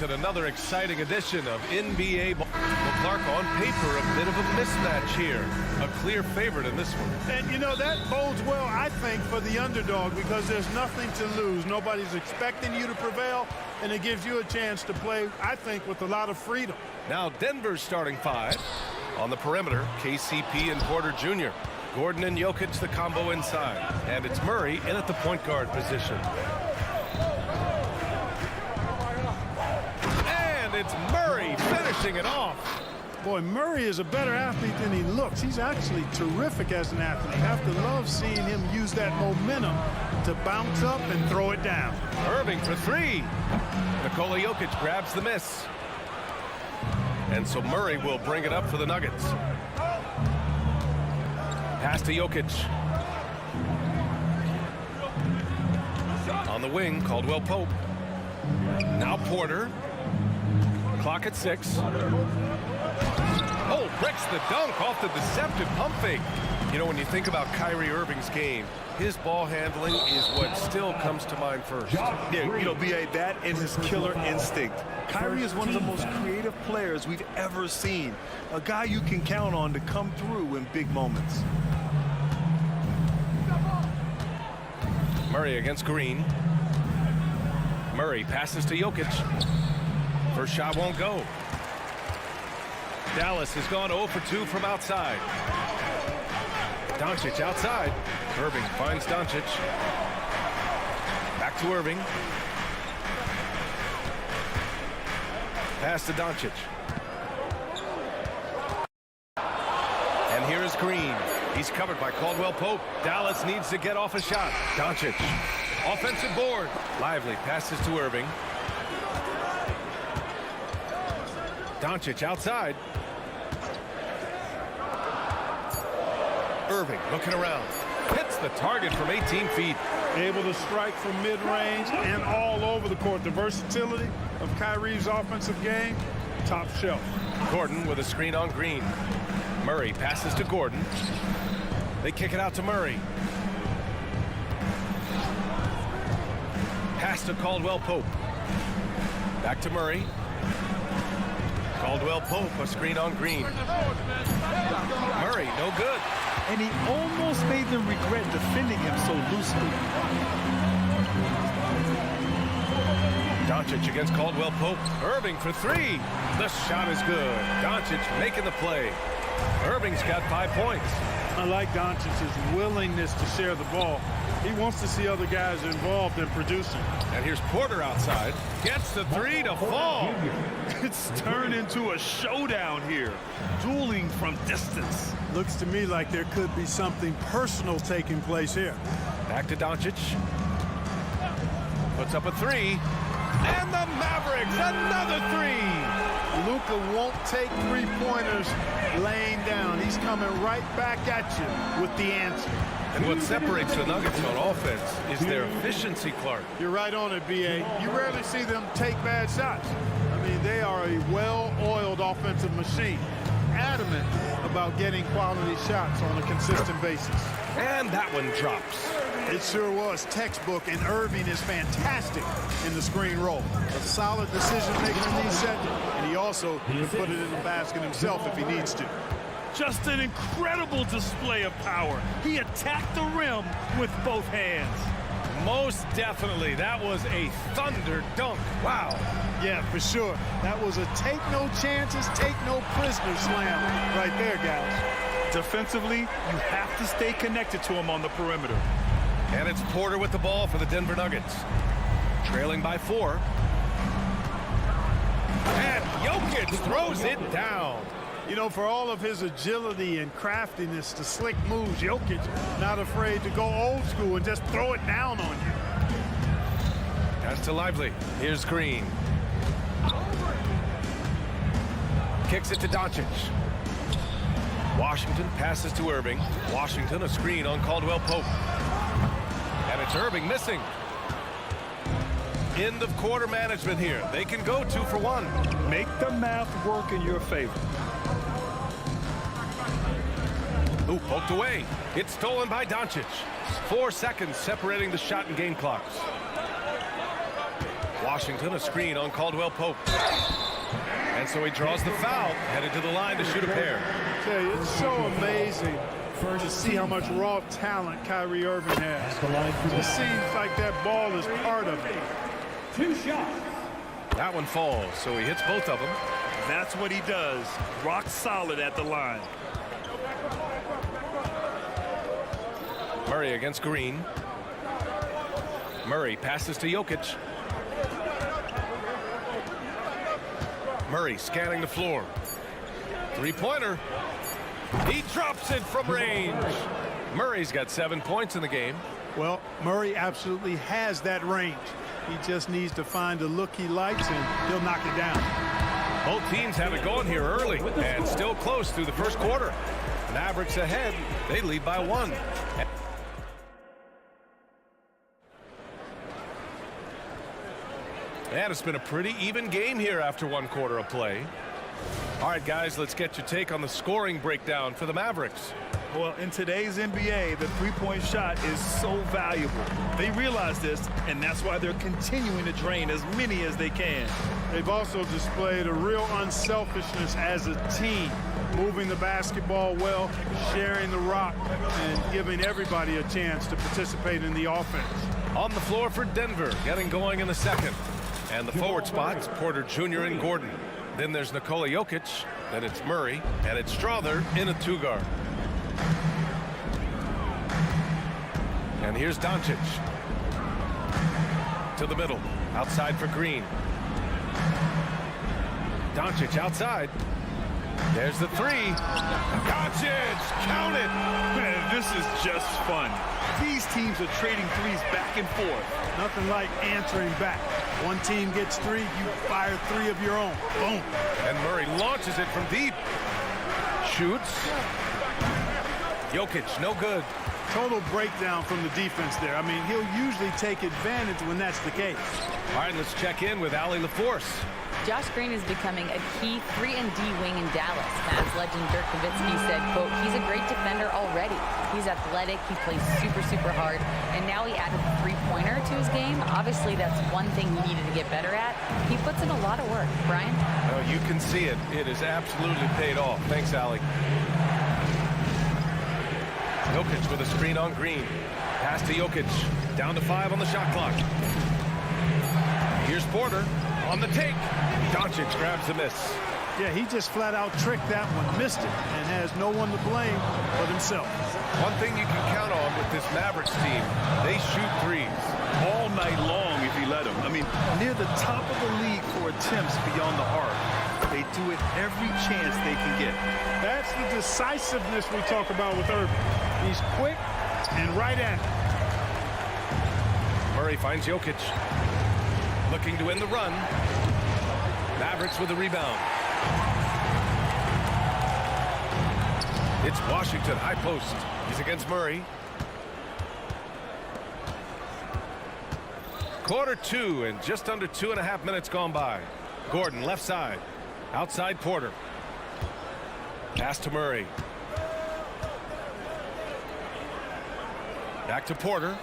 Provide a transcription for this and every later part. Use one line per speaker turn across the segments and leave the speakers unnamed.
Mavericks and another exciting edition of NBA ball. Well, Clark, on paper, a bit of a mismatch here. A clear favorite in this one.
And, you know, that bodes well, I think, for the underdog because there's nothing to lose. Nobody's expecting you to prevail, and it gives you a chance to play, I think, with a lot of freedom.
Now Denver's starting five. On the perimeter, KCP and Porter Jr. Gordon and Jokic the combo inside. And it's Murray in at the point guard position. And it's Murray finishing it off.
Boy, Murray is a better athlete than he looks. He's actually terrific as an athlete. You have to love seeing him use that momentum to bounce up and throw it down.
Irving for three. Nikola Jokic grabs the miss. And so Murray will bring it up for the Nuggets. Pass to Jokic. On the wing, Caldwell Pope. Now Porter. Clock at 6. Oh, breaks the dunk off the deceptive pump fake. You know, when you think about Kyrie Irving's game, his ball handling is what still comes to mind first.
Yeah, you know, B.A., that and his killer instinct. Kyrie is one of the most creative players we've ever seen. A guy you can count on to come through in big moments.
Murray against Green. Murray passes to Jokic. First shot won't go. Dallas has gone 0 for 2 from outside. Doncic outside. Irving finds Doncic. Back to Irving. Pass to Doncic. And here is Green. He's covered by Caldwell Pope. Dallas needs to get off a shot. Doncic. Offensive board. Lively passes to Irving. Doncic outside. Irving looking around. Hits the target from 18 feet.
Able to strike from mid-range and all over the court. The versatility of Kyrie's offensive game, top shelf.
Gordon with a screen on Green. Murray passes to Gordon. They kick it out to Murray. Pass to Caldwell Pope. Back to Murray. Caldwell Pope, a screen on Green. Murray, no good.
And he almost made them regret defending him so loosely.
Doncic against Caldwell Pope. Irving for three. The shot is good. Doncic making the play. Irving's got 5 points.
I like Doncic's willingness to share the ball. He wants to see other guys involved in producing.
And here's Porter outside. Gets the three to fall.
It's turned into a showdown here. Dueling from distance.
Looks to me like there could be something personal taking place here.
Back to Doncic. Puts up a three. And the Mavericks, another three.
Luka won't take three-pointers laying down. He's coming right back at you with the answer.
And what separates the Nuggets on offense is their efficiency, Clark.
You're right on it, B.A. You rarely see them take bad shots. I mean, they are a well-oiled offensive machine. Adamant about getting quality shots on a consistent basis.
And that one drops.
It sure was textbook, and Irving is fantastic in the screen roll. A solid decision-making in these seconds, and he also can put it in the basket himself if he needs to.
Just an incredible display of power. He attacked the rim with both hands.
Most definitely. That was a thunder dunk. Wow.
Yeah, for sure. That was a take no chances, take no prisoner slam right there, guys.
Defensively, you have to stay connected to him on the perimeter.
And it's Porter with the ball for the Denver Nuggets. Trailing by 4. And Jokic throws it down.
You know, for all of his agility and craftiness, the slick moves, Jokic not afraid to go old school and just throw it down on you.
Pass to Lively. Here's Green. Kicks it to Doncic. Washington passes to Irving. Washington, a screen on Caldwell Pope. And it's Irving missing. End of quarter management here. They can go 2 for 1.
Make the math work in your favor.
Ooh, poked away. It's stolen by Doncic. 4 seconds separating the shot and game clocks. Washington, a screen on Caldwell Pope. And so he draws the foul, headed to the line to shoot a pair.
I tell you, it's so amazing to see how much raw talent Kyrie Irving has. It just seems like that ball is part of it.
2 shots.
That one falls, so he hits both of them.
That's what he does. Rock solid at the line.
Murray against Green. Murray passes to Jokic. Murray scanning the floor. Three-pointer. He drops it from range. Murray's got 7 points in the game.
Well, Murray absolutely has that range. He just needs to find a look he likes, and he'll knock it down.
Both teams have it going here early and still close through the first quarter. Mavericks ahead. They lead by 1. And it's been a pretty even game here after 1 quarter of play. All right, guys, let's get your take on the scoring breakdown for the Mavericks.
Well, in today's NBA, the three-point shot is so valuable. They realize this, and that's why they're continuing to drain as many as they can.
They've also displayed a real unselfishness as a team, moving the basketball well, sharing the rock, and giving everybody a chance to participate in the offense.
On the floor for Denver, getting going in the second. And the forward spots, Porter Jr. and Gordon. Then there's Nikola Jokic, then it's Murray, and it's Strother in a 2-guard. And here's Doncic. To the middle, outside for Green. Doncic outside. There's the 3. Doncic, count it!
Man, this is just fun. These teams are trading threes back and forth.
Nothing like answering back. One team gets 3, you fire 3 of your own. Boom.
And Murray launches it from deep. Shoots. Jokic, no good.
Total breakdown from the defense there. I mean, he'll usually take advantage when that's the case.
All right, let's check in with Allie LaForce.
Josh Green is becoming a key 3-and-D wing in Dallas. Mavs legend Dirk Nowitzki said, quote, he's a great defender already. He's athletic, he plays super, super hard, and now he added a three-pointer to his game. Obviously, that's one thing he needed to get better at. He puts in a lot of work. Brian?
Oh, you can see it. It has absolutely paid off. Thanks, Allie. Jokic with a screen on Green. Pass to Jokic. Down to 5 on the shot clock. Here's Porter on the take. Doncic grabs the miss.
Yeah, he just flat out tricked that one, missed it, and has no one to blame but himself.
One thing you can count on with this Mavericks team, they shoot threes
all night long if you let them. I mean, near the top of the league for attempts beyond the arc. They do it every chance they can get.
That's the decisiveness we talk about with Irving. He's quick and right at it.
Murray finds Jokic. Looking to end the run. Mavericks with the rebound. It's Washington, high post. He's against Murray. Quarter 2 and just under 2.5 minutes gone by. Gordon left side. Outside Porter. Pass to Murray. Back to Porter.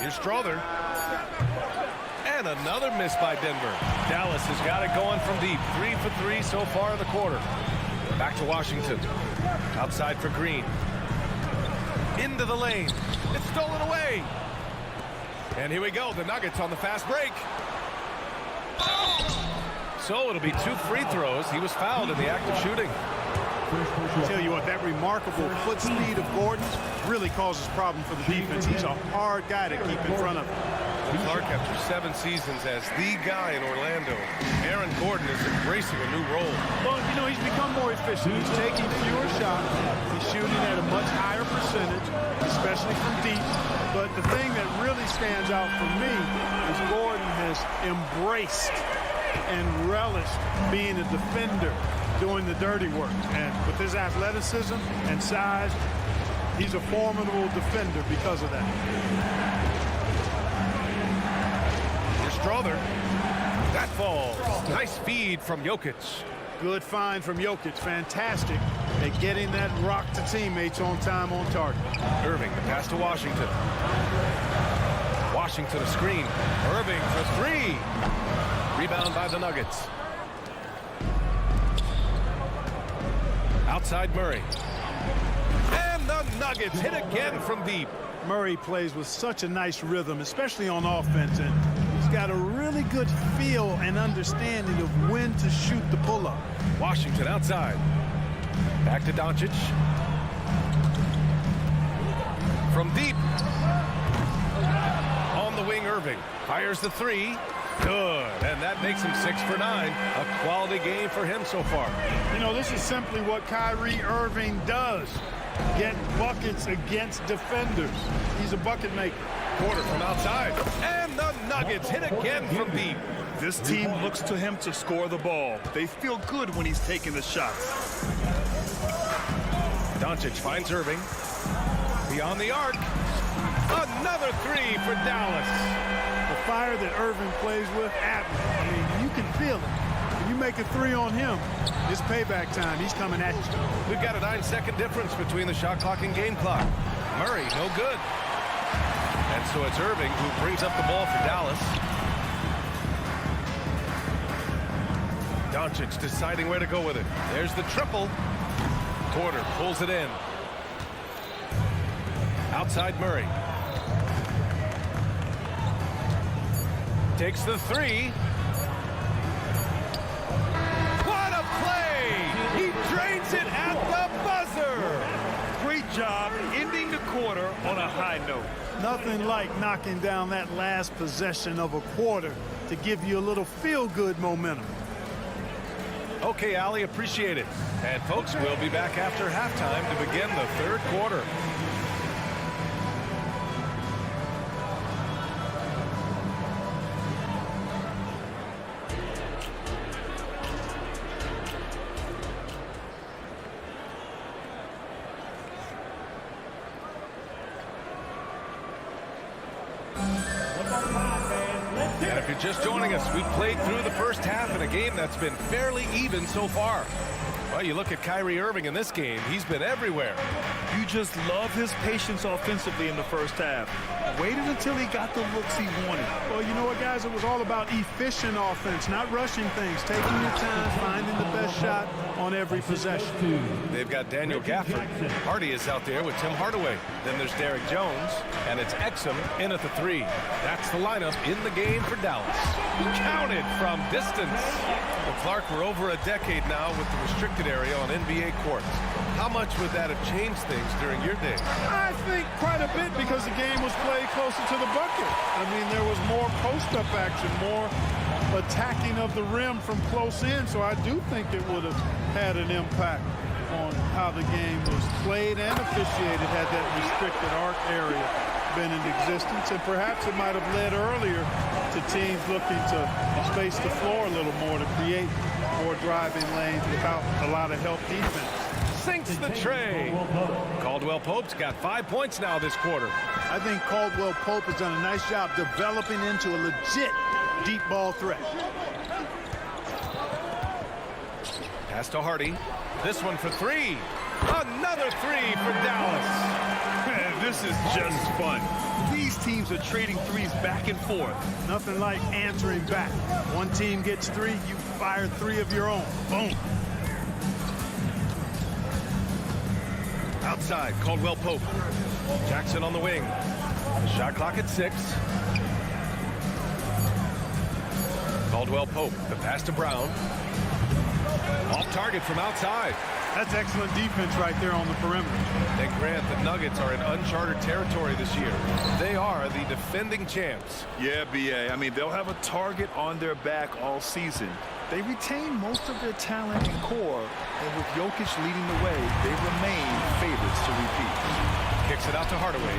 Here's Strother. And another miss by Denver. Dallas has got it going from deep. 3 for 3 so far in the quarter. Back to Washington. Outside for Green. Into the lane. It's stolen away. And here we go. The Nuggets on the fast break. So it'll be 2 free throws. He was fouled in the act of shooting.
I tell you what, that remarkable foot speed of Gordon really causes problem for the defense. He's a hard guy to keep in front of him.
Clark, after 7 seasons as the guy in Orlando, Aaron Gordon is embracing a new role.
Well, you know, he's become more efficient. He's taking fewer shots. He's shooting at a much higher percentage, especially from deep. But the thing that really stands out for me is Gordon has embraced and relished being a defender, doing the dirty work. And with his athleticism and size, he's a formidable defender because of that.
Here's Strother. That falls. Nice feed from Jokic.
Good find from Jokic. Fantastic at getting that rock to teammates on time, on target.
Irving, the pass to Washington. Washington a screen. Irving for three. Rebound by the Nuggets. Outside Murray. And the Nuggets hit again from deep.
Murray plays with such a nice rhythm, especially on offense, and he's got a really good feel and understanding of when to shoot the pull-up.
Washington outside. Back to Doncic. From deep. On the wing, Irving. Fires the three. Good. And that makes him 6 for 9. A quality game for him so far.
You know, this is simply what Kyrie Irving does. Get buckets against defenders. He's a bucket maker.
Porter from outside. And the Nuggets hit again from deep.
This team looks to him to score the ball. They feel good when he's taking the shots.
Doncic finds Irving. Beyond the arc. Another three for Dallas.
The fire that Irving plays with, I mean, you can feel it. When you make a three on him, it's payback time. He's coming at you.
We've got a 9-second difference between the shot clock and game clock. Murray, no good. And so it's Irving who brings up the ball for Dallas. Doncic deciding where to go with it. There's the triple. Porter pulls it in. Outside Murray. Takes the three. What a play! He drains it at the buzzer!
Great job ending the quarter on a high note.
Nothing like knocking down that last possession of a quarter to give you a little feel-good momentum.
Okay, Allie, appreciate it. And folks, we'll be back after halftime to begin the third quarter. And if you're just joining us, we've played through the first half in a game that's been fairly even so far. Well, you look at Kyrie Irving in this game, he's been everywhere.
You just love his patience offensively in the first half. Waited until he got the looks he wanted.
Well, you know what, guys? It was all about efficient offense, not rushing things, taking your time, finding the best shot on every possession.
They've got Daniel Gafford. Hardy is out there with Tim Hardaway. Then there's Derek Jones, and it's Exum in at the three. That's the lineup in the game for Dallas. Counted from distance. Well, Clark, we're over a decade now with the restricted area on NBA courts. How much would that have changed things during your day?
I think quite a bit, because the game was played closer to the bucket. I mean, there was more post-up action, more attacking of the rim from close in, so I do think it would have had an impact on how the game was played and officiated had that restricted arc area been in existence, and perhaps it might have led earlier to teams looking to space the floor a little more to create more driving lanes without a lot of help defense.
Sinks the tray. Caldwell Pope's got 5 points now this quarter.
I think Caldwell Pope has done a nice job developing into a legit deep ball threat.
Pass to Hardy. This one for three. Another three for Dallas.
This is just fun. These teams are trading threes back and forth.
Nothing like answering back. One team gets three, you fire three of your own. Boom.
Outside, Caldwell Pope. Jackson on the wing. The shot clock at 6. Caldwell Pope, the pass to Brown. Off target from outside.
That's excellent defense right there on the perimeter.
And Grant, the Nuggets are in uncharted territory this year. They are the defending champs.
Yeah, B.A. I mean, they'll have a target on their back all season. They retain most of their talent and core, and with Jokic leading the way, they remain favorites to repeat.
Kicks it out to Hardaway.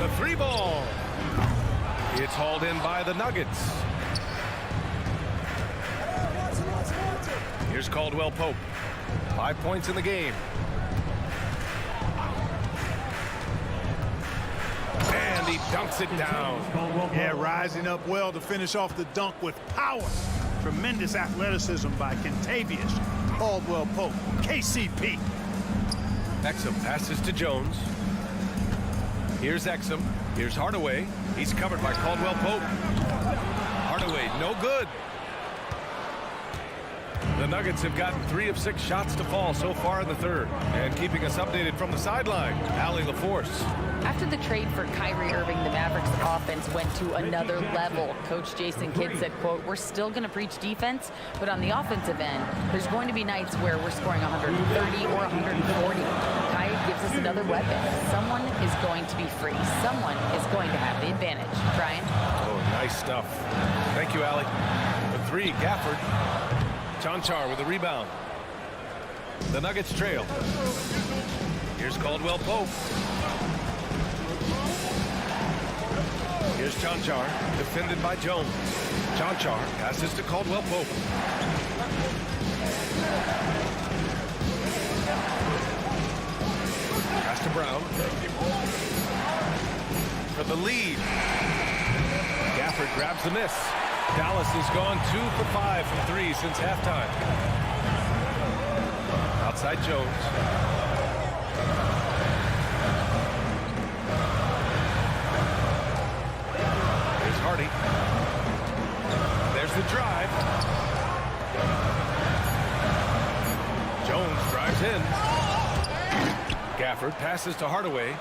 The three ball. It's hauled in by the Nuggets. Here's Caldwell Pope. 5 points in the game. And he dunks it down.
Yeah, rising up well to finish off the dunk with power. Tremendous athleticism by Kentavious Caldwell Pope, KCP.
Exum passes to Jones. Here's Exum. Here's Hardaway. He's covered by Caldwell Pope. Hardaway, no good. The Nuggets have gotten 3 of 6 shots to fall so far in the third. And keeping us updated from the sideline, Allie LaForce.
After the trade for Kyrie Irving, the Mavericks offense went to another level. Coach Jason Kidd said, quote, "We're still going to preach defense, but on the offensive end, there's going to be nights where we're scoring 130 or 140. Kyrie gives us another weapon. Someone is going to be free. Someone is going to have the advantage." Brian?
Oh, nice stuff. Thank you, Allie. The 3, Gafford. Chanchar with the rebound. The Nuggets trail. Here's Caldwell Pope. Here's Chanchar, defended by Jones. Chanchar passes to Caldwell Pope. Pass to Brown. For the lead. Gafford grabs the miss. Dallas has gone 2 for 5 from 3 since halftime. Outside Jones. Here's Hardy. There's the drive. Jones drives in. Gafford passes to Hardaway.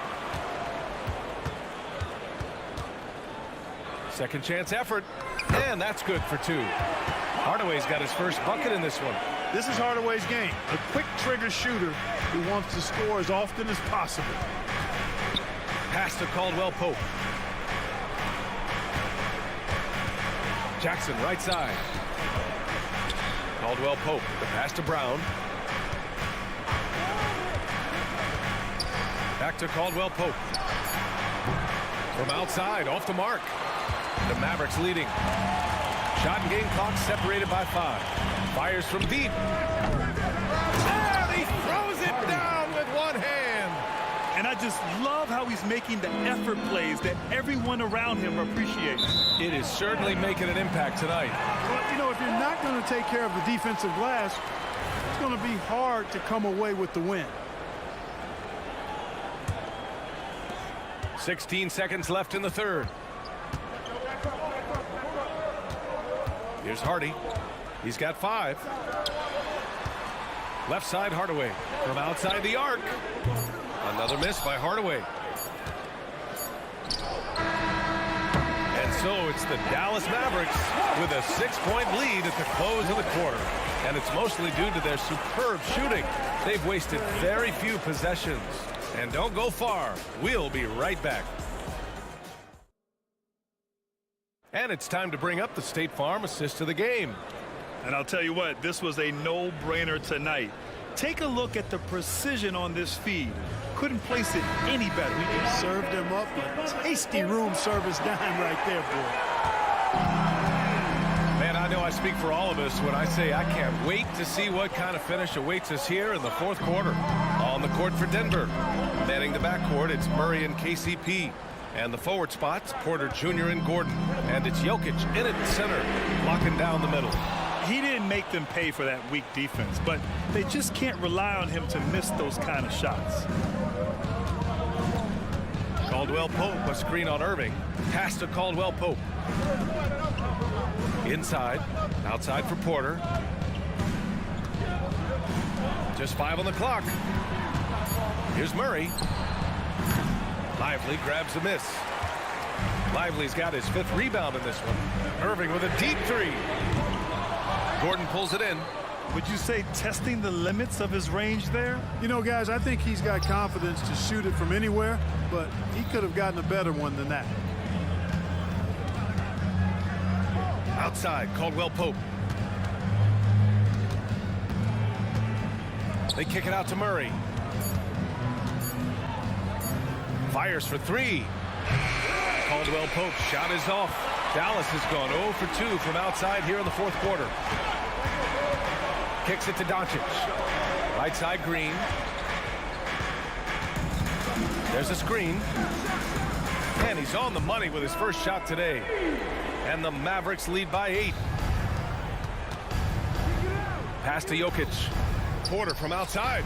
Second chance effort. And that's good for 2. Hardaway's got his first bucket in this one.
This is Hardaway's game. A quick trigger shooter who wants to score as often as possible.
Pass to Caldwell Pope. Jackson right side. Caldwell Pope. The pass to Brown. Back to Caldwell Pope. From outside, off the mark. The Mavericks leading. Shot and game clock separated by 5. Fires from deep. And he throws it down with one hand.
And I just love how he's making the effort plays that everyone around him appreciates.
It is certainly making an impact tonight.
Well, you know, if you're not going to take care of the defensive glass, it's going to be hard to come away with the win.
16 seconds left in the third. Here's Hardy. He's got 5. Left side Hardaway. From outside the arc. Another miss by Hardaway. And so it's the Dallas Mavericks with a 6-point lead at the close of the quarter. And it's mostly due to their superb shooting. They've wasted very few possessions. And don't go far. We'll be right back. And it's time to bring up the State Farm assist of the game.
And I'll tell you what, this was a no-brainer tonight. Take a look at the precision on this feed. Couldn't place it any better.
Served him up a tasty room service dime right there, boy.
Man, I know I speak for all of us when I say I can't wait to see what kind of finish awaits us here in the fourth quarter. On the court for Denver. Manning the backcourt, it's Murray and KCP. And the forward spots, Porter Jr. and Gordon. And it's Jokic in at center, locking down the middle.
He didn't make them pay for that weak defense, but they just can't rely on him to miss those kind of shots.
Caldwell Pope, a screen on Irving. Pass to Caldwell Pope. Inside, outside for Porter. Just 5 on the clock. Here's Murray. Lively grabs the miss. Lively's got his 5th rebound in this one. Irving with a deep 3. Gordon pulls it in.
Would you say testing the limits of his range there?
You know, guys, I think he's got confidence to shoot it from anywhere, but he could have gotten a better one than that.
Outside, Caldwell Pope. They kick it out to Murray. Fires for 3. Caldwell Pope shot is off. Dallas has gone 0 for 2 from outside here in the fourth quarter. Kicks it to Doncic. Right side Green. There's a screen. And he's on the money with his first shot today. And the Mavericks lead by 8. Pass to Jokic. Porter from outside.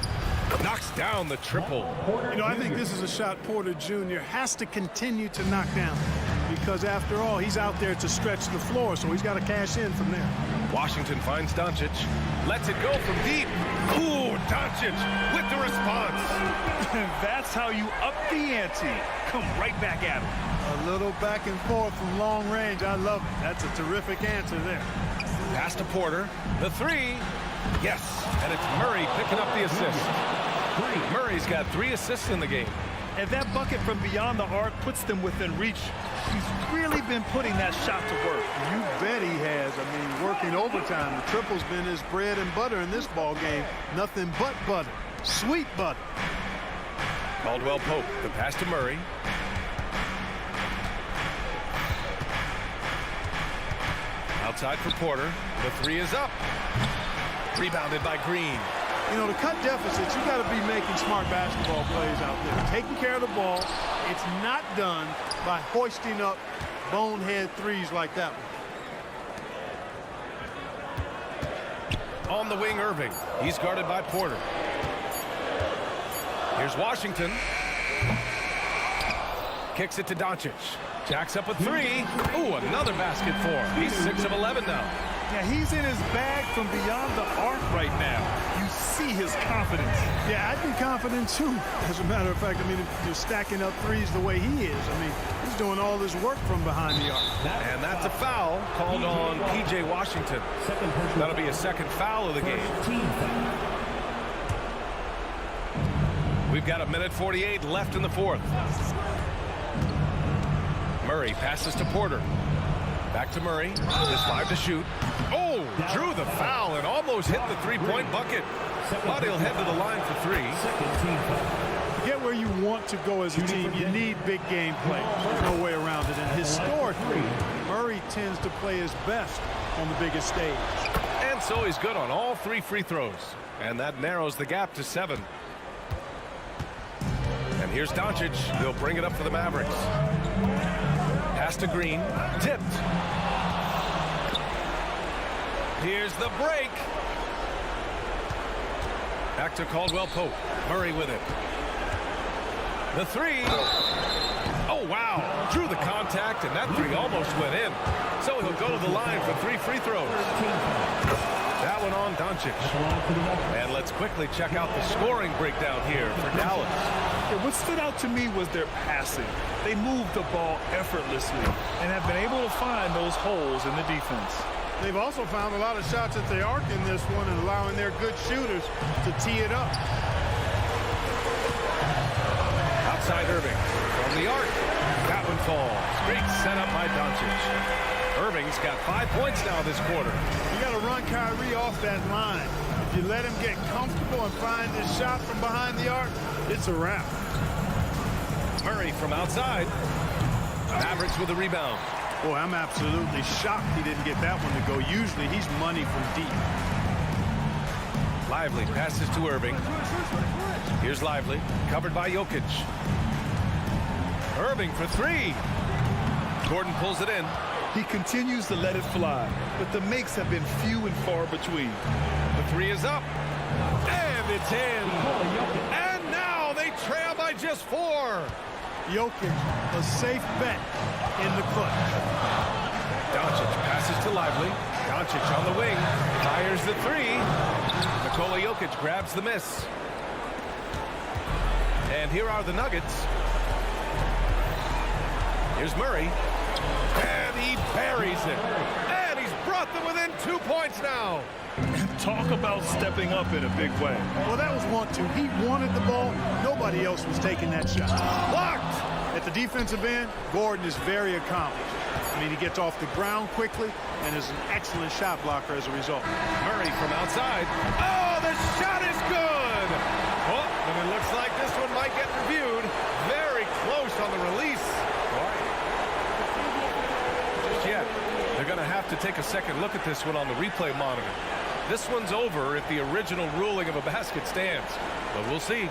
Knocks down the triple.
You know, I think this is a shot Porter Jr. has to continue to knock down because, after all, he's out there to stretch the floor, so he's got to cash in from there.
Washington finds Doncic. Lets it go from deep. Ooh, Doncic with the response.
That's how you up the ante. Come right back at him.
A little back and forth from long range. I love it. That's a terrific answer there.
Pass to Porter. The three. Yes, and it's Murray picking up the assist. Murray's got 3 assists in the game.
And that bucket from beyond the arc puts them within reach. He's really been putting that shot to work.
You bet he has. I mean, working overtime. The triple's been his bread and butter in this ball game. Nothing but butter. Sweet butter.
Caldwell Pope, the pass to Murray. Outside for Porter. The 3 is up. Rebounded by Green.
You know, to cut deficits, you got to be making smart basketball plays out there. Taking care of the ball. It's not done by hoisting up bonehead threes like that one.
On the wing, Irving. He's guarded by Porter. Here's Washington. Kicks it to Doncic. Jacks up a 3. Ooh, another basket for him. He's 6 of 11 now.
Yeah, he's in his bag from beyond the arc right now. You see his confidence.
Yeah, I'd be confident too. As a matter of fact, I mean, if you're stacking up threes the way he is, I mean, he's doing all this work from behind the arc.
And that's a foul called on P.J. Washington. That'll be a second foul of the game. We've got 1:48 left in the fourth. Murray passes to Porter. Back to Murray. There's 5 to shoot. Oh, drew the foul and almost hit the three-point bucket. But he'll head to the line for 3.
To get where you want to go as a team, you need big game play. There's no way around it. And historically, Murray tends to play his best on the biggest stage.
And so he's good on all 3 free throws. And that narrows the gap to 7. And here's Doncic. He'll bring it up for the Mavericks. Pass to Green. Tipped. Here's the break. Back to Caldwell Pope. Murray with it. The 3. Oh, wow. Drew the contact, and that 3 almost went in. So he'll go to the line for 3 free throws. That one on Doncic. And let's quickly check out the scoring breakdown here for Dallas.
Yeah, what stood out to me was their passing. They moved the ball effortlessly and have been able to find those holes in the defense.
They've also found a lot of shots at the arc in this one and allowing their good shooters to tee it up.
Outside Irving from the arc. That one falls. Great setup by Doncic. Irving's got 5 points now this quarter.
You got to run Kyrie off that line. If you let him get comfortable and find his shot from behind the arc, it's a wrap.
Murray from outside. Mavericks with a rebound.
Boy, I'm absolutely shocked he didn't get that one to go. Usually he's money from deep.
Lively passes to Irving. Here's Lively, covered by Jokic. Irving for 3. Gordon pulls it in.
He continues to let it fly, but the makes have been few and far between.
The 3 is up. And it's in. And now they trail by just 4.
Jokic, a safe bet in the clutch.
Doncic passes to Lively. Doncic on the wing. Fires the 3. Nikola Jokic grabs the miss. And here are the Nuggets. Here's Murray. And he buries it. And he's brought them within 2 points now.
Talk about stepping up in a big way.
Well, that was want to. He wanted the ball. Nobody else was taking that shot.
Blocked.
At the defensive end, Gordon is very accomplished. I mean, he gets off the ground quickly and is an excellent shot blocker as a result.
Murray from outside. Oh, the shot is good. Oh, and it looks like this one might get reviewed. Very close on the release. Just yet. They're going to have to take a second look at this one on the replay monitor. This one's over if the original ruling of a basket stands. But we'll see.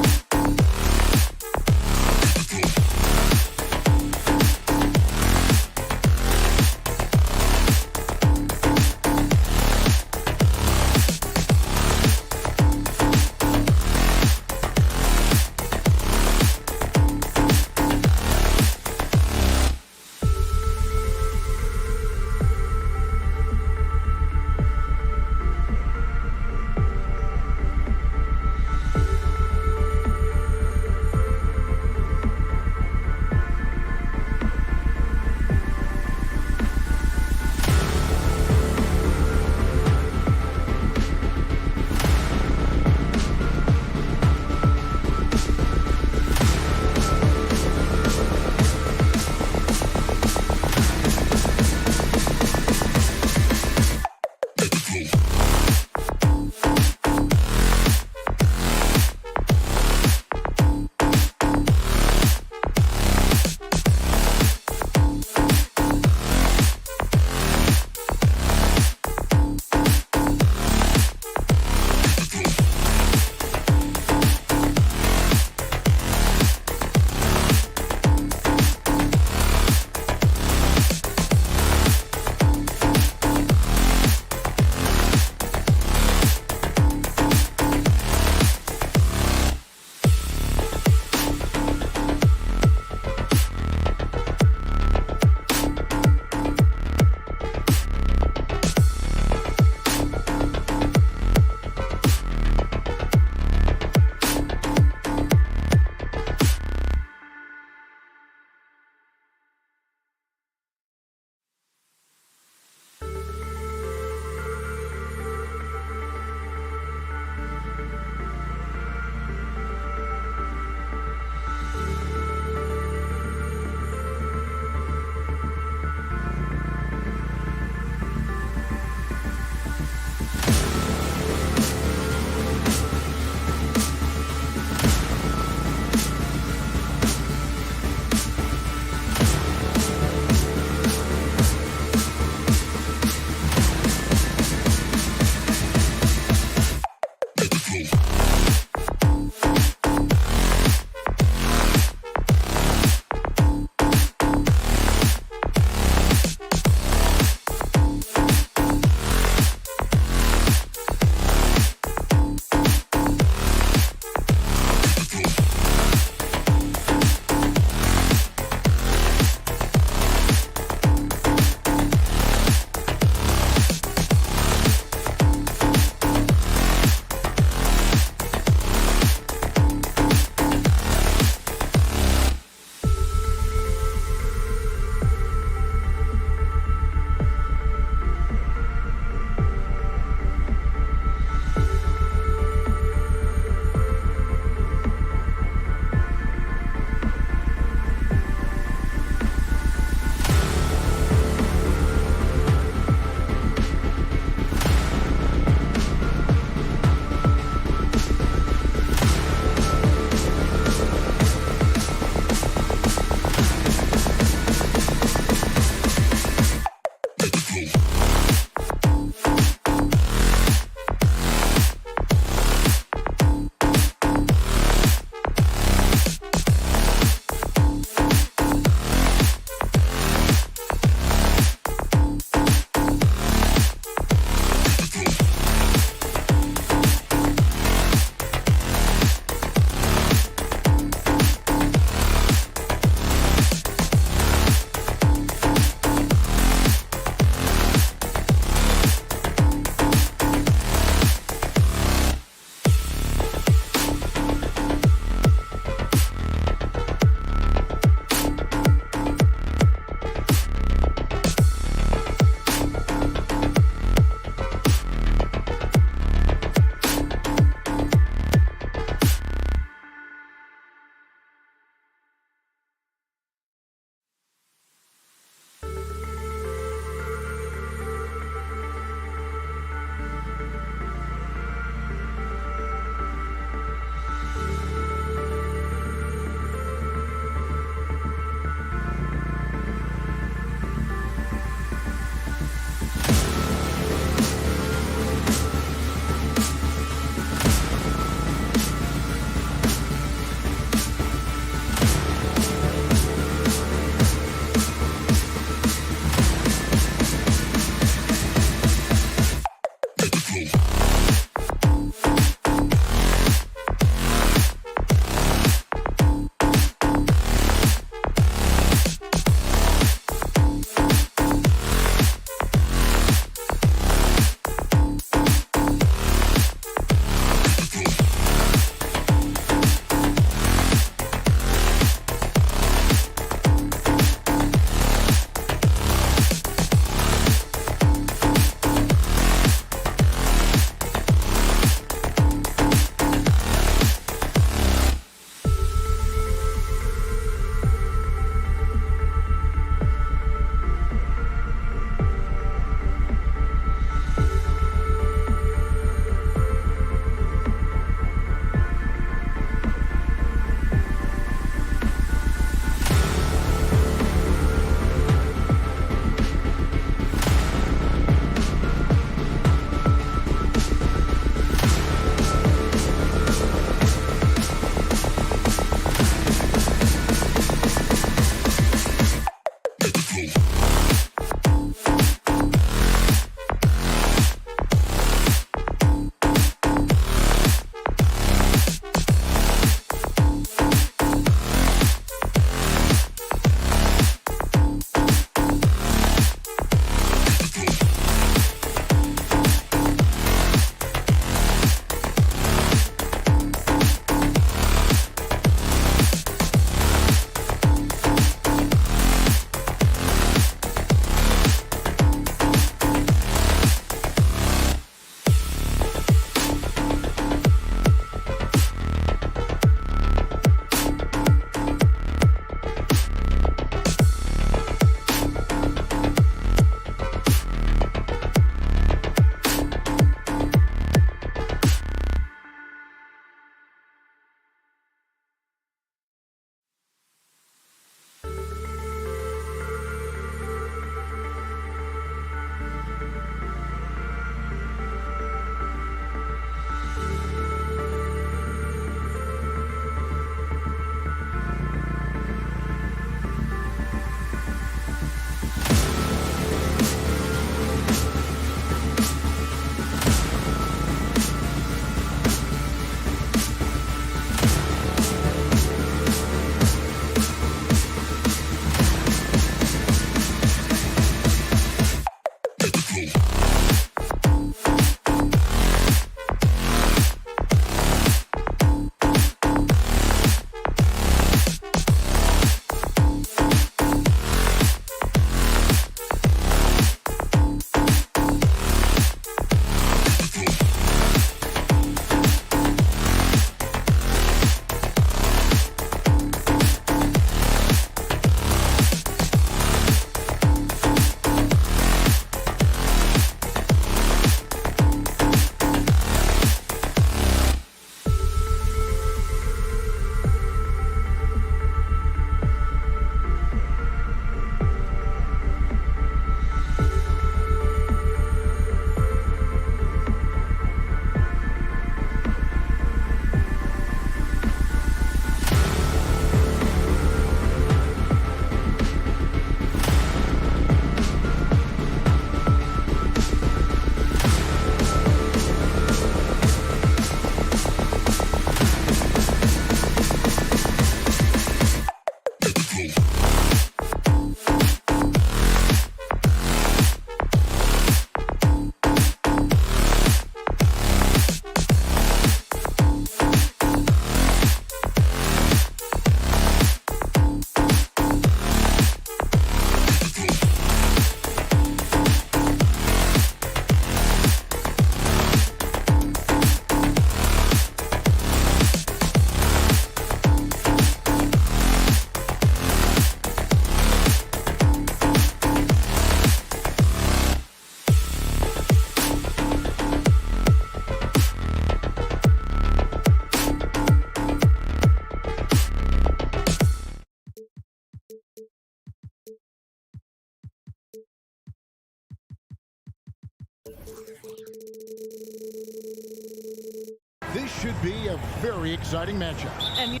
This should be a very exciting matchup.
And you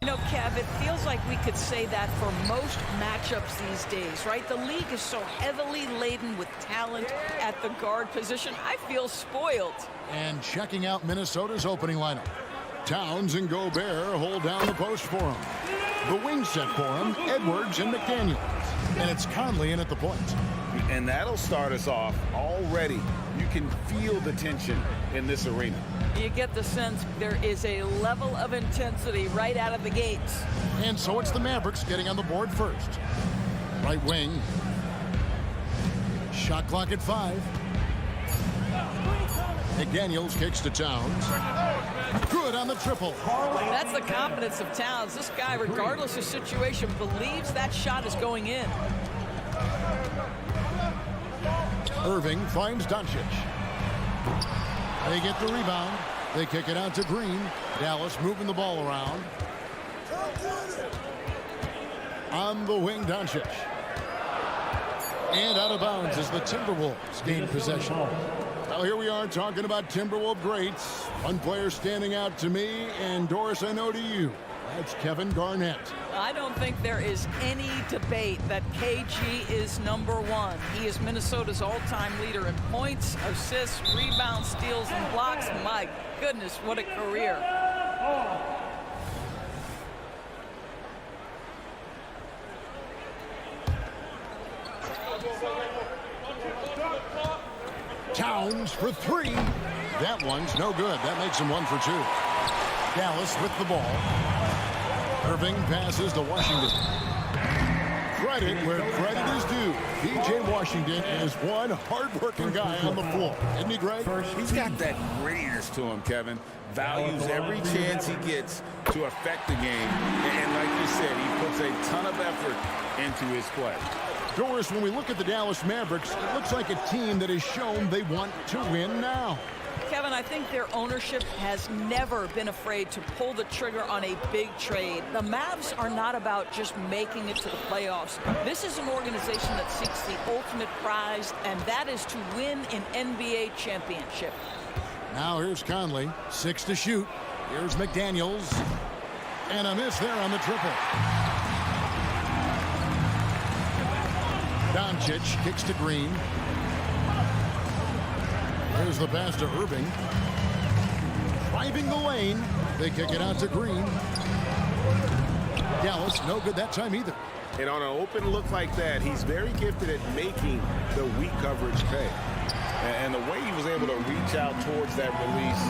know, Kev, it feels like we could say that for most matchups these days, right? The league is so heavily laden with talent at the guard position. I feel spoiled.
And checking out Minnesota's opening lineup. Towns and Gobert hold down the post for him. The wing set for him, Edwards and McDaniels. And it's Conley in at the point.
And that'll start us off already. You can feel the tension in this arena.
You get the sense there is a level of intensity right out of the gates.
And so it's the Mavericks getting on the board first. Right wing. Shot clock at 5. McDaniels kicks to Towns. Good on the triple.
That's the confidence of Towns. This guy, regardless of situation, believes that shot is going in.
Irving finds Doncic. They get the rebound. They kick it out to Green. Dallas moving the ball around. On the wing, Doncic. And out of bounds as the Timberwolves gain possession. Well, here we are talking about Timberwolves greats. One player standing out to me, and Doris, I know to you. That's Kevin Garnett.
I don't think there is any debate that KG is #1. He is Minnesota's all-time leader in points, assists, rebounds, steals, and blocks. My goodness, what a career.
Towns for 3. That one's no good. That makes him 1 for 2. Dallas with the ball. Irving passes to Washington. Credit where credit is due. P.J. Washington is one hard-working guy on the floor. Isn't he, Greg?
He's got that grittiness to him, Kevin. Values every chance he gets to affect the game. And like you said, he puts a ton of effort into his play.
Doris, when we look at the Dallas Mavericks, it looks like a team that has shown they want to win now.
Kevin, I think their ownership has never been afraid to pull the trigger on a big trade. The Mavs are not about just making it to the playoffs. This is an organization that seeks the ultimate prize, and that is to win an NBA championship.
Now here's Conley, 6 to shoot. Here's McDaniels. And a miss there on the triple. Doncic kicks to Green. There's the pass to Irving. Driving the lane. They kick it out to Green. Dallas, no good that time either.
And on an open look like that, he's very gifted at making the weak coverage pay. And the way he was able to reach out towards that release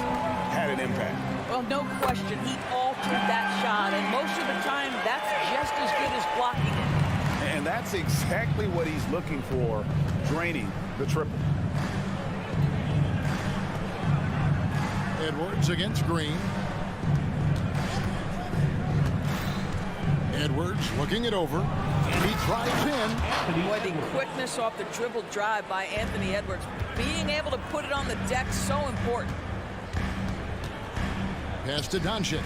had an impact.
Well, no question. He altered that shot, and most of the time, that's just as good as blocking it.
And that's exactly what he's looking for, draining the triple.
Edwards against Green. Edwards looking it over. And he drives in.
Boy, the quickness off the dribble drive by Anthony Edwards. Being able to put it on the deck, so important.
Pass to Doncic.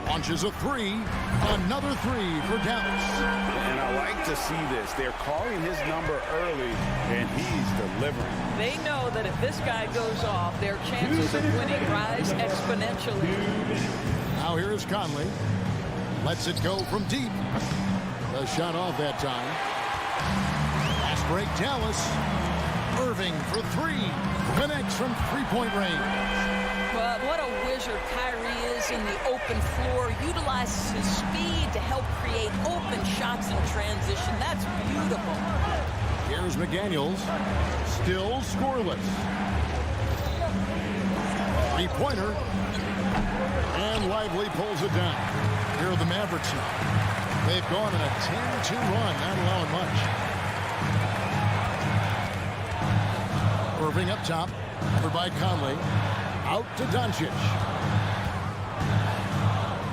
Launches a 3. Another 3 for Dallas.
And I like to see this. They're calling his number early, and he's delivering.
They know that if this guy goes off, their chances of winning rise exponentially.
Now here is Conley. Lets it go from deep. The shot off that time. Fast break, Dallas. Irving for three. Connects from three-point range.
Well, what a wizard Kyrie is in the open floor. Utilizes his speed to help create open shots in transition. That's beautiful.
Here's McDaniels. Still scoreless. Three-pointer. And Lively pulls it down. Here are the Mavericks now. They've gone on a 10-2 run, not allowing much. Irving up top. Covered by Conley. Out to Doncic.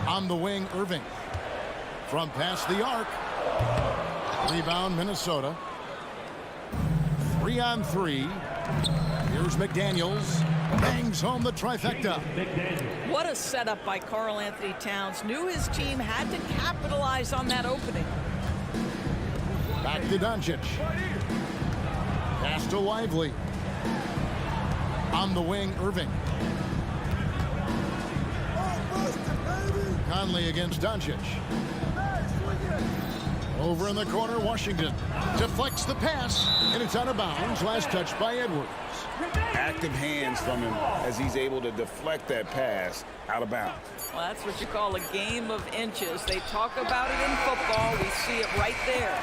On the wing, Irving. From past the arc. Rebound, Minnesota. 3-on-3. Here's McDaniels. Bangs home the trifecta.
What a setup by Karl Anthony Towns. Knew his team had to capitalize on that opening.
Back to Doncic. Pass to Lively. On the wing, Irving. Conley against Doncic. Over in the corner, Washington deflects the pass, and it's out of bounds. Last touch by Edwards.
Active hands from him as he's able to deflect that pass out of bounds.
Well, that's what you call a game of inches. They talk about it in football. We see it right there.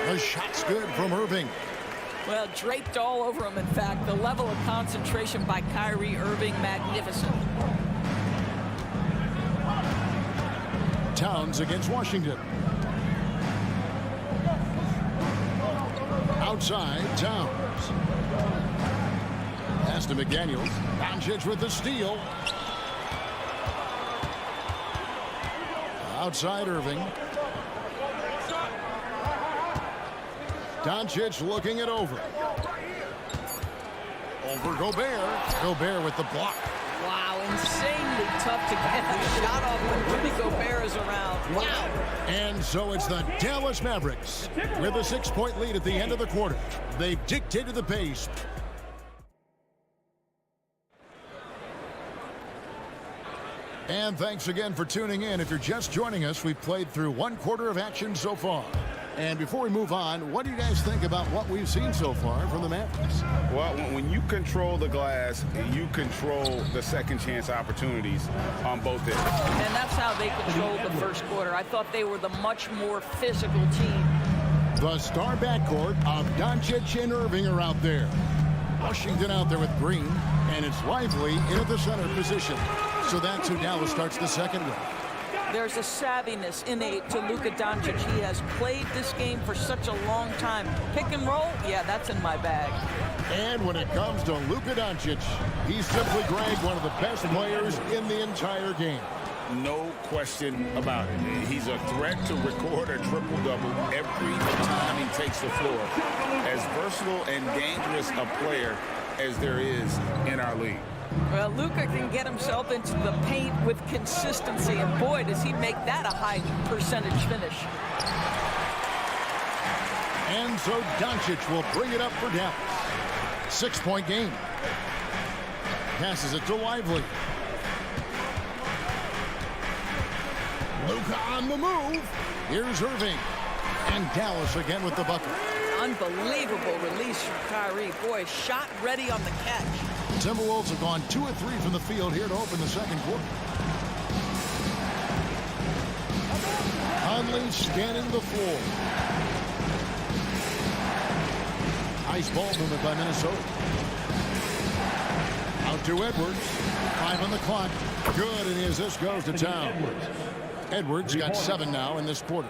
The shot's good from Irving.
Well, draped all over him, in fact. The level of concentration by Kyrie Irving, magnificent.
Towns against Washington. Outside, Towns. Pass to McDaniels. Doncic with the steal. Outside, Irving. Doncic looking it over. Over Gobert. Gobert with the block.
Wow, insanely tough to get a shot off when Rudy Gobert is around. Wow.
And so it's the Dallas Mavericks with a 6-point lead at the end of the quarter. They've dictated the pace. And thanks again for tuning in. If you're just joining us, we've played through one quarter of action so far. And before we move on, what do you guys think about what we've seen so far from the Mavericks?
Well, when you control the glass, you control the second chance opportunities on both ends.
And that's how they controlled the first quarter. I thought they were the much more physical team.
The star backcourt of Doncic and Irving are out there. Washington out there with Green, and it's Lively in at the center position. So that's who Dallas starts the second with.
There's a savviness innate to Luka Doncic. He has played this game for such a long time. Pick and roll, yeah, that's in my bag.
And when it comes to Luka Doncic, he's simply, Greg, one of the best players in the entire game.
No question about it. He's a threat to record a triple-double every time he takes the floor. As versatile and dangerous a player as there is in our league.
Well, Luka can get himself into the paint with consistency, and boy, does he make that a high percentage finish.
And so Doncic will bring it up for Dallas. 6-point game. Passes it to Lively. Luka on the move. Here's Irving. And Dallas again with the bucket.
Unbelievable release from Kyrie. Boy, shot ready on the catch.
Timberwolves have gone 2 of 3 from the field here to open the second quarter. Conley scanning the floor. Nice ball movement by Minnesota. Out to Edwards. 5 on the clock. Good, and his assist goes to Towns. Edwards got 7 now in this quarter.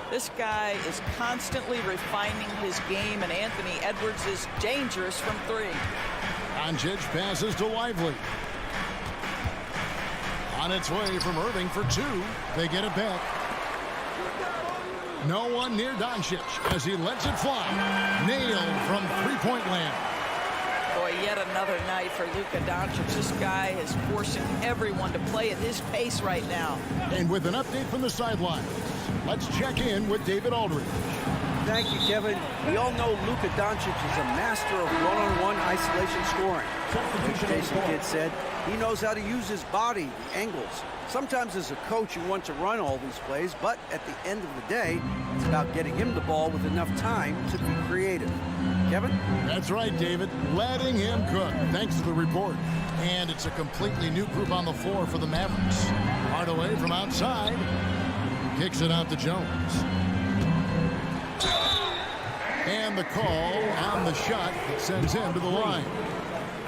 This guy is constantly refining his game, and Anthony Edwards is dangerous from 3.
Doncic passes to Lively. On its way from Irving for 2. They get it back. No one near Doncic as he lets it fly. Nailed from three-point land.
Boy, yet another night for Luka Doncic. This guy is forcing everyone to play at his pace right now.
And with an update from the sidelines, let's check in with David Aldridge.
Thank you, Kevin. We all know Luka Doncic is a master of one-on-one isolation scoring. As Jason Kidd said, he knows how to use his body, the angles. Sometimes as a coach, you want to run all these plays, but at the end of the day, it's about getting him the ball with enough time to be creative. Kevin?
That's right, David. Letting him cook. Thanks to the report. And it's a completely new group on the floor for the Mavericks. Hardaway from outside. Kicks it out to Jones. And the call on the shot that sends him to the line.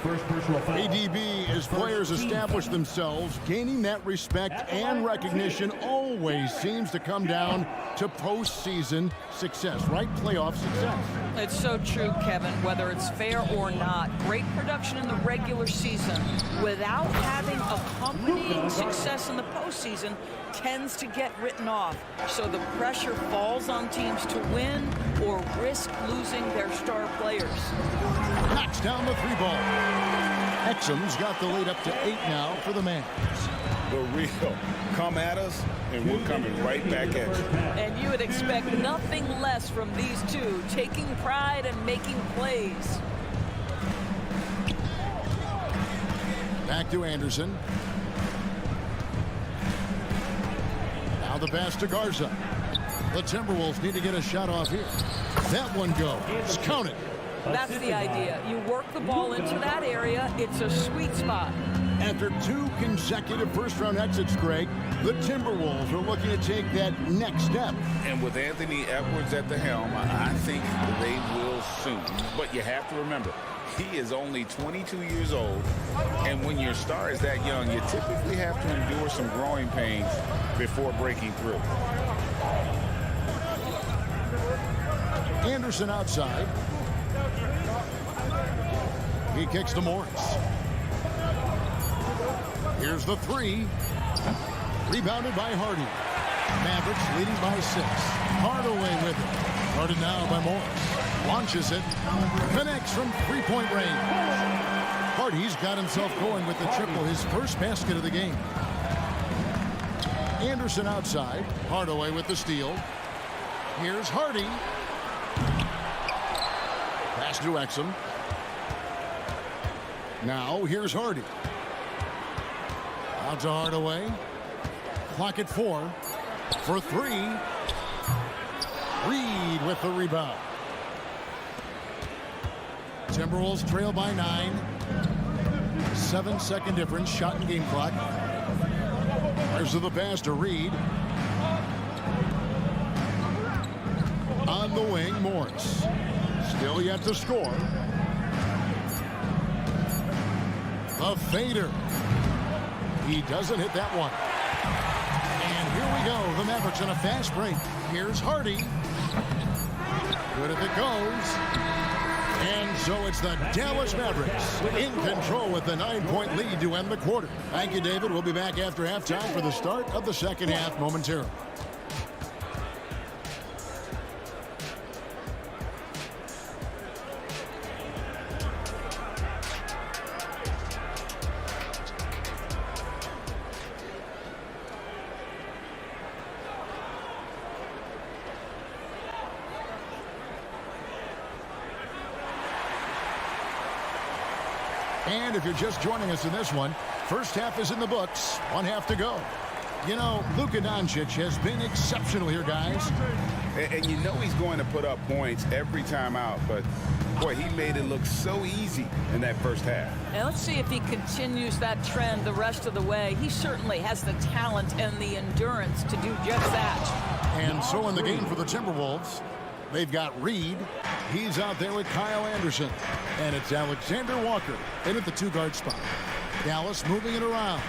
ADB, as players establish themselves, gaining that respect and recognition always seems to come down to postseason success, right? Playoff success.
It's so true, Kevin, whether it's fair or not. Great production in the regular season without having accompanying success in the postseason tends to get written off. So the pressure falls on teams to win or risk losing their star players.
Knocks down the three ball. Exum's got the lead up to 8 now for the Mavs.
The real. Come at us, and we're coming right back at you.
And you would expect nothing less from these two, taking pride and making plays.
Back to Anderson. Now the pass to Garza. The Timberwolves need to get a shot off here. That one goes. Count it.
That's the idea. You work the ball into that area. It's a sweet spot.
After 2 consecutive first-round exits, Greg, the Timberwolves are looking to take that next step.
And with Anthony Edwards at the helm, I think they will soon. But you have to remember, he is only 22 years old. And when your star is that young, you typically have to endure some growing pains before breaking through.
Anderson outside. He kicks to Morris. Here's the 3. Rebounded by Hardy. Mavericks leading by 6. Hardaway with it. Guarded now by Morris. Launches it. Connects from three-point range. Hardy's got himself going with the triple, his first basket of the game. Anderson outside. Hardaway with the steal. Here's Hardy. Pass to Exum. Now here's Hardy. Out to Hardaway. Clock at 4. For 3. Reed with the rebound. Timberwolves trail by 9. 7-second difference. Shot and game clock. There's the pass to Reed. On the wing, Morris. Still yet to score. The fader. He doesn't hit that one. And here we go. The Mavericks on a fast break. Here's Hardy. Good if it goes. And so it's the Dallas Mavericks in control with the 9-point lead to end the quarter. Thank you, David. We'll be back after halftime for the start of the second half momentarily. And if you're just joining us in this one, first half is in the books. 1 half to go. You know, Luka Doncic has been exceptional here, guys.
And you know he's going to put up points every time out, but boy, he made it look so easy in that first half.
And let's see if he continues that trend the rest of the way. He certainly has the talent and the endurance to do just that.
And so in the game for the Timberwolves, they've got Reed. He's out there with Kyle Anderson. And it's Alexander Walker in at the 2-guard spot. Dallas moving it around.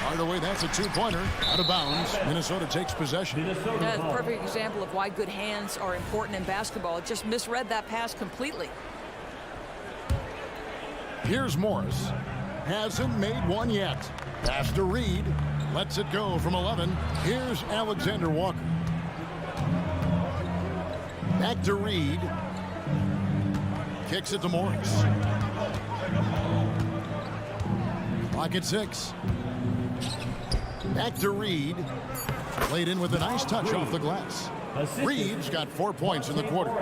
Hardaway, that's a 2-pointer. Out of bounds. Minnesota takes possession.
That's a perfect example of why good hands are important in basketball. Just misread that pass completely.
Here's Morris. Hasn't made one yet. Pass to Reed. Lets it go from 11. Here's Alexander Walker. Back to Reed. Kicks it to Morris. Clock at 6. Back to Reed. Played in with a nice touch off the glass. Reed's got 4 points in the quarter.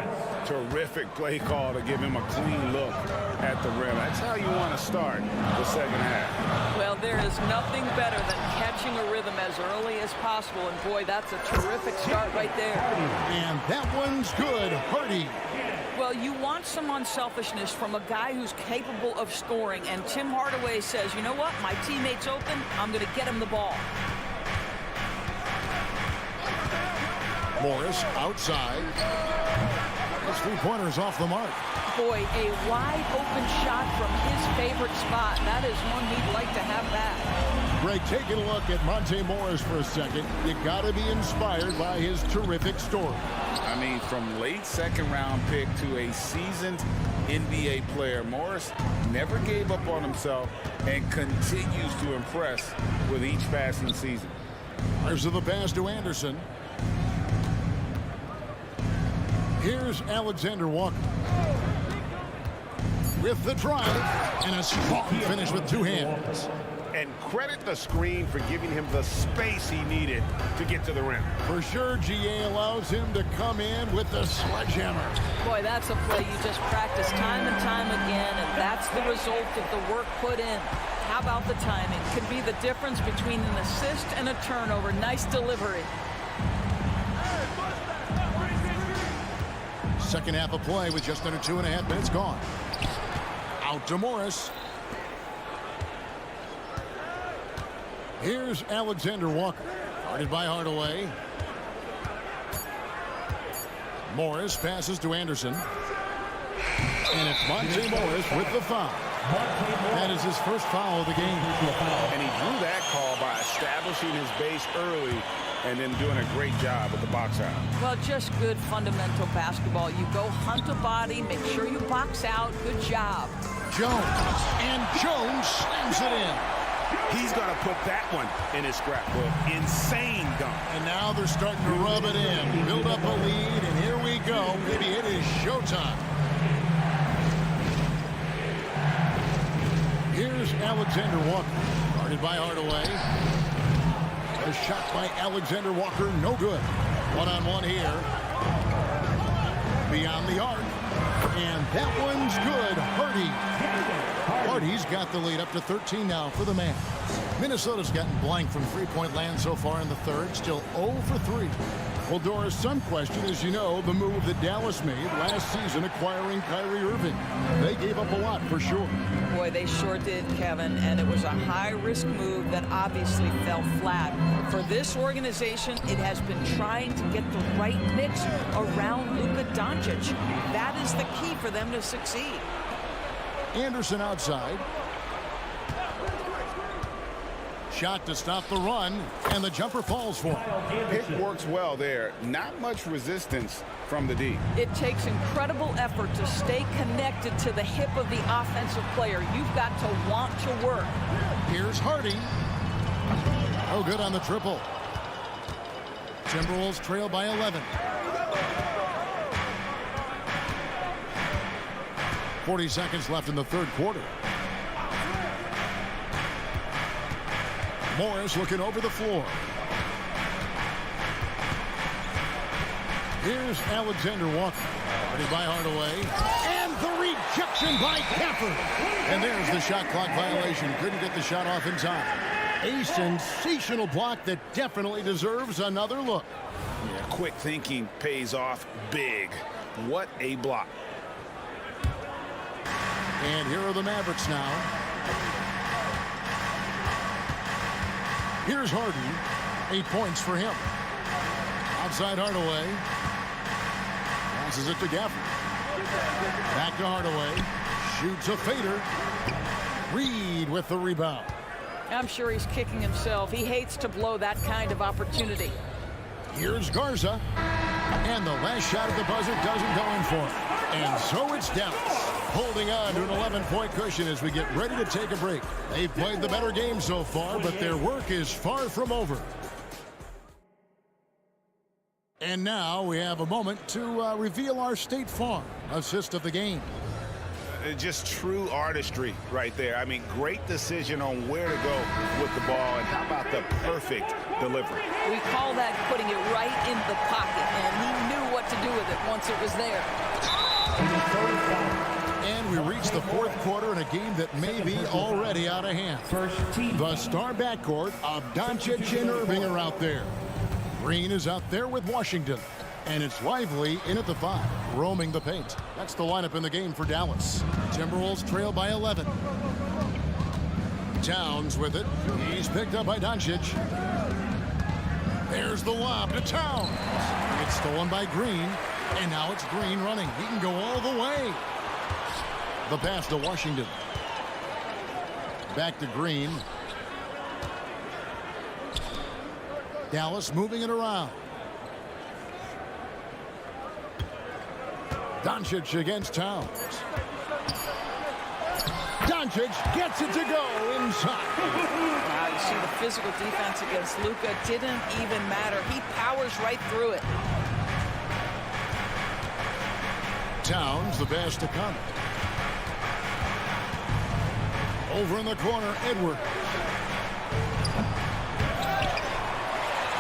Terrific play call to give him a clean look at the rim. That's how you want to start the second half.
Well, there is nothing better than catching a rhythm as early as possible. And, boy, that's a terrific start right there.
And that one's good. Hardy.
Well, you want some unselfishness from a guy who's capable of scoring. And Tim Hardaway says, you know what? My teammate's open. I'm going to get him the ball.
Morris outside. His three-pointer's off the mark.
Boy, a wide open shot from his favorite spot. That is one he'd like to have back.
Greg, taking a look at Monte Morris for a second. You got to be inspired by his terrific story.
I mean, from late second-round pick to a seasoned NBA player, Morris never gave up on himself and continues to impress with each passing season.
There's the pass to Anderson. Here's Alexander Walker. With the drive and a strong finish with two hands.
And credit the screen for giving him the space he needed to get to the rim.
For sure, GA allows him to come in with the sledgehammer.
Boy, that's a play you just practice time and time again, and that's the result of the work put in. How about the timing? Could be the difference between an assist and a turnover. Nice delivery.
Second half of play with just under 2.5 minutes gone. Out to Morris. Here's Alexander Walker. Guarded by Hardaway. Morris passes to Anderson. And it's Monte Morris with the foul. That is his first foul of the game.
And he drew that call by establishing his base early and then doing a great job with the box out.
Well, just good fundamental basketball. You go hunt a body, make sure you box out. Good job.
Jones. And Jones slams it in.
He's going to put that one in his scrapbook. Insane dunk.
And now they're starting to rub it in. Build up a lead, and here we go. Maybe it is showtime. Here's Alexander Walker. Guarded by Hardaway. A shot by Alexander Walker, no good. One-on-one here. Beyond the arc. And that one's good. Hardy's got the lead up to 13 now for the Mavs. Minnesota's gotten blank from three-point land so far in the third. Still 0 for 3. Well, Doris, some question, as you know, the move that Dallas made last season acquiring Kyrie Irving. They gave up a lot for sure.
Boy, they sure did, Kevin, and it was a high-risk move that obviously fell flat. For this organization, it has been trying to get the right mix around Luka Doncic. That is the key for them to succeed.
Anderson outside. Shot to stop the run, and the jumper falls for him.
Pick works well there. Not much resistance from the D.
It takes incredible effort to stay connected to the hip of the offensive player. You've got to want to work.
Here's Hardy. Oh, good on the triple. Timberwolves trail by 11. 40 seconds left in the third quarter. Morris looking over the floor. Here's Alexander Walker. Guarded by Hardaway. And the rejection by Gafford. And there's the shot clock violation. Couldn't get the shot off in time. A sensational block that definitely deserves another look.
Yeah, quick thinking pays off big. What a block.
And here are the Mavericks now. Here's Harden. 8 points for him. Outside Hardaway. Passes it to Gafford. Back to Hardaway. Shoots a fader. Reed with the rebound.
I'm sure he's kicking himself. He hates to blow that kind of opportunity.
Here's Garza. And the last shot at the buzzer doesn't go in for him. And so it's Dallas, holding on to an 11-point cushion as we get ready to take a break. They've played the better game so far, but their work is far from over. And now we have a moment to reveal our State Farm assist of the game.
Just true artistry right there. I mean, great decision on where to go with the ball, and how about the perfect
delivery.
We call that putting it right in the pocket, and he knew what to do with it once it was there.
And we reach the fourth quarter in a game that may be already out of hand. The star backcourt of Doncic and Irving are out there. Green is out there with Washington. And it's Lively in at the 5, roaming the paint. That's the lineup in the game for Dallas. Timberwolves trail by 11. Towns with it. He's picked up by Doncic. There's the lob to Towns. It's stolen by Green. And now it's Green running. He can go all the way. The pass to Washington. Back to Green. Dallas moving it around. Doncic against Towns. Doncic gets it to go inside.
Wow, you see the physical defense against Luka didn't even matter. He powers right through it.
Towns, the pass to Conley. Over in the corner, Edwards.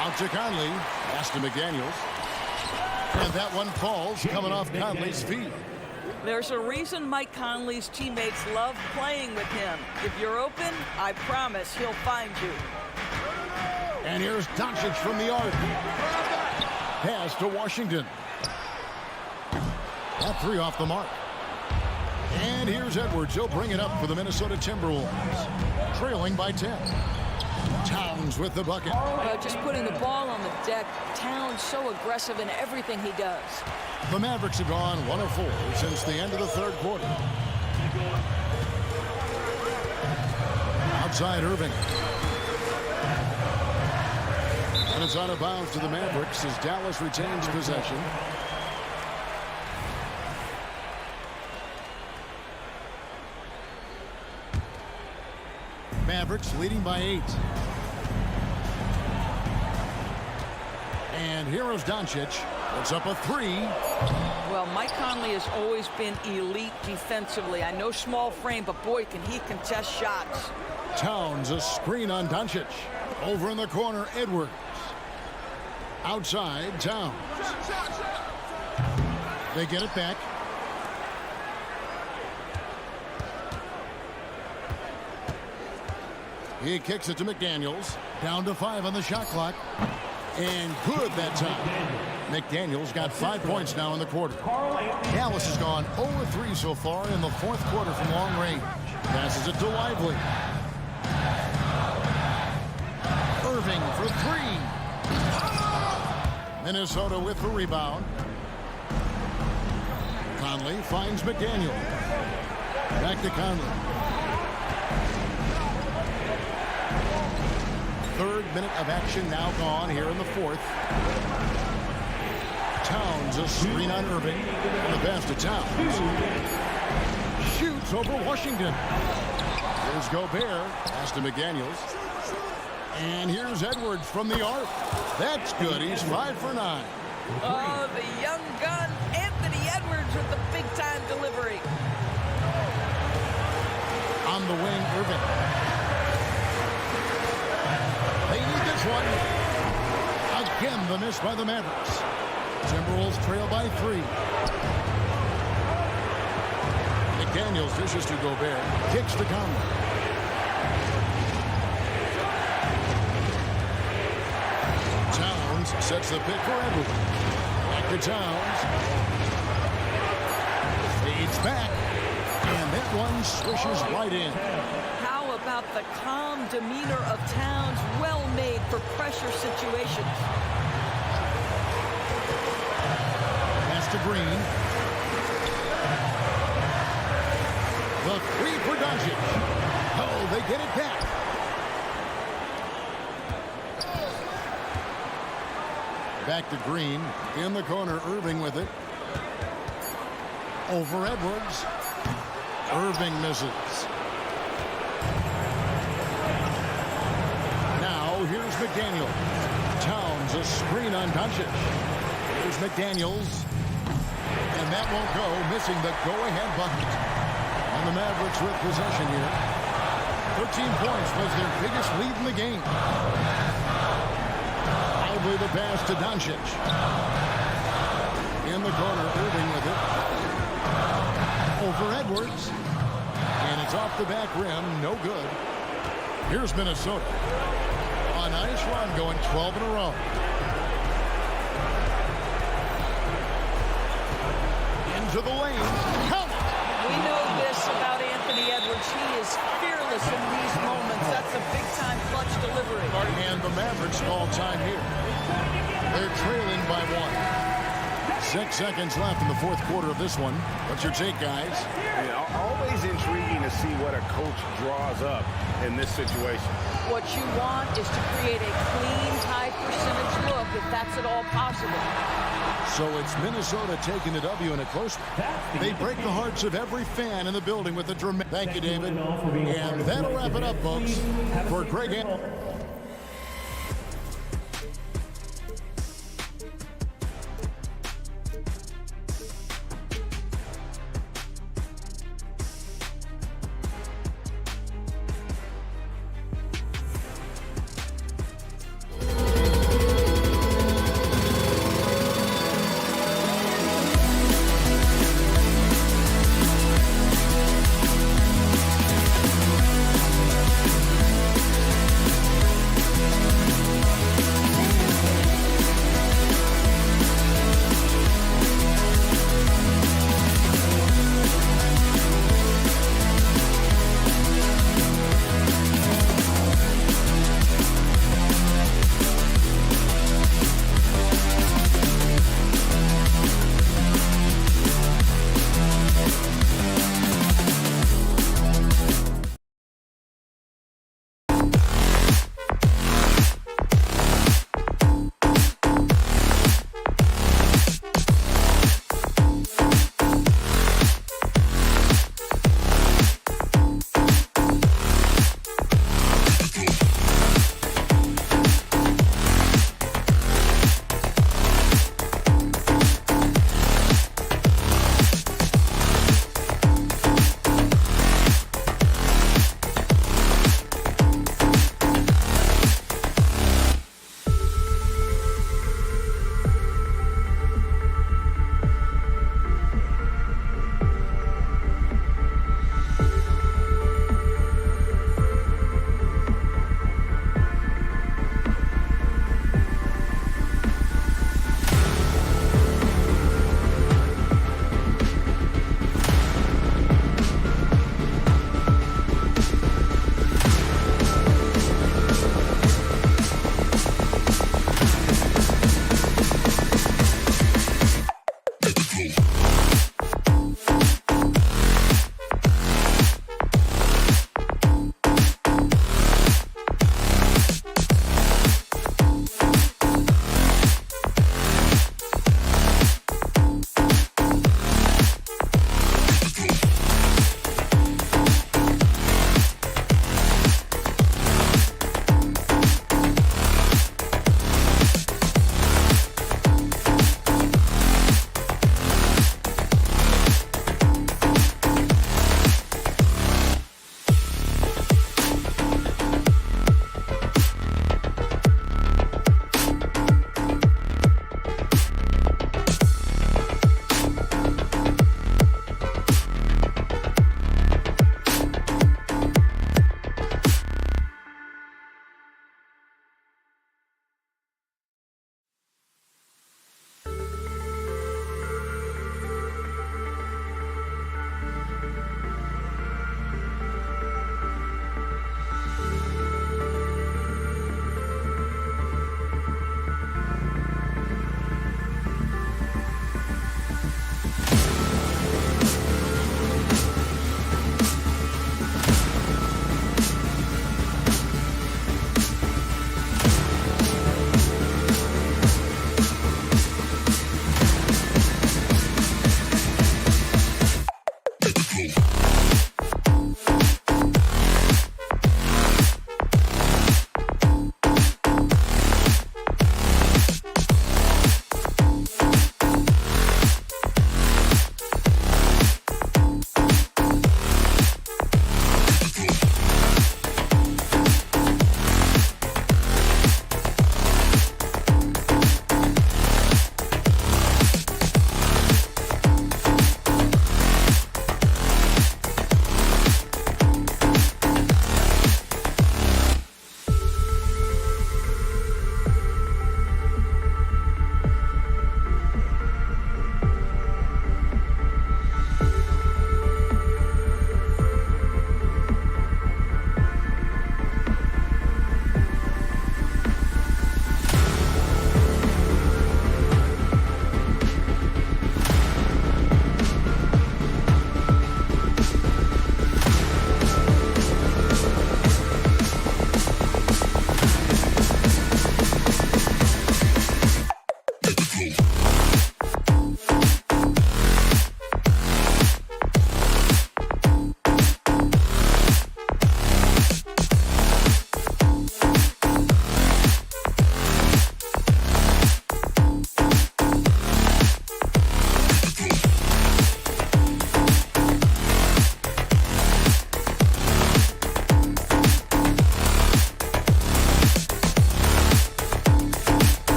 Out to Conley. Pass to McDaniels. And that one falls, coming off Conley's feet.
There's a reason Mike Conley's teammates love playing with him. If you're open, I promise he'll find you.
And here's Doncic from the arc. Pass to Washington. That 3 off the mark. And here's Edwards. He'll bring it up for the Minnesota Timberwolves. Trailing by 10. Towns with the bucket.
Just putting the ball on the deck. Towns so aggressive in everything he does.
The Mavericks have gone 1 of 4 since the end of the third quarter. Outside Irving. And it's out of bounds to the Mavericks as Dallas retains possession. Mavericks leading by 8. And here is Doncic. It's up a 3.
Well, Mike Conley has always been elite defensively. I know small frame, but boy, can he contest shots.
Towns, a screen on Doncic. Over in the corner, Edwards. Outside, Towns. They get it back. He kicks it to McDaniels. Down to 5 on the shot clock. And good that time. McDaniels got 5 points now in the quarter. Dallas has gone 0-3 so far in the fourth quarter from long range. Passes it to Lively. Irving for 3. Minnesota with the rebound. Conley finds McDaniel. Back to Conley. Third minute of action now gone here in the fourth. Towns, a screen on Irving. And the pass to Towns. Shoots over Washington. Here's Gobert. Pass to McDaniels. And here's Edwards from the arc. That's good. He's 5 for 9.
Oh, the young gun, Anthony Edwards with the big-time delivery.
On the wing, Irving. They need this one. Again, the miss by the Mavericks. Timberwolves trail by 3. McDaniels dishes to Gobert. Kicks to Conley. Towns sets the pick for Edwards. Back to Towns. Fades back. And that one swishes right in.
How about the calm demeanor of Towns? Well made for pressure situations.
Pass to Green. The 3 for Doncic. Oh, they get it back. Back to Green. In the corner, Irving with it. Over Edwards. Irving misses. Now, here's McDaniels. Towns, a screen on Doncic. Here's McDaniels. And that won't go, missing the go-ahead bucket. And the Mavericks with possession here. 13 points was their biggest lead in the game. Defensively, the pass to Doncic. In the corner, Irving with it. Over Edwards. And it's off the back rim. No good. Here's Minnesota. A nice run going 12 in a row. Into the lane. Come on.
We know this about Anthony Edwards. He is fearless in these moments. That's a big-time clutch delivery.
And the Mavericks call time here. They're trailing by 1. 6 seconds left in the fourth quarter of this one. What's your take, guys?
Yeah, always intriguing to see what a coach draws up in this situation.
What you want is to create a clean, high-percentage look, if that's at all possible.
So it's Minnesota taking the W in a close one. They break the hearts of every fan in the building with a dramatic. Thank you, David. And that'll wrap it up, folks. For Greg.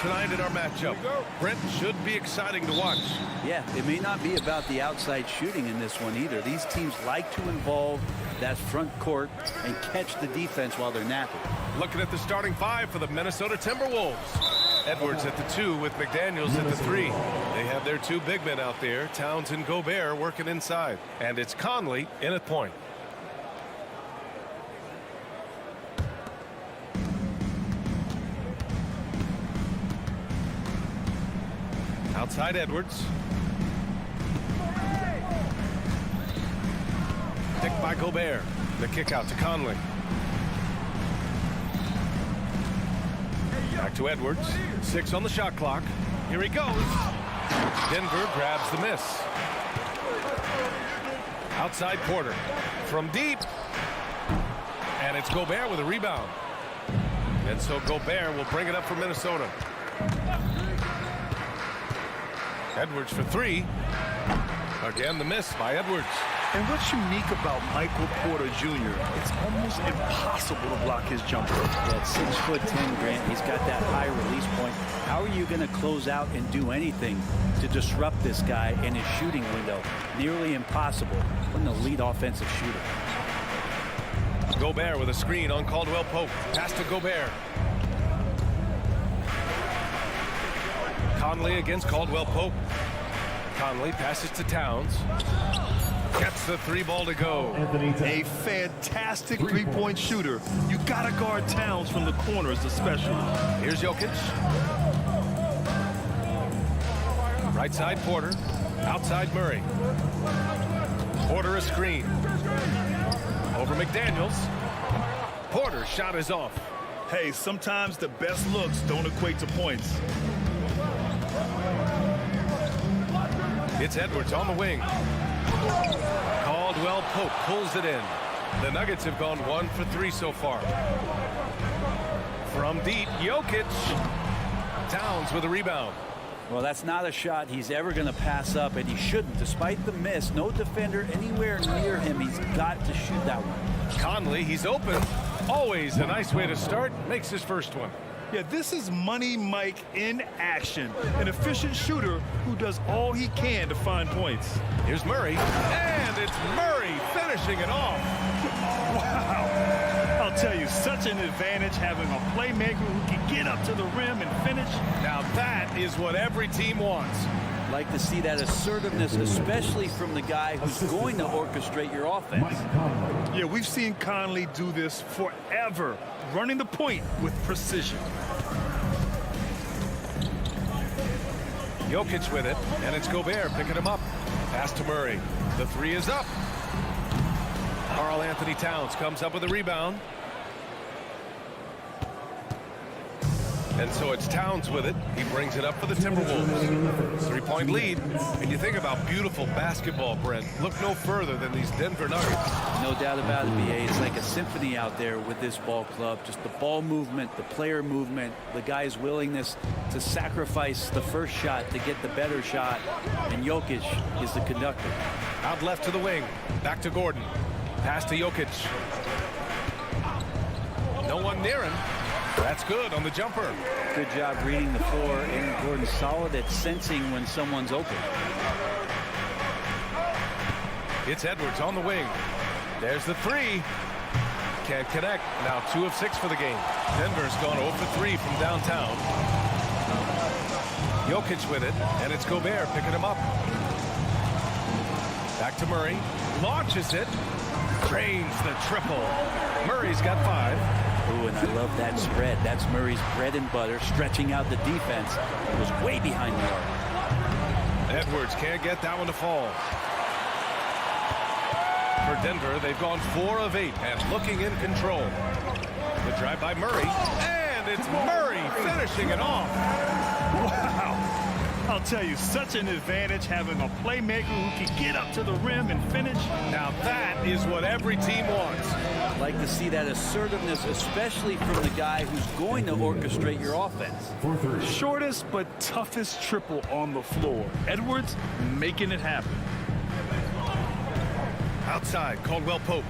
tonight in our matchup. Brent, should be exciting to watch.
Yeah, it may not be about the outside shooting in this one either. These teams like to involve that front court and catch the defense while they're napping.
Looking at the starting five for the Minnesota Timberwolves. Edwards at the 2 with McDaniels at the 3. They have their 2 big men out there, Towns and Gobert, working inside. And it's Conley in at point. Outside Edwards. Picked by Gobert. The kick out to Conley. Back to Edwards. 6 on the shot clock. Here he goes. Denver grabs the miss. Outside Porter. From deep. And it's Gobert with a rebound. And so Gobert will bring it up for Minnesota. Edwards for 3. Again, the miss by Edwards.
And what's unique about Michael Porter Jr., it's almost impossible to block his jumper.
At 6'10", Grant, he's got that high release point. How are you going to close out and do anything to disrupt this guy in his shooting window? Nearly impossible when the lead offensive shooter.
Gobert with a screen on Caldwell Pope. Pass to Gobert. Conley against Caldwell Pope. Conley passes to Towns. Gets the 3 ball to go.
A fantastic three-point shooter. You gotta guard Towns from the corners especially.
Here's Jokic. Right side Porter. Outside Murray. Porter a screen. Over McDaniels. Porter's shot is off.
Hey, sometimes the best looks don't equate to points.
It's Edwards on the wing. Caldwell Pope pulls it in. The Nuggets have gone 1 for 3 so far. From deep, Jokic. Towns with a rebound.
Well, that's not a shot he's ever going to pass up, and he shouldn't. Despite the miss, no defender anywhere near him. He's got to shoot that one.
Conley, he's open. Always a nice way to start. Makes his first one.
Yeah, this is Money Mike in action. An efficient shooter who does all he can to find points.
Here's Murray. And it's Murray finishing it off.
Wow. I'll tell you, such an advantage having a playmaker who can get up to the rim and finish.
Now that is what every team wants.
Like to see that assertiveness, especially from the guy who's going to orchestrate your offense.
Yeah, we've seen Conley do this forever, running the point with precision.
Jokic with it, and it's Gobert picking him up. Pass to Murray. The 3 is up. Karl Anthony Towns comes up with a rebound. And so it's Towns with it. He brings it up for the Timberwolves. 3-point lead. And you think about beautiful basketball, Brent. Look no further than these Denver Nuggets.
No doubt about it, BA. It's like a symphony out there with this ball club. Just the ball movement, the player movement, the guy's willingness to sacrifice the first shot to get the better shot. And Jokic is the conductor.
Out left to the wing. Back to Gordon. Pass to Jokic. No one near him. That's good on the jumper.
Good job reading the floor. Aaron Gordon solid at sensing when someone's open.
It's Edwards on the wing. There's the 3. Can't connect. Now 2 of 6 for the game. Denver's gone 0 for 3 from downtown. Jokic with it, and it's Gobert picking him up. Back to Murray. Launches it. Drains the triple. Murray's got 5.
Ooh, and I love that spread. That's Murray's bread and butter, stretching out the defense. It was way behind the arc.
Edwards can't get that one to fall. For Denver, they've gone 4 of 8 and looking in control. The drive by Murray, and it's Murray finishing it off.
Wow. I'll tell you, such an advantage having a playmaker who can get up to the rim and finish.
Now that is what every team wants.
Like to see that assertiveness, especially from the guy who's going to orchestrate your offense.
Shortest but toughest triple on the floor. Edwards making it happen.
Outside, Caldwell Pope.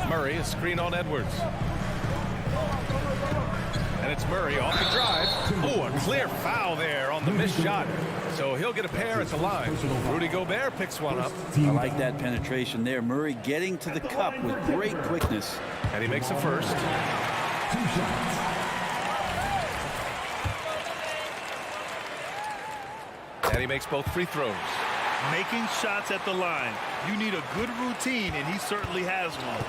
Murray, a screen on Edwards. And it's Murray off the drive. Oh, a clear foul there on the missed shot. So he'll get a pair at the line. Rudy Gobert picks one up.
I like that penetration there. Murray getting to the cup with great quickness.
And he makes the first. And he makes both free throws.
Making shots at the line. You need a good routine, and he certainly has one.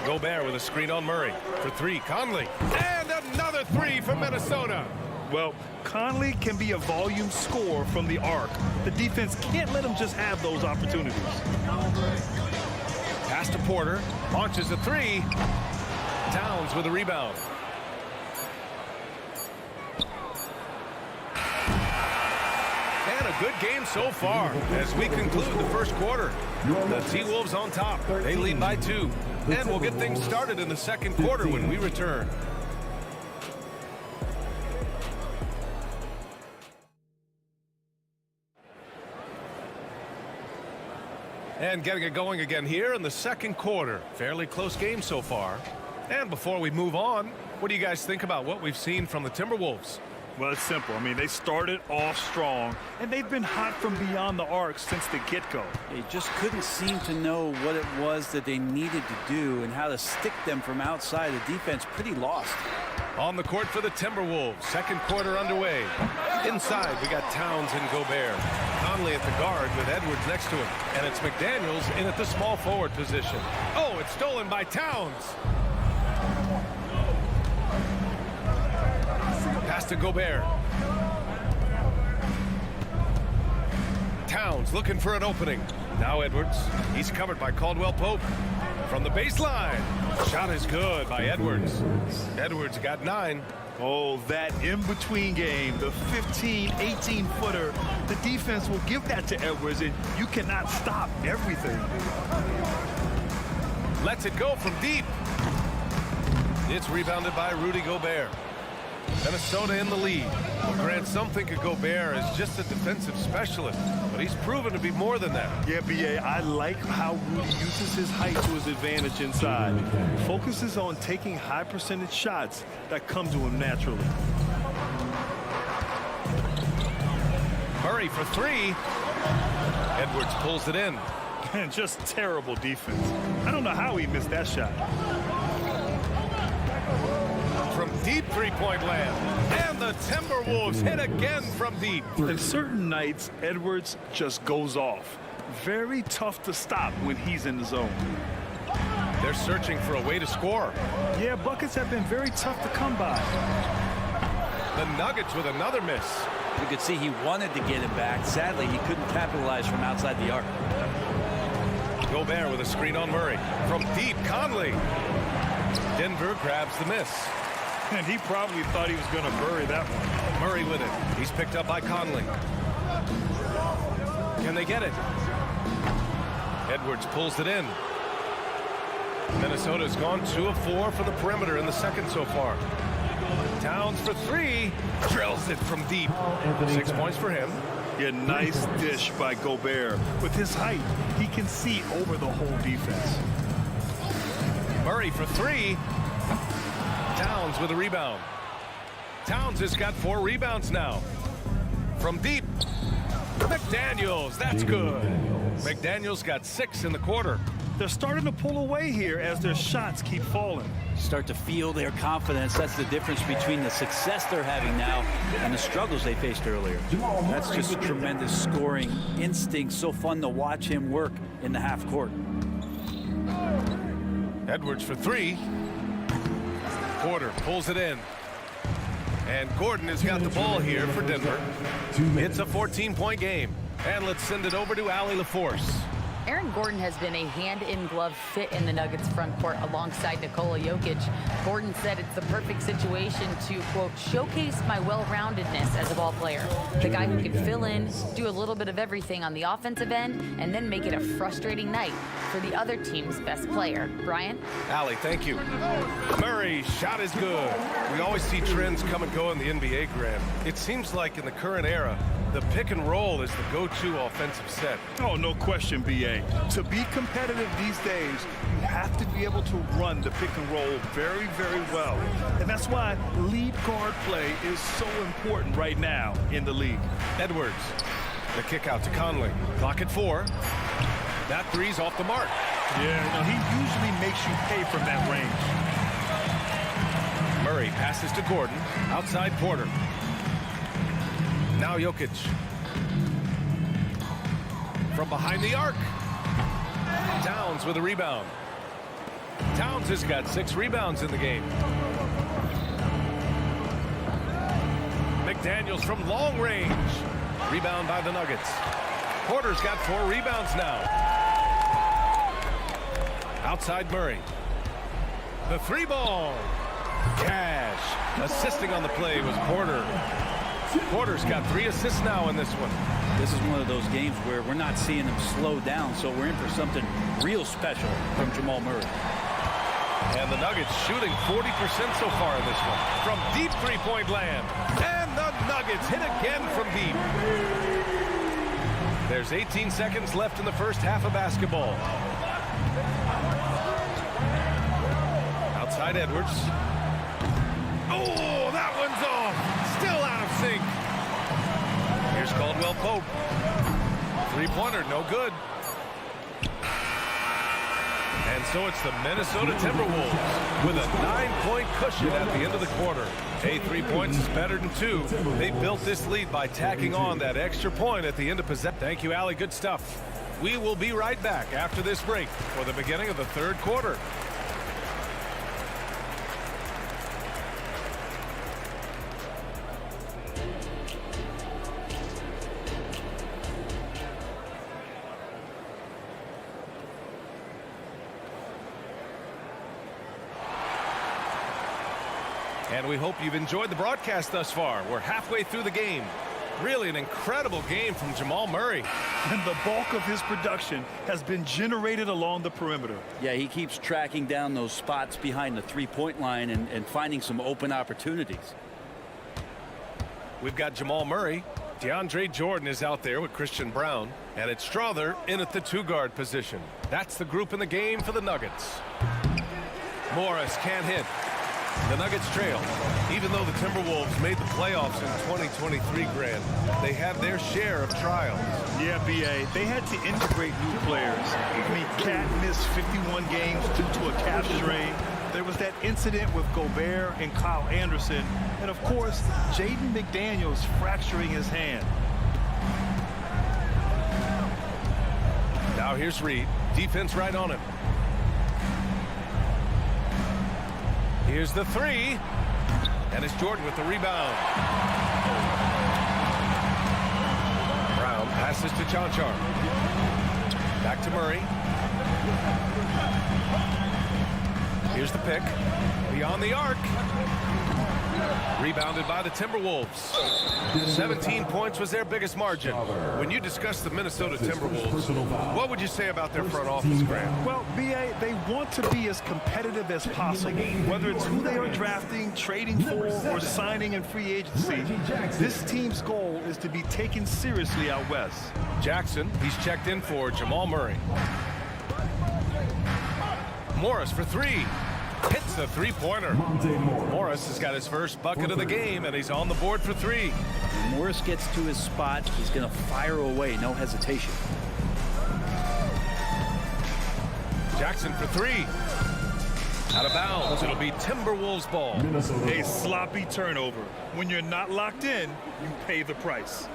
Gobert with a screen on Murray. For three, Conley. And another three for Minnesota.
Well, Conley can be a volume scorer from the arc. The defense can't let him just have those opportunities.
Pass to Porter. Launches a three. Towns with a rebound. And a good game so far as we conclude the first quarter. The T-Wolves on top. They lead by 2. And we'll get things started in the second quarter when we return. And getting it going again here in the second quarter. Fairly close game so far. And before we move on, what do you guys think about what we've seen from the Timberwolves?
Well, it's simple. I mean, they started off strong, and they've been hot from beyond the arc since the get-go.
They just couldn't seem to know what it was that they needed to do and how to stick them from outside. The defense pretty lost.
On the court for the Timberwolves. Second quarter underway. Inside, we got Towns and Gobert. Conley at the guard with Edwards next to him. And it's McDaniels in at the small forward position. Oh, it's stolen by Towns. Pass to Gobert. Towns looking for an opening. Now Edwards. He's covered by Caldwell Pope. From the baseline. Shot is good by Edwards. Edwards got 9.
Oh, that in-between game, the 15, 18-footer. The defense will give that to Edwards, and you cannot stop everything.
Lets it go from deep. It's rebounded by Rudy Gobert. Minnesota in the lead. Well, Grant, some think of Gobert as just a defensive specialist, but he's proven to be more than that.
Yeah, B.A., I like how Rudy uses his height to his advantage inside. Focuses on taking high-percentage shots that come to him naturally.
Murray for 3. Edwards pulls it in.
And just terrible defense. I don't know how he missed that shot.
From deep three-point land. And the Timberwolves hit again from deep.
And certain nights, Edwards just goes off. Very tough to stop when he's in the zone.
They're searching for a way to score.
Yeah, buckets have been very tough to come by.
The Nuggets with another miss.
You could see he wanted to get it back. Sadly, he couldn't capitalize from outside the arc.
Gobert with a screen on Murray. From deep, Conley. Denver grabs the miss.
And he probably thought he was going to bury that one.
Murray with it. He's picked up by Conley. Can they get it? Edwards pulls it in. Minnesota's gone 2 of 4 for the perimeter in the second so far. Towns for 3. Drills it from deep. 6 points for him.
Yeah, nice dish by Gobert. With his height, he can see over the whole defense.
Murray for 3. Towns with a rebound. Towns has got 4 rebounds now. From deep. McDaniels, that's good. McDaniels got 6 in the quarter.
They're starting to pull away here as their shots keep falling.
Start to feel their confidence. That's the difference between the success they're having now and the struggles they faced earlier. That's just tremendous scoring instinct. So fun to watch him work in the half court.
Edwards for 3. Porter pulls it in. And Gordon has got the ball here for Denver. It's a 14-point game. And let's send it over to Allie LaForce.
Aaron Gordon has been a hand-in-glove fit in the Nuggets front court alongside Nikola Jokic. Gordon said it's the perfect situation to, quote, showcase my well-roundedness as a ball player. The guy who can fill in, do a little bit of everything on the offensive end, and then make it a frustrating night for the other team's best player. Brian?
Allie, thank you. Murray, shot is good. We always see trends come and go in the NBA, Grant. It seems like in the current era, The pick and roll is the go-to offensive set.
Oh, no question, B.A. To be competitive these days, you have to be able to run the pick and roll very, very well. And that's why lead guard play is so important right now in the league.
Edwards, the kick out to Conley. Clock at 4. That three's off the mark.
Yeah, he usually makes you pay from that range.
Murray passes to Gordon. Outside Porter. Now Jokic. From behind the arc. Towns with a rebound. Towns has got 6 rebounds in the game. McDaniels from long range. Rebound by the Nuggets. Porter's got 4 rebounds now. Outside Murray. The 3-ball. Cash. Assisting on the play was Porter. Porter's got 3 assists now in this one.
This is one of those games where we're not seeing him slow down, so we're in for something real special from Jamal Murray.
And the Nuggets shooting 40% so far in this one. From deep three-point land. And the Nuggets hit again from deep. There's 18 seconds left in the first half of basketball. Outside Edwards. Oh, that one's off. Still out of sync. Here's Caldwell Pope. 3-pointer, no good. And so it's the Minnesota Timberwolves with a 9-point cushion at the end of the quarter. Hey, 3 points is better than 2. They built this lead by tacking on that extra point at the end of possession. Thank you, Allie. Good stuff. We will be right back after this break for the beginning of the third quarter. And we hope you've enjoyed the broadcast thus far. We're halfway through the game. Really an incredible game from Jamal Murray.
And the bulk of his production has been generated along the perimeter.
Yeah, he keeps tracking down those spots behind the three-point line and finding some open opportunities.
We've got Jamal Murray. DeAndre Jordan is out there with Christian Brown. And it's Strother in at the 2-guard position. That's the group in the game for the Nuggets. Morris can't hit. The Nuggets trail. Even though the Timberwolves made the playoffs in 2023, Grant, they had their share of trials.
Yeah, B.A. They had to integrate new players. I mean, Cat missed 51 games due to a calf strain. There was that incident with Gobert and Kyle Anderson. And, of course, Jaden McDaniels fracturing his hand.
Now here's Reed. Defense right on him. Here's the 3. And it's Jordan with the rebound. Brown passes to Chanchar. Back to Murray. Here's the pick. Beyond the arc. Rebounded by the Timberwolves. 17 points was their biggest margin. When you discuss the Minnesota Timberwolves, what would you say about their front office, Grant?
Well, B.A., they want to be as competitive as possible. Whether it's who they are drafting, trading for, or signing in free agency, this team's goal is to be taken seriously out west.
Jackson, he's checked in for Jamal Murray. Morris for 3. Hits the 3-pointer. Morris has got his first bucket of the game, and he's on the board for 3.
When Morris gets to his spot, he's going to fire away, no hesitation.
Jackson for 3. Out of bounds. It'll be Timberwolves ball.
A sloppy turnover. When you're not locked in, you pay the price.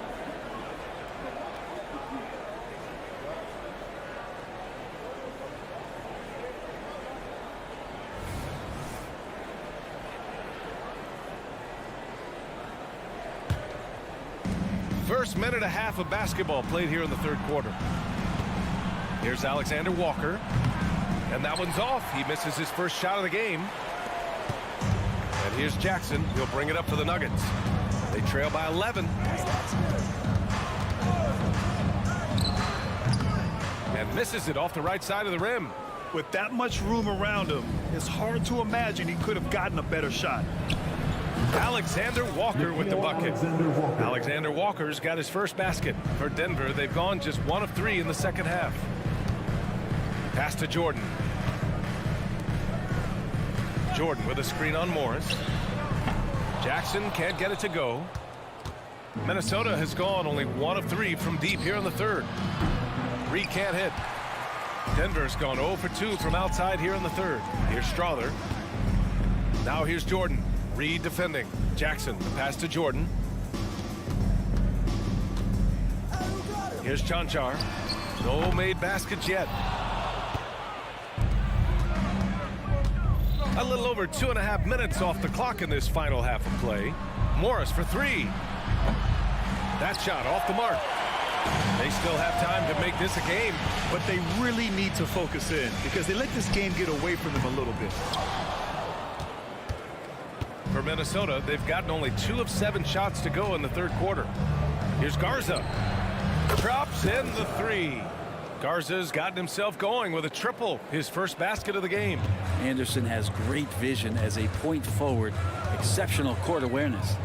First minute and a half of basketball played here in the third quarter. Here's Alexander Walker. And that one's off. He misses his first shot of the game. And here's Jackson. He'll bring it up for the Nuggets. They trail by 11. And misses it off the right side of the rim.
With that much room around him, it's hard to imagine he could have gotten a better shot.
Alexander Walker with the bucket. Alexander Walker's got his first basket. For Denver, they've gone just 1 of 3 in the second half. Pass to Jordan. Jordan with a screen on Morris. Jackson can't get it to go. Minnesota has gone only 1 of 3 from deep here in the third. Reed can't hit. Denver's gone 0 for 2 from outside here in the third. Here's Strother. Now here's Jordan. Reed defending. Jackson, the pass to Jordan. Here's Chanchar. No made baskets yet. A little over 2.5 minutes off the clock in this final half of play. Morris for 3. That shot off the mark. They still have time to make this a game.
But they really need to focus in because they let this game get away from them a little bit.
For Minnesota, they've gotten only 2 of 7 shots to go in the third quarter. Here's Garza. Drops in the 3. Garza's gotten himself going with a triple, his first basket of the game.
Anderson has great vision as a point forward, exceptional court awareness.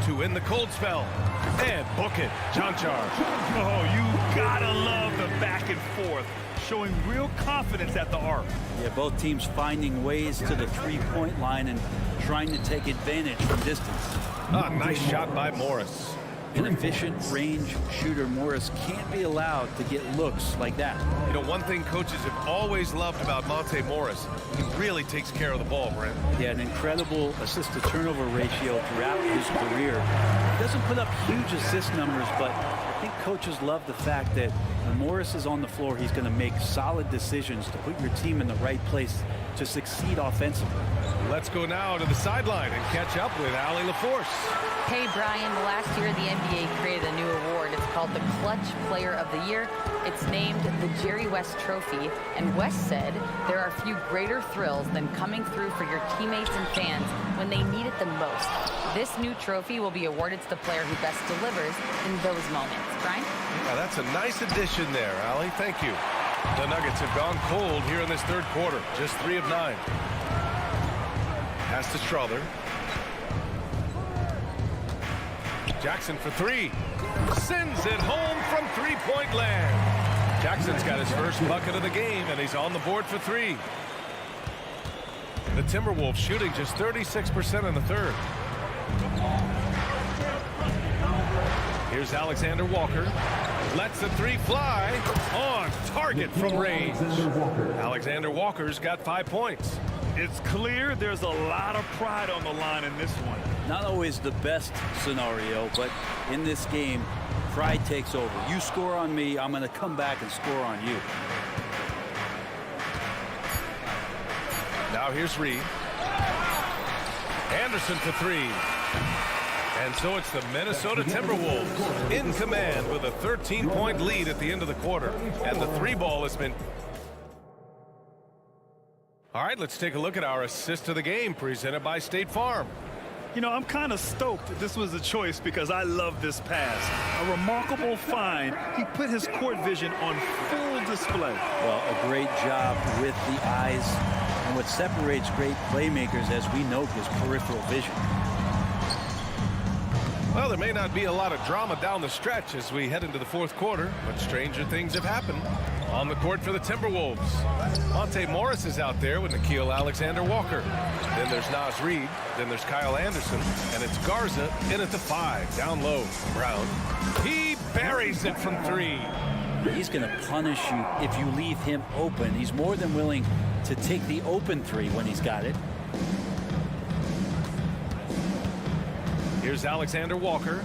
To win the cold spell and book it. Chanchar.
Oh, you gotta love the back and forth, showing real confidence at the arc.
Yeah, both teams finding ways to the three-point line and trying to take advantage from distance.
Nice shot by Morris.
An efficient range shooter, Morris can't be allowed to get looks like that.
You know, one thing coaches have always loved about Monte Morris, he really takes care of the ball, Brent.
He had an incredible assist-to-turnover ratio throughout his career. He doesn't put up huge assist numbers, but I think coaches love the fact that when Morris is on the floor, he's going to make solid decisions to put your team in the right place to succeed offensively.
Let's go now to the sideline and catch up with Allie LaForce.
Hey, Brian, last year the NBA created a new award. It's called the Clutch Player of the Year. It's named the Jerry West Trophy. And West said there are few greater thrills than coming through for your teammates and fans when they need it the most. This new trophy will be awarded to the player who best delivers in those moments. Brian?
Yeah, that's a nice addition there, Allie. Thank you. The Nuggets have gone cold here in this third quarter. Just 3 of 9. Pass to Strother. Jackson for 3. Sends it home from three-point land. Jackson's got his first bucket of the game, and he's on the board for 3. The Timberwolves shooting just 36% in the third. Here's Alexander Walker. Lets the 3 fly. On target from range. Alexander Walker's got 5 points.
It's clear there's a lot of pride on the line in this one.
Not always the best scenario, but in this game, pride takes over. You score on me, I'm going to come back and score on you.
Now here's Reed. Anderson for 3. And so it's the Minnesota Timberwolves in command with a 13-point lead at the end of the quarter. And the 3 ball has been... All right, let's take a look at our assist of the game presented by State Farm.
You know, I'm kind of stoked that this was a choice because I love this pass. A remarkable find. He put his court vision on full display.
Well, a great job with the eyes. And what separates great playmakers, as we note, is peripheral vision.
Well, there may not be a lot of drama down the stretch as we head into the fourth quarter, but stranger things have happened. On the court for the Timberwolves, Monte Morris is out there with Nickeil Alexander-Walker. Then there's Naz Reid. Then there's Kyle Anderson. And it's Garza in at the 5. Down low. Brown. He buries it from 3.
He's going to punish you if you leave him open. He's more than willing to take the open 3 when he's got it.
Here's Alexander Walker.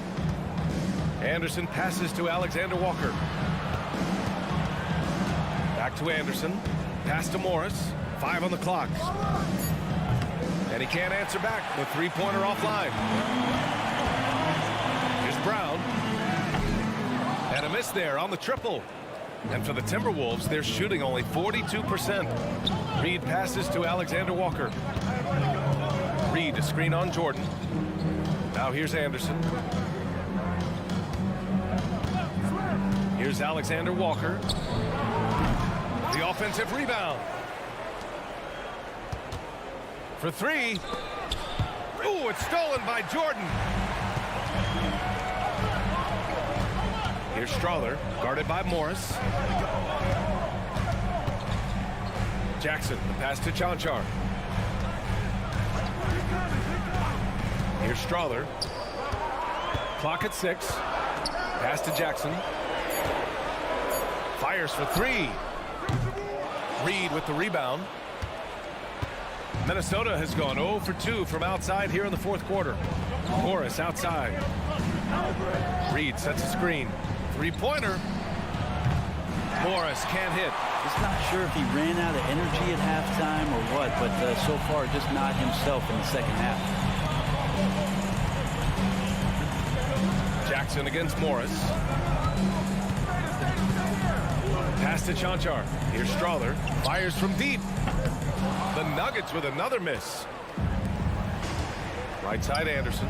Anderson passes to Alexander Walker. Back to Anderson. Pass to Morris. 5 on the clock. And he can't answer back. The 3-pointer offline. Here's Brown. And a miss there on the triple. And for the Timberwolves, they're shooting only 42%. Reed passes to Alexander Walker. Reed, a screen on Jordan. Now here's Anderson. Here's Alexander Walker. The offensive rebound. for three. Ooh, it's stolen by Jordan. Here's Strother, guarded by Morris. Jackson, the pass to Chanchar. Here's Strother. Clock at 6. Pass to Jackson. Fires for three. Reed with the rebound. Minnesota has gone 0 for 2 from outside here in the fourth quarter. Morris outside. Reed sets a screen. Three-pointer. Morris can't hit.
Just not sure if he ran out of energy at halftime or what, but so far just not himself in the second half.
Jackson against Morris. Pass to Chanchar. Here's Strother. Fires from deep. The Nuggets with another miss. Right side Anderson.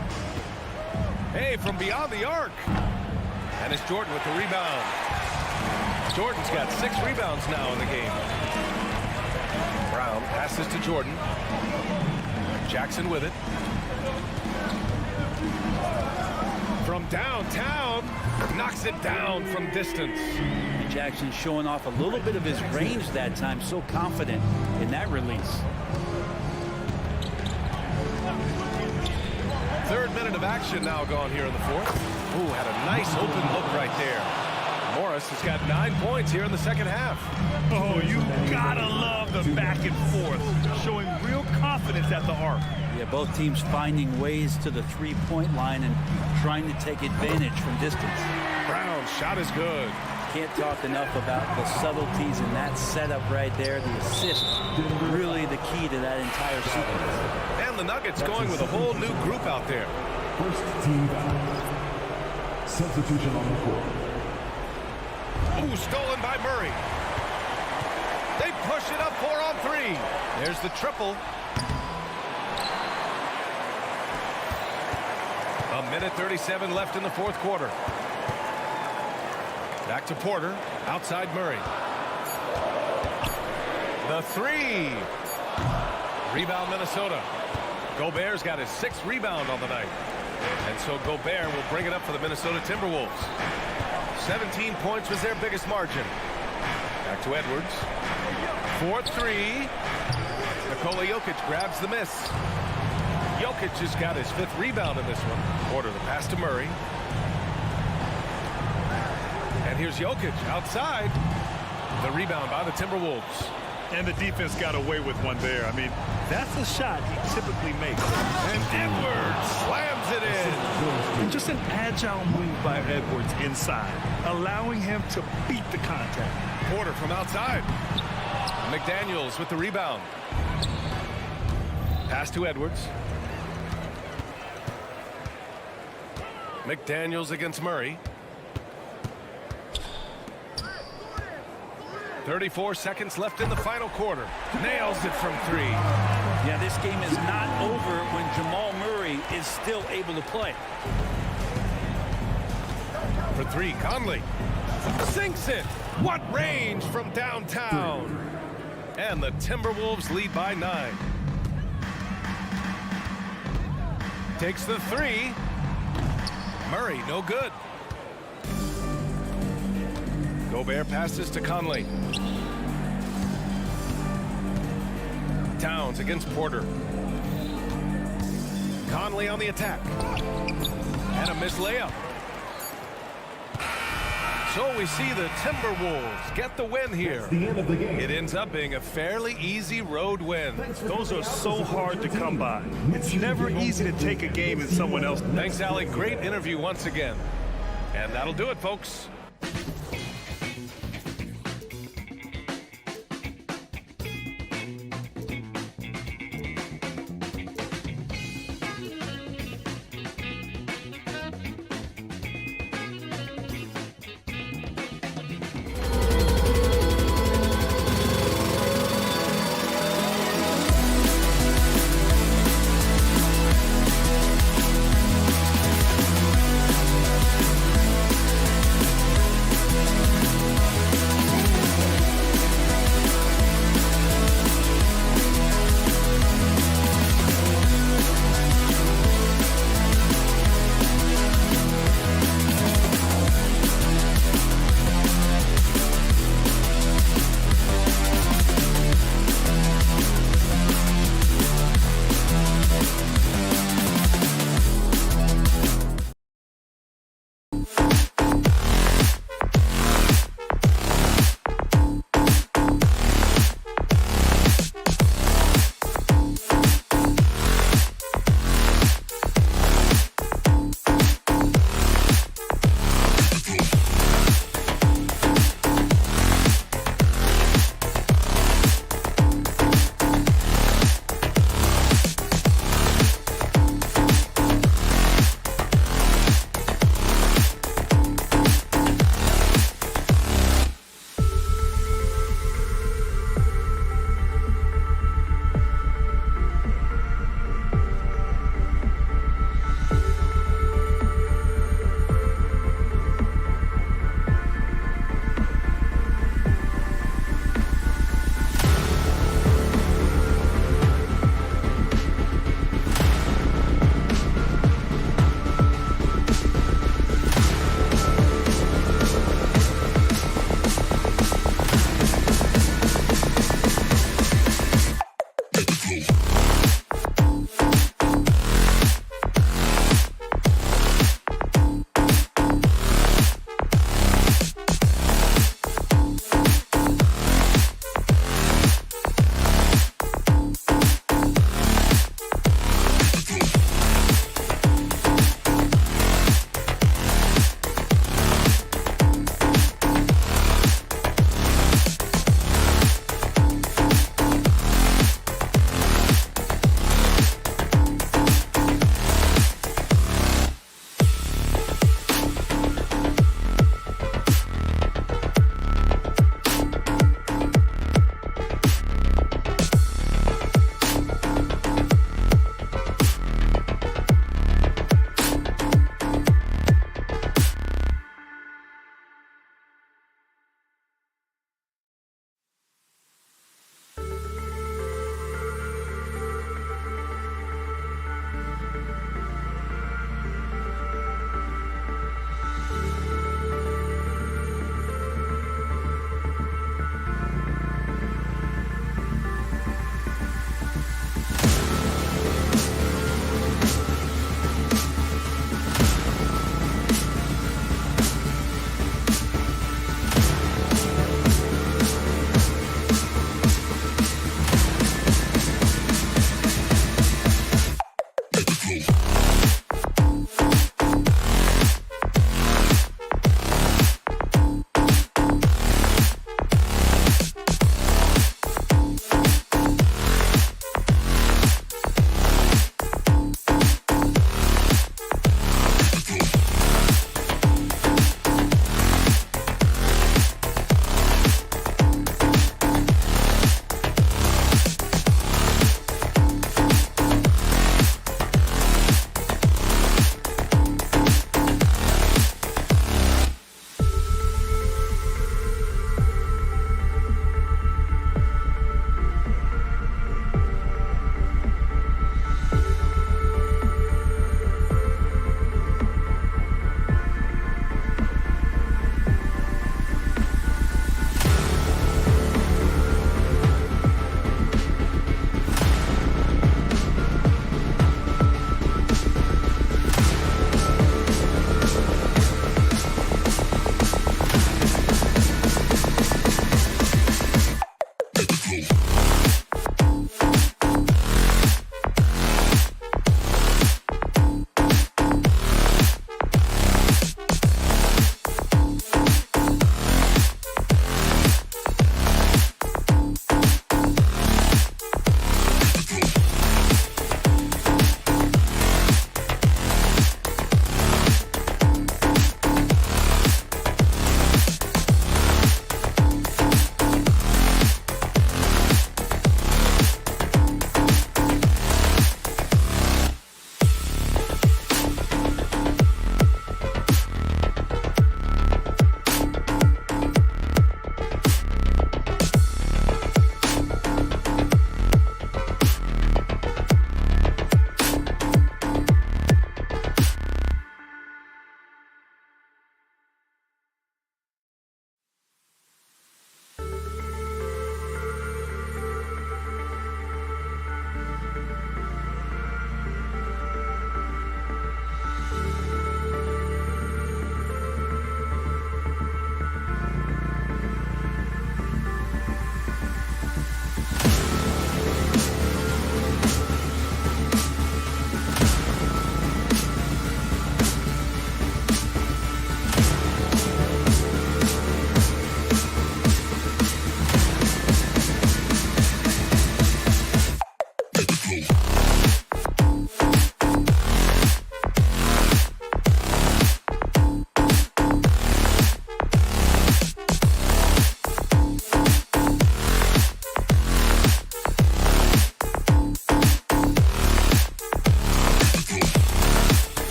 Hey, from beyond the arc. And it's Jordan with the rebound. Jordan's got 6 rebounds now in the game. Brown passes to Jordan. Jackson with it. From downtown, knocks it down from distance.
Jackson showing off a little bit of his range that time, so confident in that release.
Third minute of action now gone here in the fourth. Ooh, had a nice open look right there. Morris has got 9 points here in the second half.
Oh, you gotta love the back and forth, showing real confidence at the arc.
Yeah, both teams finding ways to the three-point line and trying to take advantage from distance.
Brown's shot is good.
Can't talk enough about the subtleties in that setup right there. The assist, really the key to that entire sequence.
And the Nuggets going with a whole new group out there.
First team foul. Substitution on the court.
Ooh, stolen by Murray. They push it up 4 on 3. There's the triple. A minute 37 left in the fourth quarter. Back to Porter. Outside Murray. The three. Rebound Minnesota. Gobert's got his 6th rebound on the night. And so Gobert will bring it up for the Minnesota Timberwolves. 17 points was their biggest margin. Back to Edwards. 4-3. Nikola Jokic grabs the miss. Jokic just got his 5th rebound in this one. Porter the pass to Murray. And here's Jokic outside. The rebound by the Timberwolves.
And the defense got away with one there. I mean, that's a shot he typically makes.
And Edwards slams it in.
And just an agile move by Edwards inside, allowing him to beat the contact.
Porter from outside. McDaniels with the rebound. Pass to Edwards. McDaniels against Murray. 34 seconds left in the final quarter. Nails it from 3.
Yeah, this game is not over when Jamal Murray is still able to play.
For 3, Conley. Sinks it. What range from downtown. And the Timberwolves lead by 9. Takes the 3. Murray, no good. Gobert passes to Conley. Towns against Porter. Conley on the attack. And a missed layup. So we see the Timberwolves get the win here.
The end of the game.
It ends up being a fairly easy road win.
Those are so hard to come by. It's never easy to take a game in someone else.
Thanks, Allie. Great interview once again. And that'll do it, folks.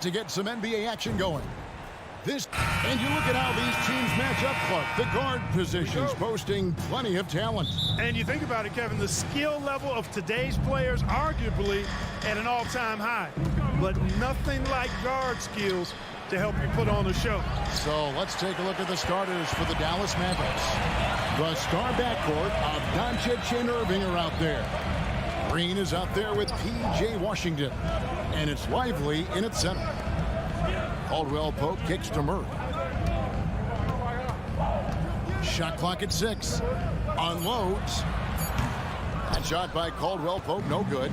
to get some NBA action going. And you look at how these teams match up, Clark. The guard positions boasting plenty of talent.
And you think about it, Kevin, the skill level of today's players arguably at an all-time high. But nothing like guard skills to help you put on a show.
So let's take a look at the starters for the Dallas Mavericks. The star backcourt of Doncic and Irving are out there. Green is out there with P.J. Washington. And it's Lively in its center. Caldwell Pope kicks to Murray. Shot clock at 6. Unloads. That shot by Caldwell Pope, no good.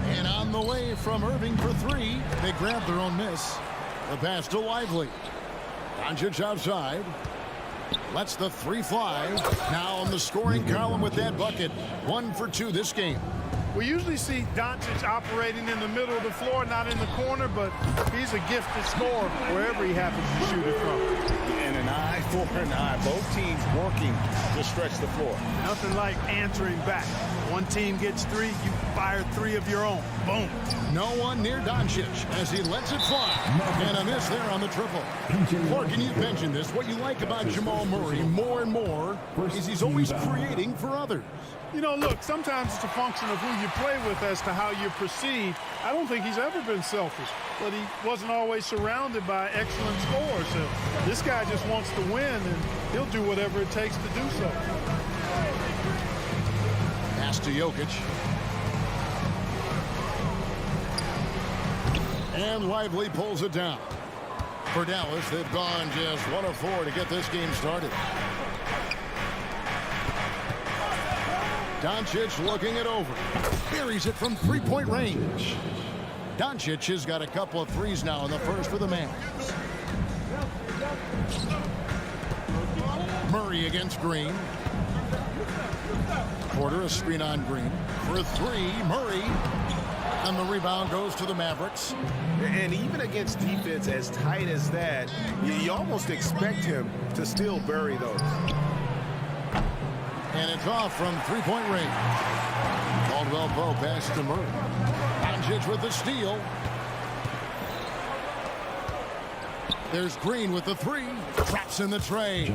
And on the way from Irving for 3. They grab their own miss. The pass to Lively. Doncic outside. Lets the 3 fly. Now on the scoring column with that bucket. 1 for 2 this game.
We usually see Doncic operating in the middle of the floor, not in the corner, but he's a gifted scorer wherever he happens to shoot it from.
And an eye for an eye. Both teams working to stretch the floor.
Nothing like answering back. One team gets 3, you fire 3 of your own. Boom.
No one near Doncic as he lets it fly. And a miss there on the triple. Clark, and you mentioned this. What you like about Jamal Murray more and more is he's always creating for others.
You know, look, sometimes it's a function of who you play with as to how you're perceived. I don't think he's ever been selfish, but he wasn't always surrounded by excellent scorers. So this guy just wants to win, and he'll do whatever it takes to do so.
Pass to Jokic. And Lively pulls it down. For Dallas, they've gone just 1 of 4 to get this game started. Doncic looking it over. Buries it from 3-point range. Doncic has got a couple of threes now in the first for the Mavs. Murray against Green. Porter a screen on Green. For 3, Murray. And the rebound goes to the Mavericks.
And even against defense as tight as that, you almost expect him to still bury those.
And it's off from 3-point range. Caldwell Pope pass to Murray. Doncic with the steal. There's Green with the 3. Traps in the tray.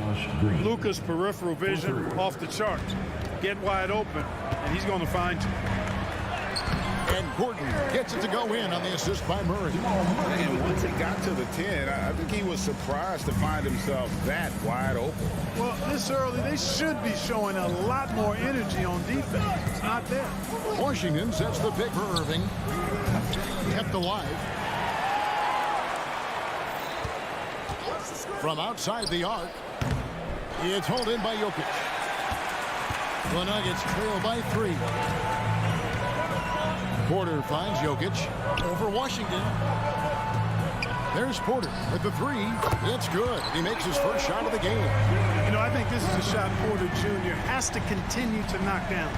Luka's peripheral vision off the charts. Get wide open, and he's going to find you.
And Gordon gets it to go in on the assist by Murray.
And once he got to the 10, I think he was surprised to find himself that wide open.
Well, this early, they should be showing a lot more energy on defense. It's not there.
Washington sets the pick for Irving. Kept alive. From outside the arc, it's hauled in by Jokic. The Nuggets trail by 3. Porter finds Jokic over Washington. There's Porter with the 3. It's good. He makes his first shot of the game.
You know, I think this is a shot Porter Jr. has to continue to knock down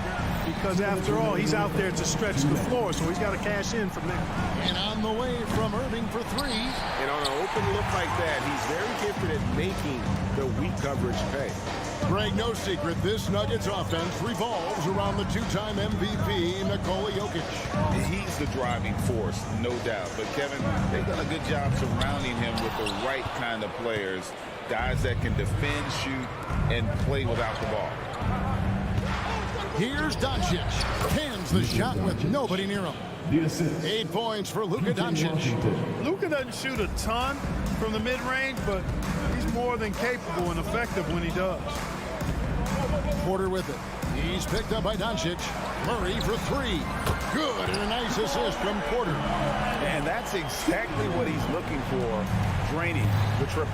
because, after all, he's out there to stretch the floor, so he's got to cash in from there.
And on the way from Irving for 3.
And on an open look like that, he's very gifted at making the weak coverage pay.
Greg, no secret, this Nuggets offense revolves around the 2-time MVP, Nikola Jokic.
He's the driving force, no doubt. But, Kevin, they've done a good job surrounding him with the right kind of players, guys that can defend, shoot, and play without the ball.
Here's Doncic. Hands the shot with nobody near him. 8 points for Luka Doncic.
Luka doesn't shoot a ton from the mid-range, but he's more than capable and effective when he does.
Porter with it. He's picked up by Doncic. Murray for 3. Good, and a nice assist from Porter.
And that's exactly what he's looking for, draining the triple.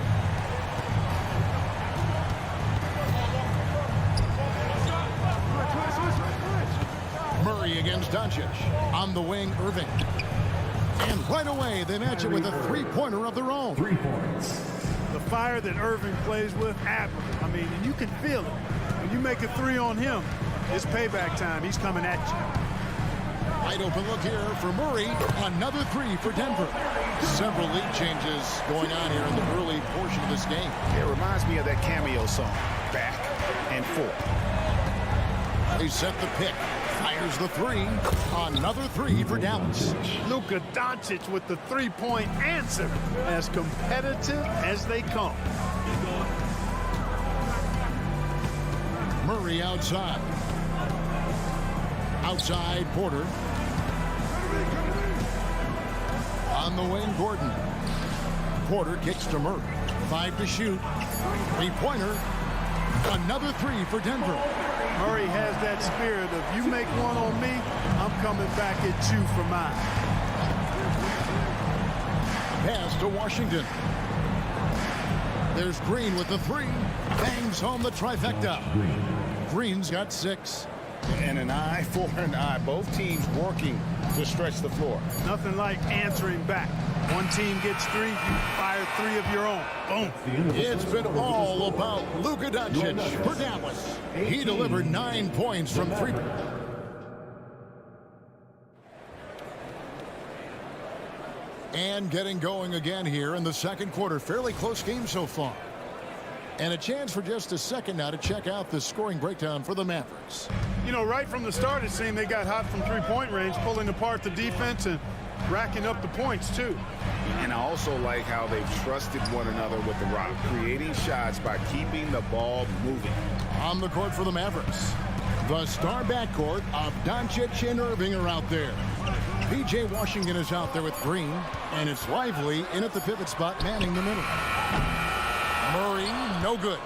Murray against Doncic. On the wing, Irving. And right away, they match it with a 3-pointer of their own.
3 points.
The fire that Irving plays with, admirable. I mean, and you can feel it. When you make a 3 on him, it's payback time. He's coming at you.
Wide open look here for Murray. Another 3 for Denver. Several lead changes going on here in the early portion of this game.
It reminds me of that cameo song, Back and Forth.
They set the pick. Fires There's the three. Another three for Dallas.
Luka Doncic with the three-point answer. As competitive as they come.
Murray outside. Outside, Porter. On the wing, Gordon. Porter kicks to Murray. 5 to shoot. Three-pointer. Another three for Denver.
Murray has that spirit of, you make one on me, I'm coming back at you for mine.
Pass to Washington. There's Green with the three. Bangs home the trifecta. Green's got 6.
And an eye for an eye. Both teams working to stretch the floor.
Nothing like answering back. One team gets 3, you fire 3 of your own. Boom.
It's been all about Luka Doncic for Dallas. He delivered 9 points from 3. And getting going again here in the second quarter. Fairly close game so far. And a chance for just a second now to check out the scoring breakdown for the Mavericks.
You know, right from the start, it seemed they got hot from three-point range, pulling apart the defense and racking up the points, too.
And I also like how they've trusted one another with the rock, creating shots by keeping the ball moving.
On the court for the Mavericks, the star backcourt of Doncic and Irving are out there. P.J. Washington is out there with Green, and it's Lively in at the pivot spot, manning the middle. Murray, no good.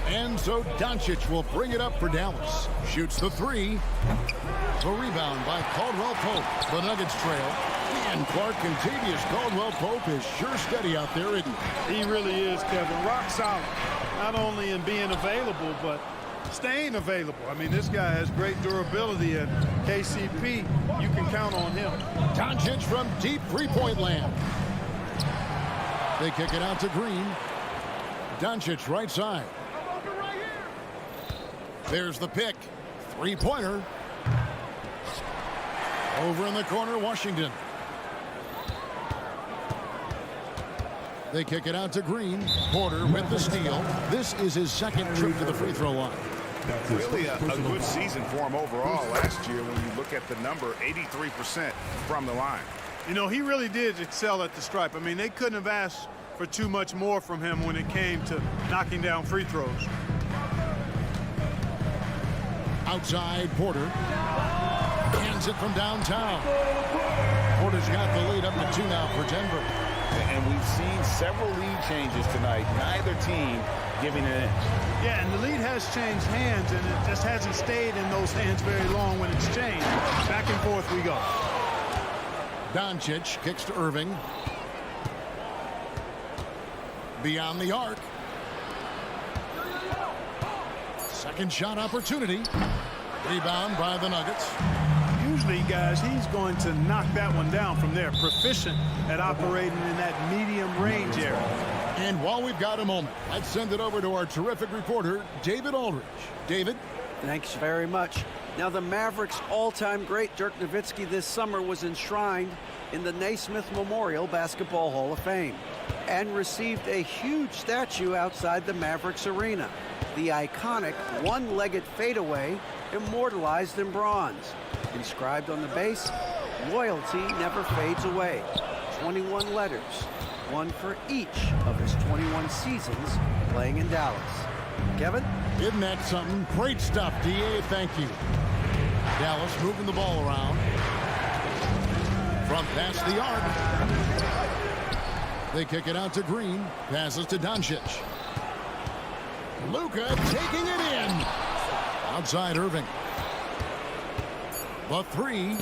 And so Doncic will bring it up for Dallas. Shoots the three. The rebound by Caldwell Pope. The Nuggets trail. And Clark Contavious Caldwell Pope is sure steady out there, isn't he?
He really is, Kevin. Rock solid. Not only in being available, but staying available. I mean, this guy has great durability, and KCP, you can count on him.
Doncic from deep three-point land. They kick it out to Green. Doncic right side. There's the pick. Three-pointer. Over in the corner, Washington. They kick it out to Green. Porter with the steal. This is his second trip to the free throw line.
Really a good season for him overall last year when you look at the number, 83% from the line.
You know, he really did excel at the stripe. I mean, they couldn't have asked for too much more from him when it came to knocking down free throws.
Outside, Porter. Hands it from downtown. Porter's got the lead up to 2 now for Denver.
And we've seen several lead changes tonight. Neither team giving an inch.
Yeah, and the lead has changed hands, and it just hasn't stayed in those hands very long when it's changed. Back and forth we go.
Doncic kicks to Irving. Beyond the arc. Second shot opportunity. Rebound by the Nuggets.
Usually, guys, he's going to knock that one down from there. Proficient at operating in that medium range area.
And while we've got a moment, let's send it over to our terrific reporter, David Aldridge. David?
Thanks very much. Now, the Mavericks' all-time great Dirk Nowitzki this summer was enshrined in the Naismith Memorial Basketball Hall of Fame and received a huge statue outside the Mavericks arena. The iconic one-legged fadeaway immortalized in bronze. Inscribed on the base, loyalty never fades away. 21 letters, one for each of his 21 seasons playing in Dallas. Kevin?
Isn't that something? Great stuff, D.A. Thank you. Dallas moving the ball around. From past the arc. They kick it out to Green. Passes to Doncic. Luka taking it in. Outside Irving. The three.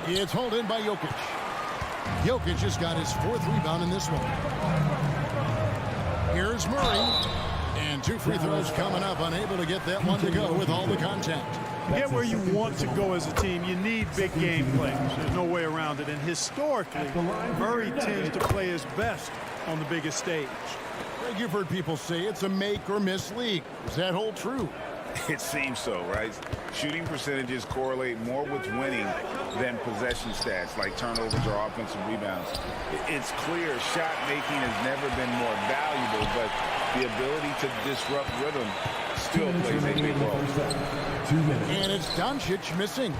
It's hauled in by Jokic. Jokic has got his 4th rebound in this one. Here's Murray. And 2 free throws coming up. Unable to get that one to go with all the contact.
To get where you want to go as a team, you need big game players. There's no way around it. And historically, Murray tends to play his best on the biggest stage.
Greg, you've heard people say it's a make or miss league. Does that hold true?
It seems so, right? Shooting percentages correlate more with winning than possession stats like turnovers or offensive rebounds. It's clear shot making has never been more valuable, but the ability to disrupt rhythm still plays a big role.
2 minutes.
And it's Doncic missing.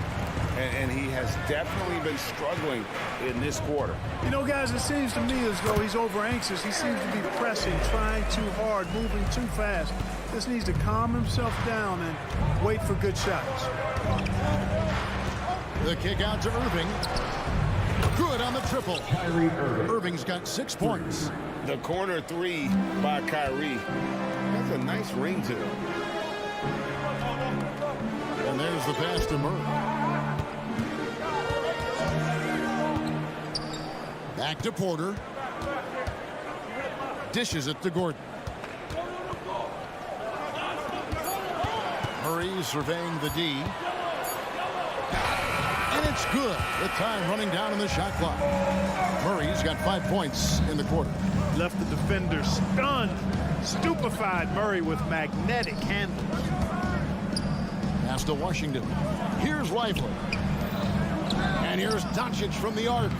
And he has definitely been struggling in this quarter.
You know, guys, it seems to me as though he's over-anxious. He seems to be pressing, trying too hard, moving too fast. Just needs to calm himself down and wait for good shots.
The kick out to Irving. Good on the triple.
Kyrie Irving.
Irving's got 6 points.
The corner three by Kyrie. That's a nice ring to him.
And there's the pass to Murray. Back to Porter. Dishes it to Gordon. Murray surveying the D. And it's good. The time running down in the shot clock. Murray's got 5 points in the quarter.
Left the defender stunned, stupefied. Murray with magnetic handles.
Pass to Washington. Here's Lively. And here's Doncic from the arc.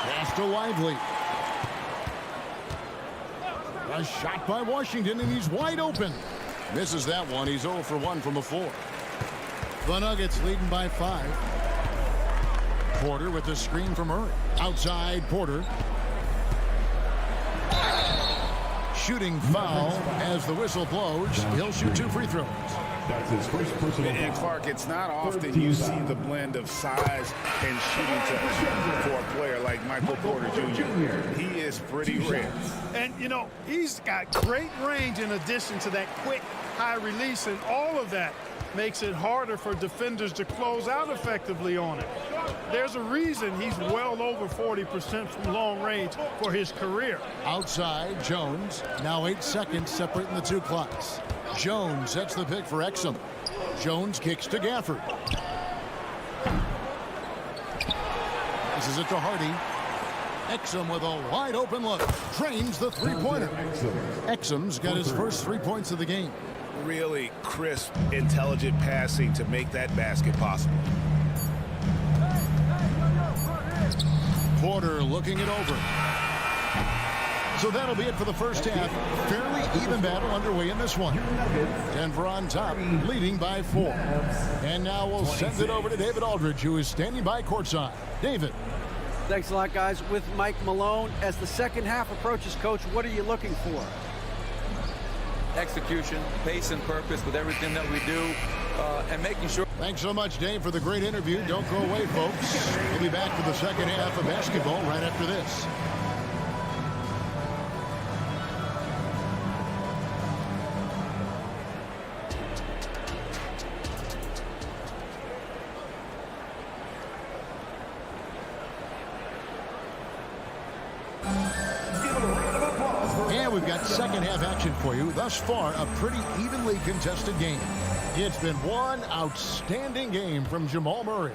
Pass to Lively. A shot by Washington, and he's wide open. Misses that one. He's 0 for 1 from the floor. The Nuggets leading by 5. Porter with the screen from Murray. Outside Porter. Shooting foul as the whistle blows. He'll shoot 2 free throws.
That's his first personal
And
foul.
Clark, it's not often you see the blend of size and shooting touch for a player like Michael Porter Jr. He is pretty rare.
And, you know, he's got great range in addition to that quick, high release, and all of that makes it harder for defenders to close out effectively on it. There's a reason he's well over 40% from long range for his career.
Outside, Jones. Now 8 seconds separating the 2 clocks. Jones sets the pick for Exum. Jones kicks to Gafford. This is it to Hardy. Exum with a wide open look. Trains the 3-pointer. Exum's got his first 3 points of the game.
Really crisp, intelligent passing to make that basket possible.
Porter looking it over. So that'll be it for the first half. Fairly even battle underway in this one. Denver on top, leading by 4. And now we'll send it over to David Aldridge, who is standing by courtside. David.
Thanks a lot, guys. With Mike Malone, as the second half approaches, Coach, what are you looking for?
Execution, pace and purpose with everything that we do, and making sure.
Thanks so much, Dave, for the great interview. Don't go away, folks. We'll be back for the second half of basketball right after this. And we've got second half action for you. Thus far, a pretty evenly contested game. It's been one outstanding game from Jamal Murray.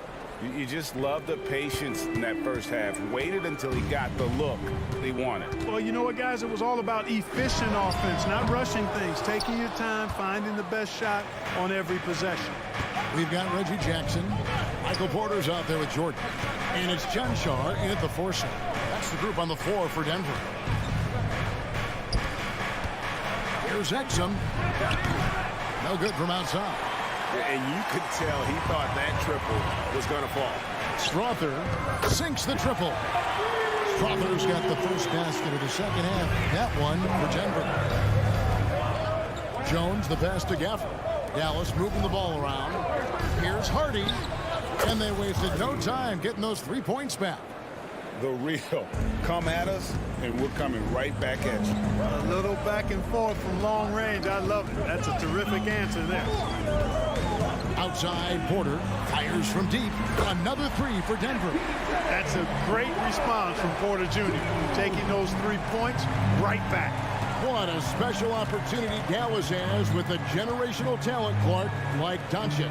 You just love the patience in that first half. Waited until he got the look he wanted.
Well, you know what, guys? It was all about efficient offense, not rushing things, taking your time, finding the best shot on every possession.
We've got Reggie Jackson. Michael Porter's out there with Jordan. And it's Janshar in at the 4 slot. That's the group on the floor for Denver. Here's Exum. No good from outside.
And you could tell he thought that triple was going to fall.
Strother sinks the triple. Strother's got the first basket of the second half. That one for Denver. Jones, the pass to Gafford. Dallas moving the ball around. Here's Hardy. And they wasted no time getting those 3 points back.
The real. Come at us, and we're coming right back at you.
A little back and forth from long range. I love it. That's a terrific answer there.
Outside, Porter fires from deep. Another 3 for Denver.
That's a great response from Porter Jr. Taking those 3 points right back.
What a special opportunity Dallas has with a generational talent, Clark, like Doncic.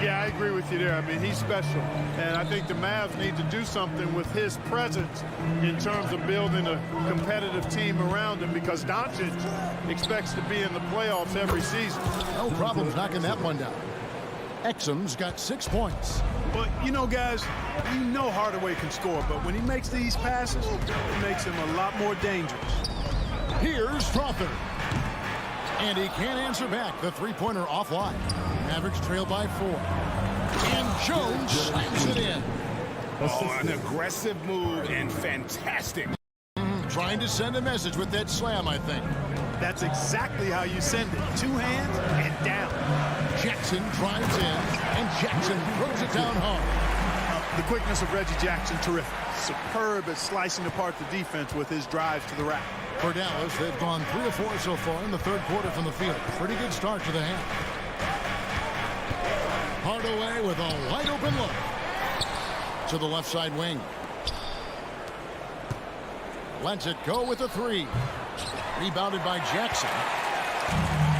Yeah, I agree with you there. I mean, he's special. And I think the Mavs need to do something with his presence in terms of building a competitive team around him, because Doncic expects to be in the playoffs every season.
No problems knocking that one down. Exum's got 6 points.
But, you know, guys, you know Hardaway can score, but when he makes these passes, it makes him a lot more dangerous.
Here's Strawther. And he can't answer back. The three-pointer offline. Mavericks trail by 4. And Jones slams it in.
Oh, an aggressive move and fantastic.
Trying to send a message with that slam, I think.
That's exactly how you send it. 2 hands and down.
Jackson drives in, and Jackson throws it down hard.
The quickness of Reggie Jackson, terrific. Superb at slicing apart the defense with his drives to the rack.
For Dallas, they've gone 3 of 4 so far in the third quarter from the field. Pretty good start to the half. Hardaway with a wide open look to the left side wing. Lets it go with a 3. Rebounded by Jackson.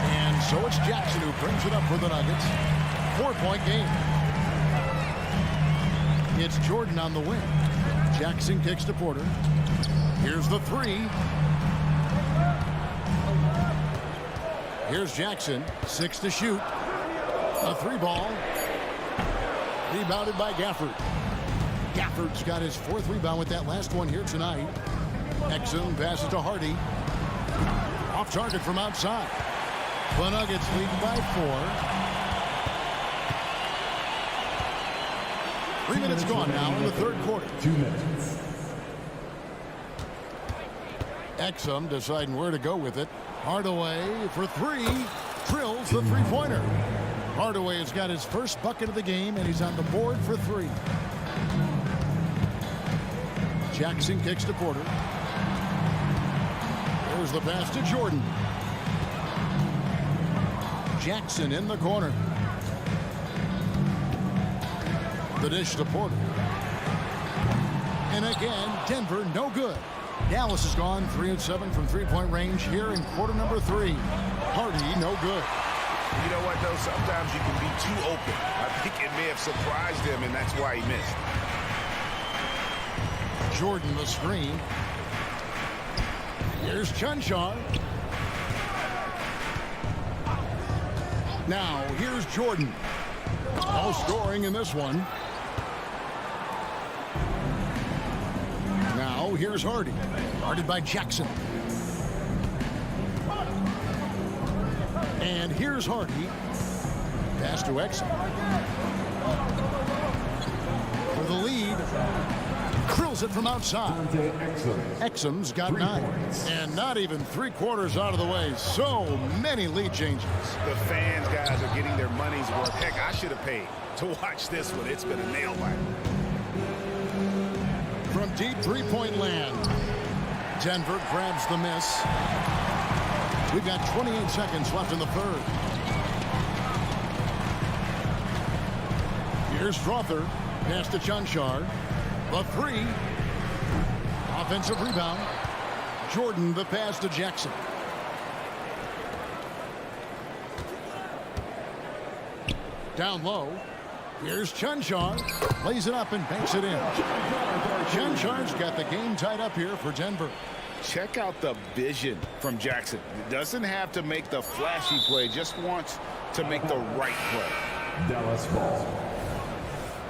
And so it's Jackson who brings it up for the Nuggets. 4-point game. It's Jordan on the wing. Jackson kicks to Porter. Here's the 3. Here's Jackson. 6 to shoot. A 3-ball. Rebounded by Gafford. Gafford's got his 4th rebound with that last one here tonight. Exum passes to Hardy. Off target from outside. The Nuggets lead by 4. 3 minutes gone now in the third quarter.
2 minutes.
Exum deciding where to go with it. Hardaway for 3. Drills the three-pointer. Hardaway has got his first bucket of the game, and he's on the board for 3. Jackson kicks to Porter. There's the pass to Jordan. Jackson in the corner. The dish to Porter. And again, Denver no good. Dallas has gone 3 of 7 from three-point range here in quarter number 3. Hardy no good.
You know what, though? Sometimes you can be too open. I think it may have surprised him, and that's why he missed.
Jordan the screen. Here's Chunchar. Now, here's Jordan. No scoring in this one. Now, here's Hardy. Guarded by Jackson. And here's Hardy. Pass to Exum. For the lead. Drills it from outside. Exum's got 9. And not even 3/4 out of the way. So many lead changes.
The fans, guys, are getting their money's worth. Heck, I should have paid to watch this one. It's been a nail biter.
From deep three-point land. Denver grabs the miss. We've got 28 seconds left in the third. Here's Strawther. Pass to Chunchar. The 3. Offensive rebound. Jordan the pass to Jackson. Down low. Here's Chunchar. Lays it up and banks it in. Chunchar's got the game tied up here for Denver.
Check out the vision from Jackson. Doesn't have to make the flashy play, just wants to make the right play.
Dallas ball.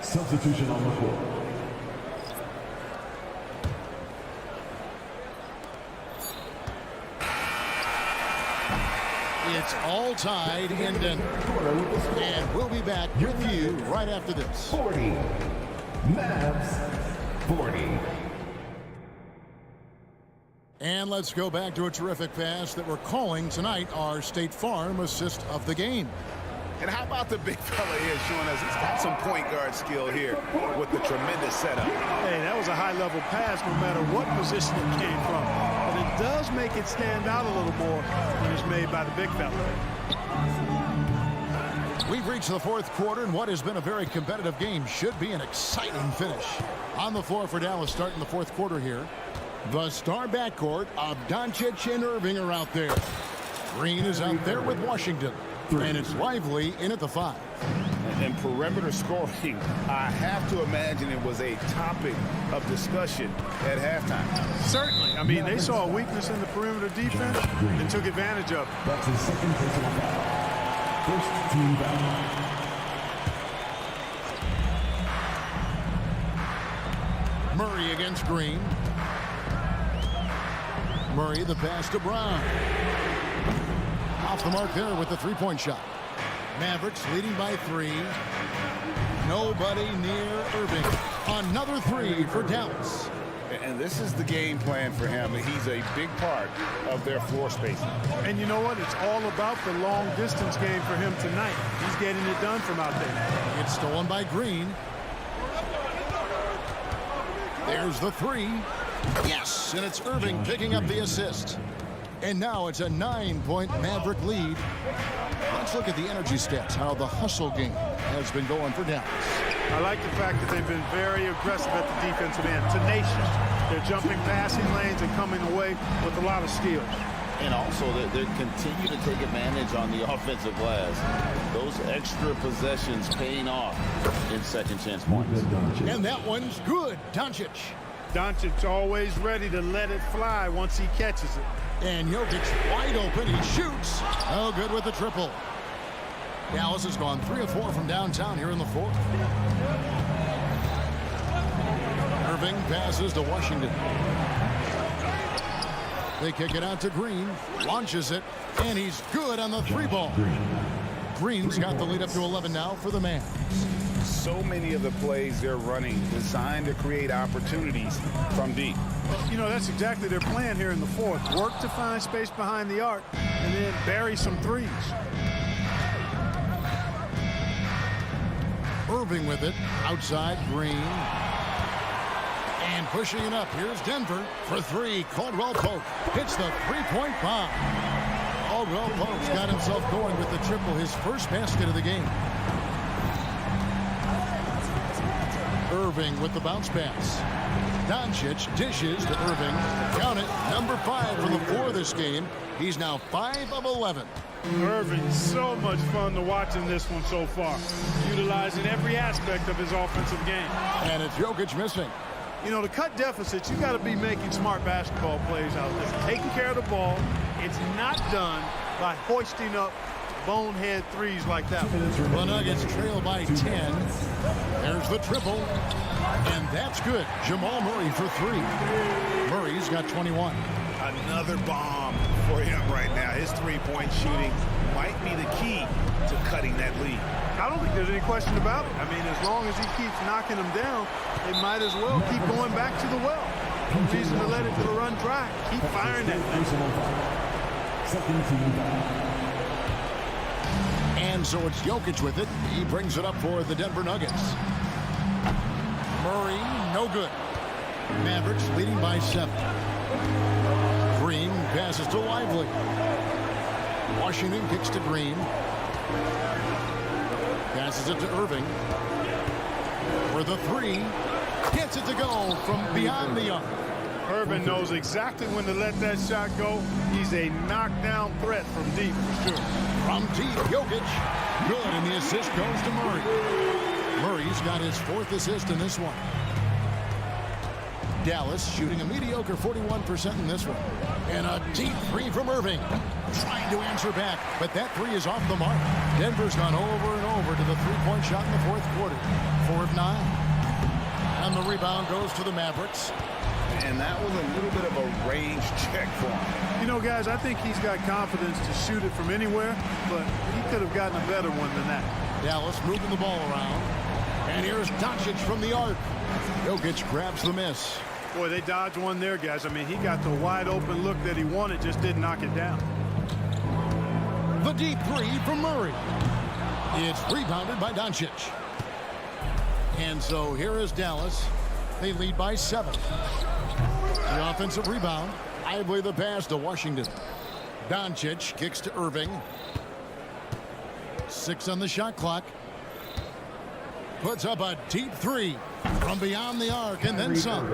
Substitution on the court.
It's all tied in Denver. And we'll be back with you right after this.
40. Mavs 40.
And let's go back to a terrific pass that we're calling tonight our State Farm assist of the game.
And how about the big fella here showing us he's got some point guard skill here with the tremendous setup.
Hey, that was a high-level pass no matter what position it came from. But it does make it stand out a little more when it's made by the big fella.
We've reached the fourth quarter, and what has been a very competitive game should be an exciting finish. On the floor for Dallas starting the fourth quarter here. The star backcourt of Doncic and Irving are out there. Green is out there with Washington. And it's Lively in at the 5.
And perimeter scoring, I have to imagine it was a topic of discussion at halftime.
Certainly. I mean, they saw a weakness in the perimeter defense and took advantage of it.
That's his second personal foul. First team foul.
Murray against Green. Murray, the pass to Brown. Off the mark there with the three-point shot. Mavericks leading by 3. Nobody near Irving. Another 3 for Dallas.
And this is the game plan for him. He's a big part of their floor spacing.
And you know what? It's all about the long-distance game for him tonight. He's getting it done from out there.
It's stolen by Green. There's the 3. Yes, and it's Irving picking up the assist. And now it's a 9-point Maverick lead. Let's look at the energy stats, how the hustle game has been going for Dallas.
I like the fact that they've been very aggressive at the defensive end, tenacious. They're jumping passing lanes and coming away with a lot of skills.
And also, they continue to take advantage on the offensive glass. Those extra possessions paying off in second chance points.
And that one's good. Doncic.
Doncic's always ready to let it fly once he catches it.
And Jokic wide open. He shoots. No good with the triple. Dallas has gone 3 of 4 from downtown here in the fourth. Irving passes to Washington. They kick it out to Green. Launches it. And he's good on the 3-ball. Green's got the lead up to 11 now for the man.
So many of the plays they're running designed to create opportunities from deep.
You know, that's exactly their plan here in the fourth. Work to find space behind the arc and then bury some threes.
Irving with it. Outside, Green. And pushing it up. Here's Denver for 3. Caldwell Pope hits the 3-point bomb. Caldwell Pope's got himself going with the triple, his first basket of the game. Irving with the bounce pass. Doncic dishes to Irving. Count it, number 5 for the 4 this game. He's now 5 of 11.
Irving, so much fun to watch in this one so far, utilizing every aspect of his offensive game.
And it's Jokic missing.
You know, to cut deficits, you got to be making smart basketball plays out there. Taking care of the ball. It's not done by hoisting up bonehead threes like that.
The Nuggets trail by 10. There's the triple. And that's good. Jamal Murray for 3. Murray's got 21.
Another bomb for him right now. His three-point shooting might be the key to cutting that lead.
I don't think there's any question about it. I mean, as long as he keeps knocking them down, they might as well keep going back to the well. No reason to let it run dry. Keep firing that thing.
Second team foul.
And so it's Jokic with it. He brings it up for the Denver Nuggets. Murray, no good. Mavericks leading by 7. Green passes to Lively. Washington kicks to Green. Passes it to Irving. For the 3. Gets it to go from beyond the arc.
Irving knows exactly when to let that shot go. He's a knockdown threat from deep, for sure.
From deep, Jokic. Good, and the assist goes to Murray. Murray's got his 4th assist in this one. Dallas shooting a mediocre 41% in this one. And a deep 3 from Irving. Trying to answer back, but that 3 is off the mark. Denver's gone over and over to the 3-point shot in the 4th quarter. 4 of 9. And the rebound goes to the Mavericks.
And that was a little bit of a range check for him.
You know, guys, I think he's got confidence to shoot it from anywhere, but he could have gotten a better one than that.
Dallas moving the ball around. And here's Doncic from the arc. Jokic grabs the miss.
Boy, they dodged one there, guys. I mean, he got the wide open look that he wanted, just didn't knock it down.
The deep 3 from Murray. It's rebounded by Doncic. And so here is Dallas. They lead by 7. The offensive rebound. Lively the pass to Washington. Doncic kicks to Irving. 6 on the shot clock. Puts up a deep 3 from beyond the arc and then some.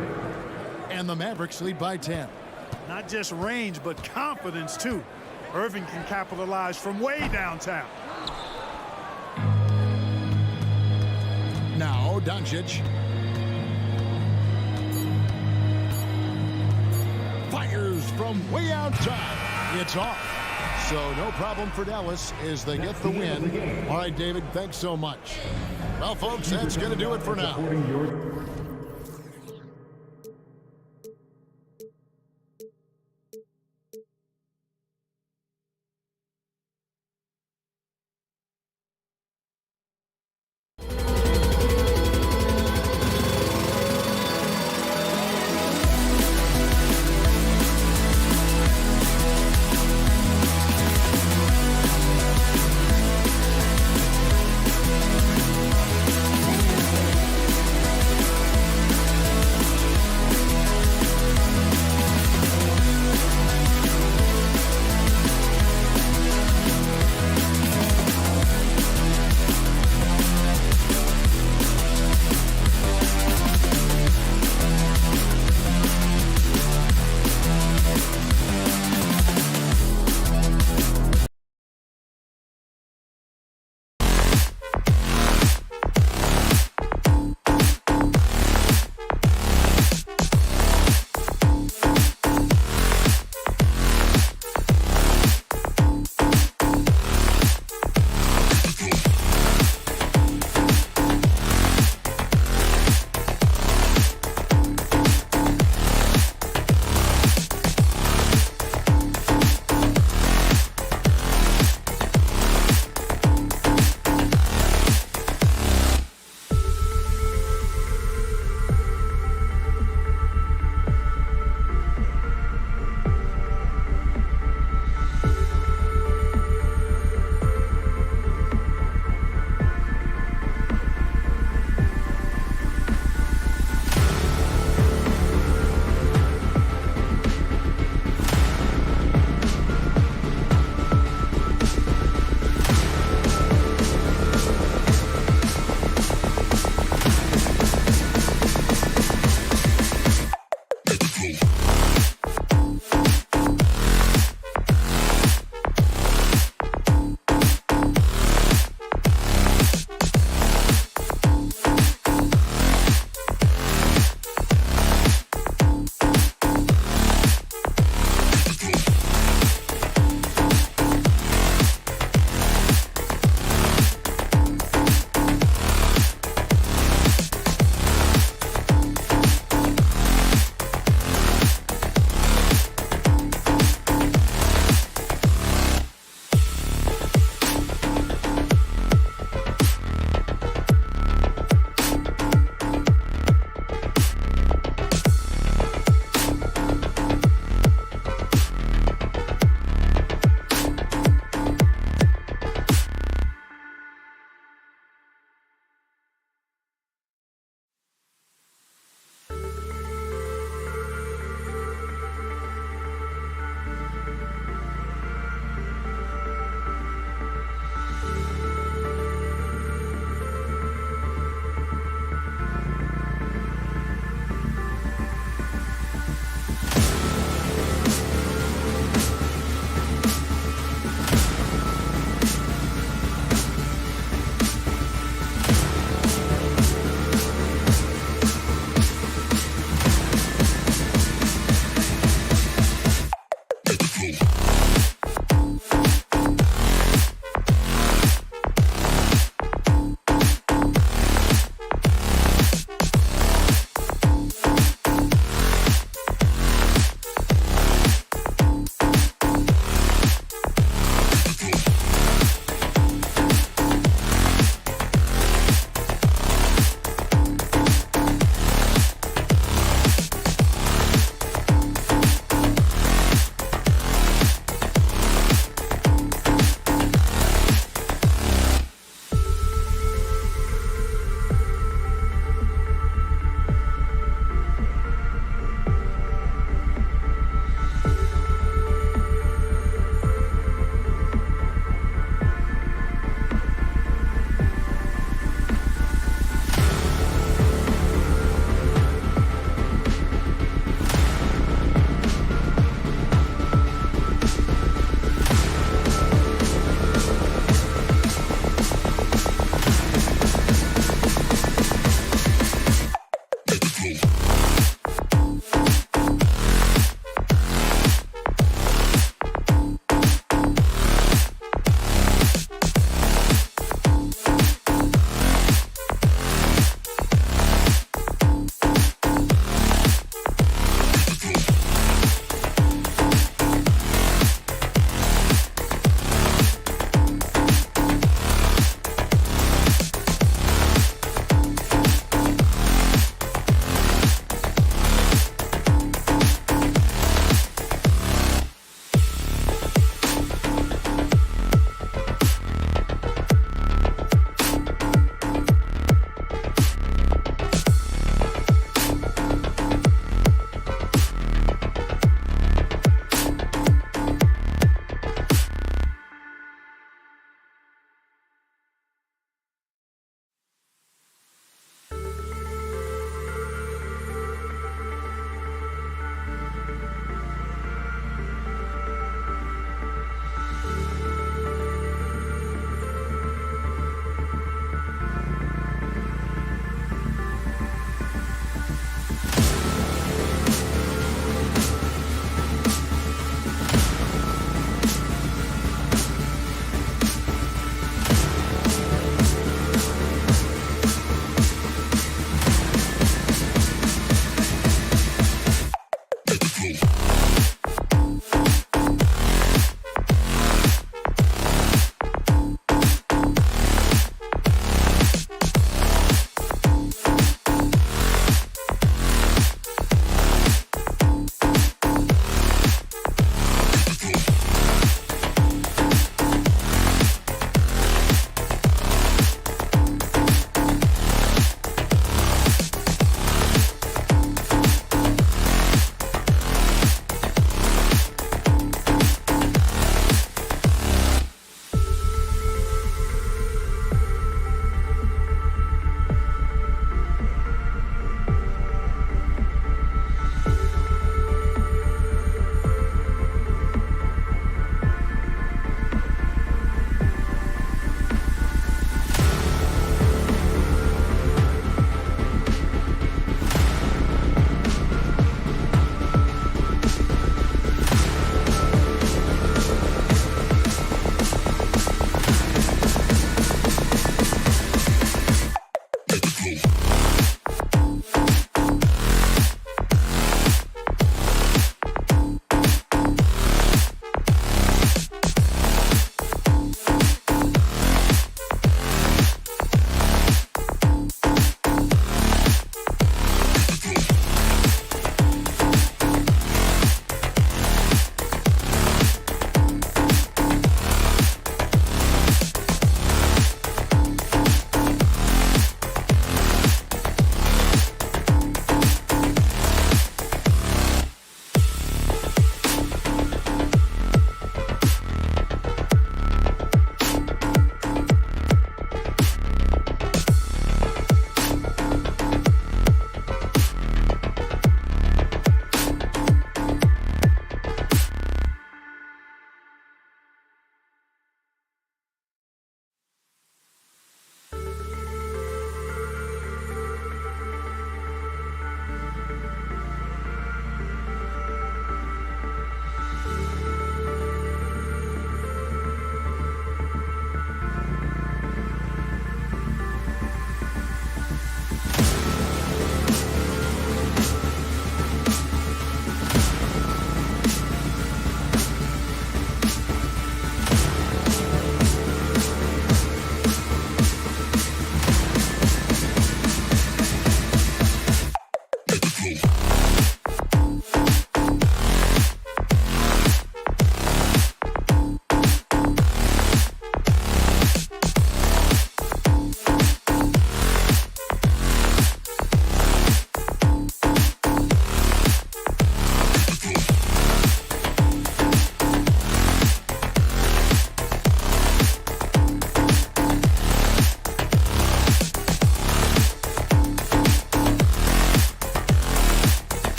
And the Mavericks lead by 10.
Not just range, but confidence, too. Irving can capitalize from way downtown.
Doncic. Fires from way outside. It's off. So no problem for Dallas as they get the win. All right, David, thanks so much. Well, folks, that's going to do it for now.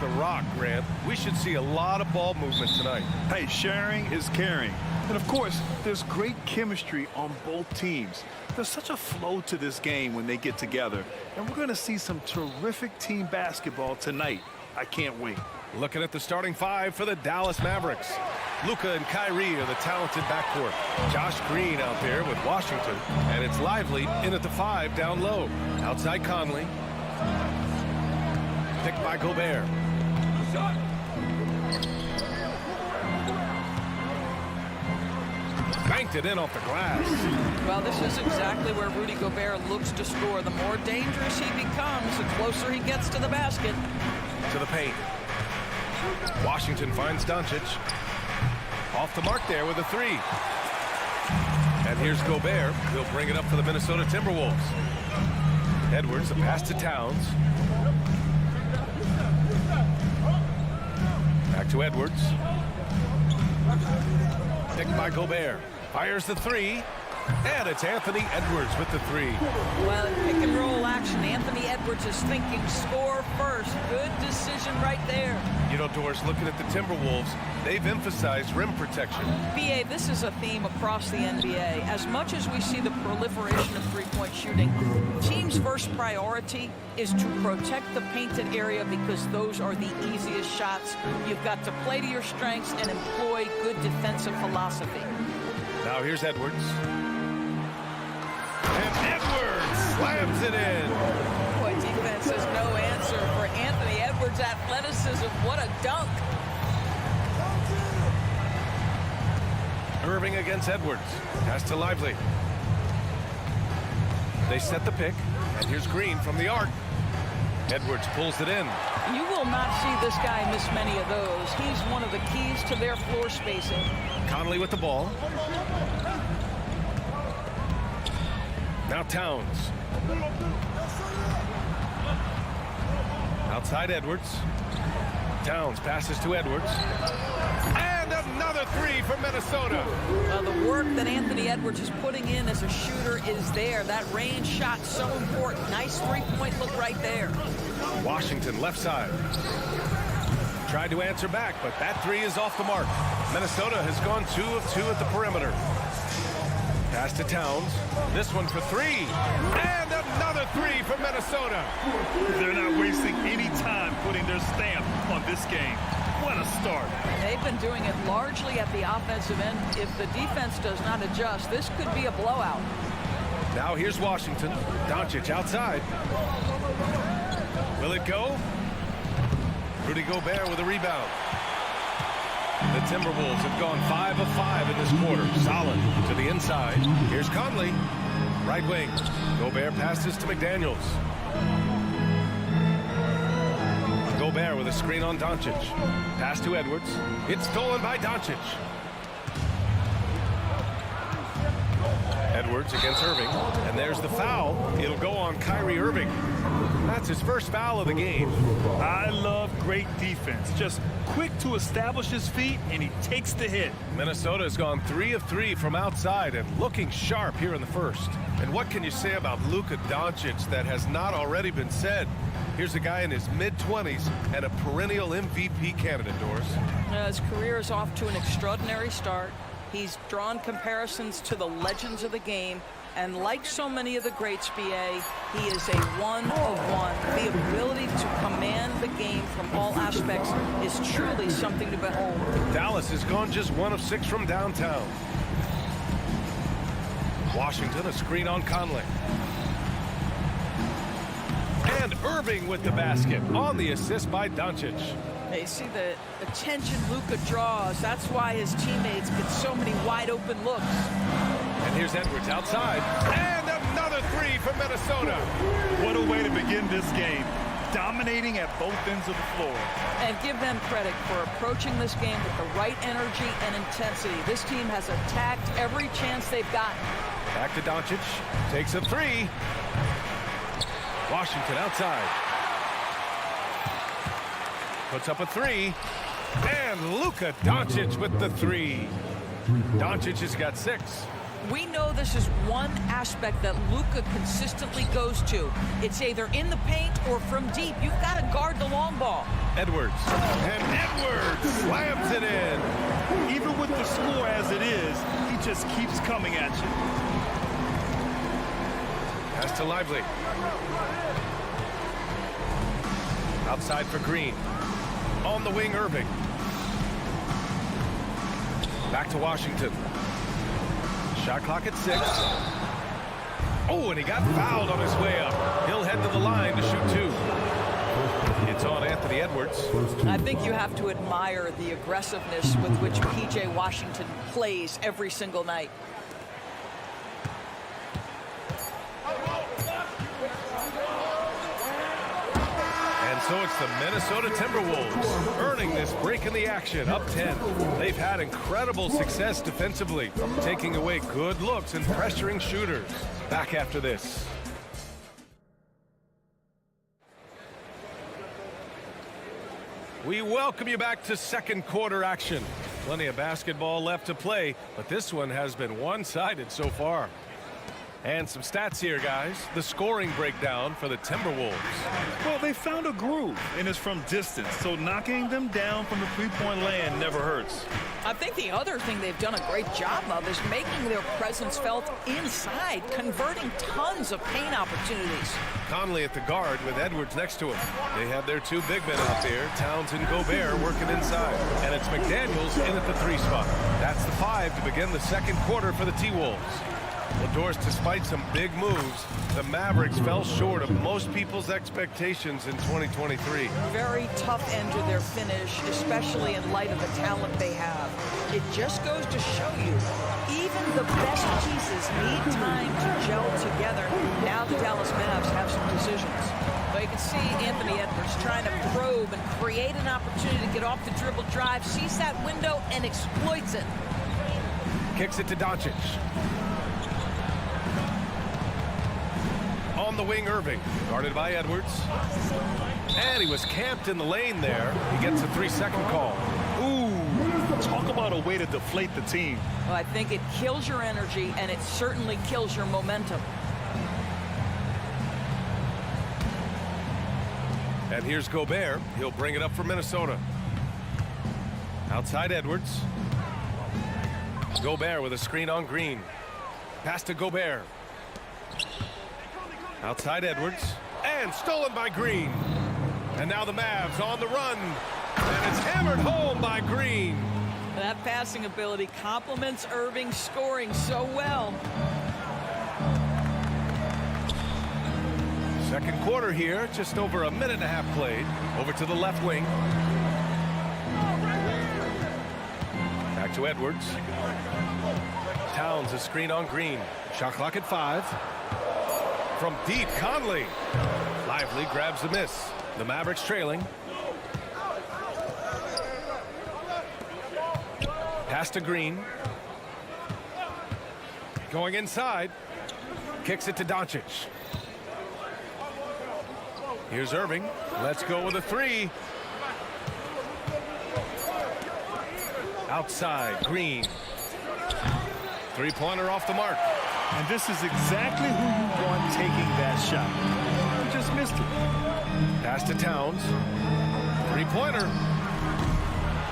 the rock, Grant. We should see a lot of ball movement tonight.
Hey, sharing is caring. And of course, there's great chemistry on both teams. There's such a flow to this game when they get together. And we're going to see some terrific team basketball tonight. I can't wait.
Looking at the starting five for the Dallas Mavericks. Luka and Kyrie are the talented backcourt. Josh Green out there with Washington. And it's Lively in at the 5 down low. Outside Conley. Picked by Gobert. Banked it in off the glass.
Well, this is exactly where Rudy Gobert looks to score. The more dangerous he becomes, the closer he gets to the basket.
To the paint. Washington finds Doncic. Off the mark there with a 3. And here's Gobert. He'll bring it up for the Minnesota Timberwolves. Edwards, a pass to Towns. Back to Edwards. Picked by Gobert. Fires the 3. And it's Anthony Edwards with the 3.
Well, in pick and roll action, Anthony Edwards is thinking score first. Good decision right there.
You know, Doris, looking at the Timberwolves, they've emphasized rim protection.
BA, this is a theme across the NBA. As much as we see the proliferation of three-point shooting, team's first priority is to protect the painted area because those are the easiest shots. You've got to play to your strengths and employ good defensive philosophy.
Now here's Edwards. And Edwards slams it in.
Boy, defense is no answer for Anthony Edwards' athleticism. What a dunk.
Irving against Edwards. Pass to Lively. They set the pick. And here's Green from the arc. Edwards pulls it in.
You will not see this guy miss many of those. He's one of the keys to their floor spacing.
Conley with the ball. Now Towns. Outside Edwards. Towns passes to Edwards. And another 3 for Minnesota.
The work that Anthony Edwards is putting in as a shooter is there. That range shot so important. Nice three-point look right there.
Washington left side. Tried to answer back, but that 3 is off the mark. Minnesota has gone 2 of 2 at the perimeter. Pass to Towns. This one for 3. And another 3 for Minnesota.
They're not wasting any time putting their stamp on this game. What a start.
They've been doing it largely at the offensive end. If the defense does not adjust, this could be a blowout.
Now here's Washington. Doncic outside. Will it go? Rudy Gobert with a rebound. The Timberwolves have gone 5 of 5 in this quarter. Solid to the inside. Here's Conley. Right wing. Gobert passes to McDaniels. Gobert with a screen on Doncic. Pass to Edwards. It's stolen by Doncic. Edwards against Irving. And there's the foul. It'll go on Kyrie Irving. That's his first foul of the game.
I love great defense. Just quick to establish his feet, and he takes the hit.
Minnesota has gone 3 of 3 from outside and looking sharp here in the first. And what can you say about Luka Doncic that has not already been said? Here's a guy in his mid-20s and a perennial MVP candidate, Doris.
His career is off to an extraordinary start. He's drawn comparisons to the legends of the game. And like so many of the greats, BA, he is a one-of-one. The ability to command the game from all aspects is truly something to behold.
Dallas has gone just 1 of 6 from downtown. Washington, a screen on Conley. And Irving with the basket on the assist by Doncic.
You see the attention Luka draws. That's why his teammates get so many wide-open looks.
And here's Edwards outside. And another 3 for Minnesota.
What a way to begin this game. Dominating at both ends of the floor.
And give them credit for approaching this game with the right energy and intensity. This team has attacked every chance they've gotten.
Back to Doncic. Takes a 3. Washington outside. Puts up a 3. And Luka Doncic with the 3. Doncic has got 6.
We know this is one aspect that Luka consistently goes to. It's either in the paint or from deep. You've got to guard the long ball.
Edwards. And Edwards slams it in.
Even with the score as it is, he just keeps coming at you.
Pass to Lively. Outside for Green. On the wing, Irving. Back to Washington. Shot clock at 6. Oh, and he got fouled on his way up. He'll head to the line to shoot 2. It's on Anthony Edwards.
I think you have to admire the aggressiveness with which P.J. Washington plays every single night.
So it's the Minnesota Timberwolves earning this break in the action, up 10. They've had incredible success defensively, taking away good looks and pressuring shooters. Back after this. We welcome you back to second quarter action. Plenty of basketball left to play, but this one has been one-sided so far. And some stats here, guys. The scoring breakdown for the Timberwolves.
Well, they found a groove, and it's from distance, so knocking them down from the three-point land never hurts.
I think the other thing they've done a great job of is making their presence felt inside, converting tons of paint opportunities.
Conley at the guard with Edwards next to him. They have their 2 big men out there, Towns and Gobert, working inside. And it's McDaniels in at the 3 spot. That's the 5 to begin the second quarter for the T-Wolves. Well, Doris, despite some big moves, the Mavericks fell short of most people's expectations in 2023.
Very tough end to their finish, especially in light of the talent they have. It just goes to show you, even the best pieces need time to gel together. Now the Dallas Mavs have some decisions. But you can see Anthony Edwards trying to probe and create an opportunity to get off the dribble drive, sees that window and exploits it.
Kicks it to Doncic. On the wing, Irving, guarded by Edwards. And he was camped in the lane there. He gets a 3-second call.
Ooh, talk about a way to deflate the team.
Well, I think it kills your energy, and it certainly kills your momentum.
And here's Gobert. He'll bring it up for Minnesota. Outside Edwards. Gobert with a screen on Green. Pass to Gobert. Outside Edwards. And stolen by Green. And now the Mavs on the run. And it's hammered home by Green.
That passing ability complements Irving's scoring so well.
Second quarter here, just over a minute and a half played. Over to the left wing. Back to Edwards. Towns a screen on Green. Shot clock at 5. From deep, Conley. Lively grabs the miss. The Mavericks trailing. Pass to Green. Going inside. Kicks it to Doncic. Here's Irving. Let's go with a 3. Outside, Green. 3-pointer off the mark.
And this is exactly who you want taking that shot. You just missed it.
Pass to Towns. 3-pointer.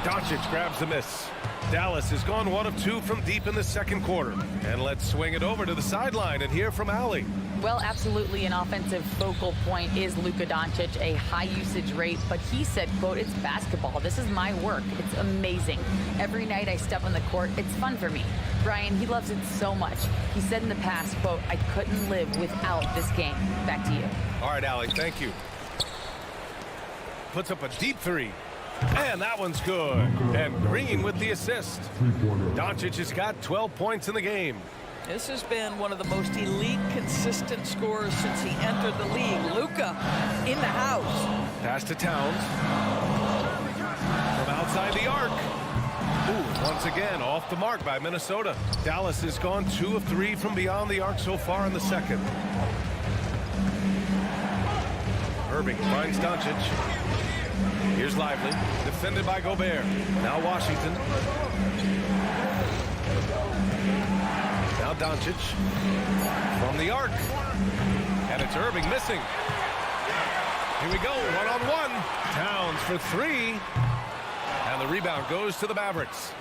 Doncic grabs the miss. Dallas has gone 1 of 2 from deep in the second quarter. And let's swing it over to the sideline and hear from Allie.
Well, absolutely an offensive focal point is Luka Doncic, a high usage rate, but he said, quote, "It's basketball. This is my work. It's amazing. Every night I step on the court, it's fun for me." Brian, he loves it so much. He said in the past, quote, "I couldn't live without this game." Back to you.
All right, Allie, thank you. Puts up a deep 3. And that one's good. And Green with the assist. Doncic has got 12 points in the game.
This has been one of the most elite, consistent scorers since he entered the league. Luka in the house.
Pass to Towns. From outside the arc. Ooh, once again, off the mark by Minnesota. Dallas has gone 2 of 3 from beyond the arc so far in the second. Irving finds Doncic. Here's Lively, defended by Gobert. Now Washington. Now Doncic from the arc. And it's Irving missing. Here we go, one-on-one. Towns for three. And the rebound goes to the Mavericks.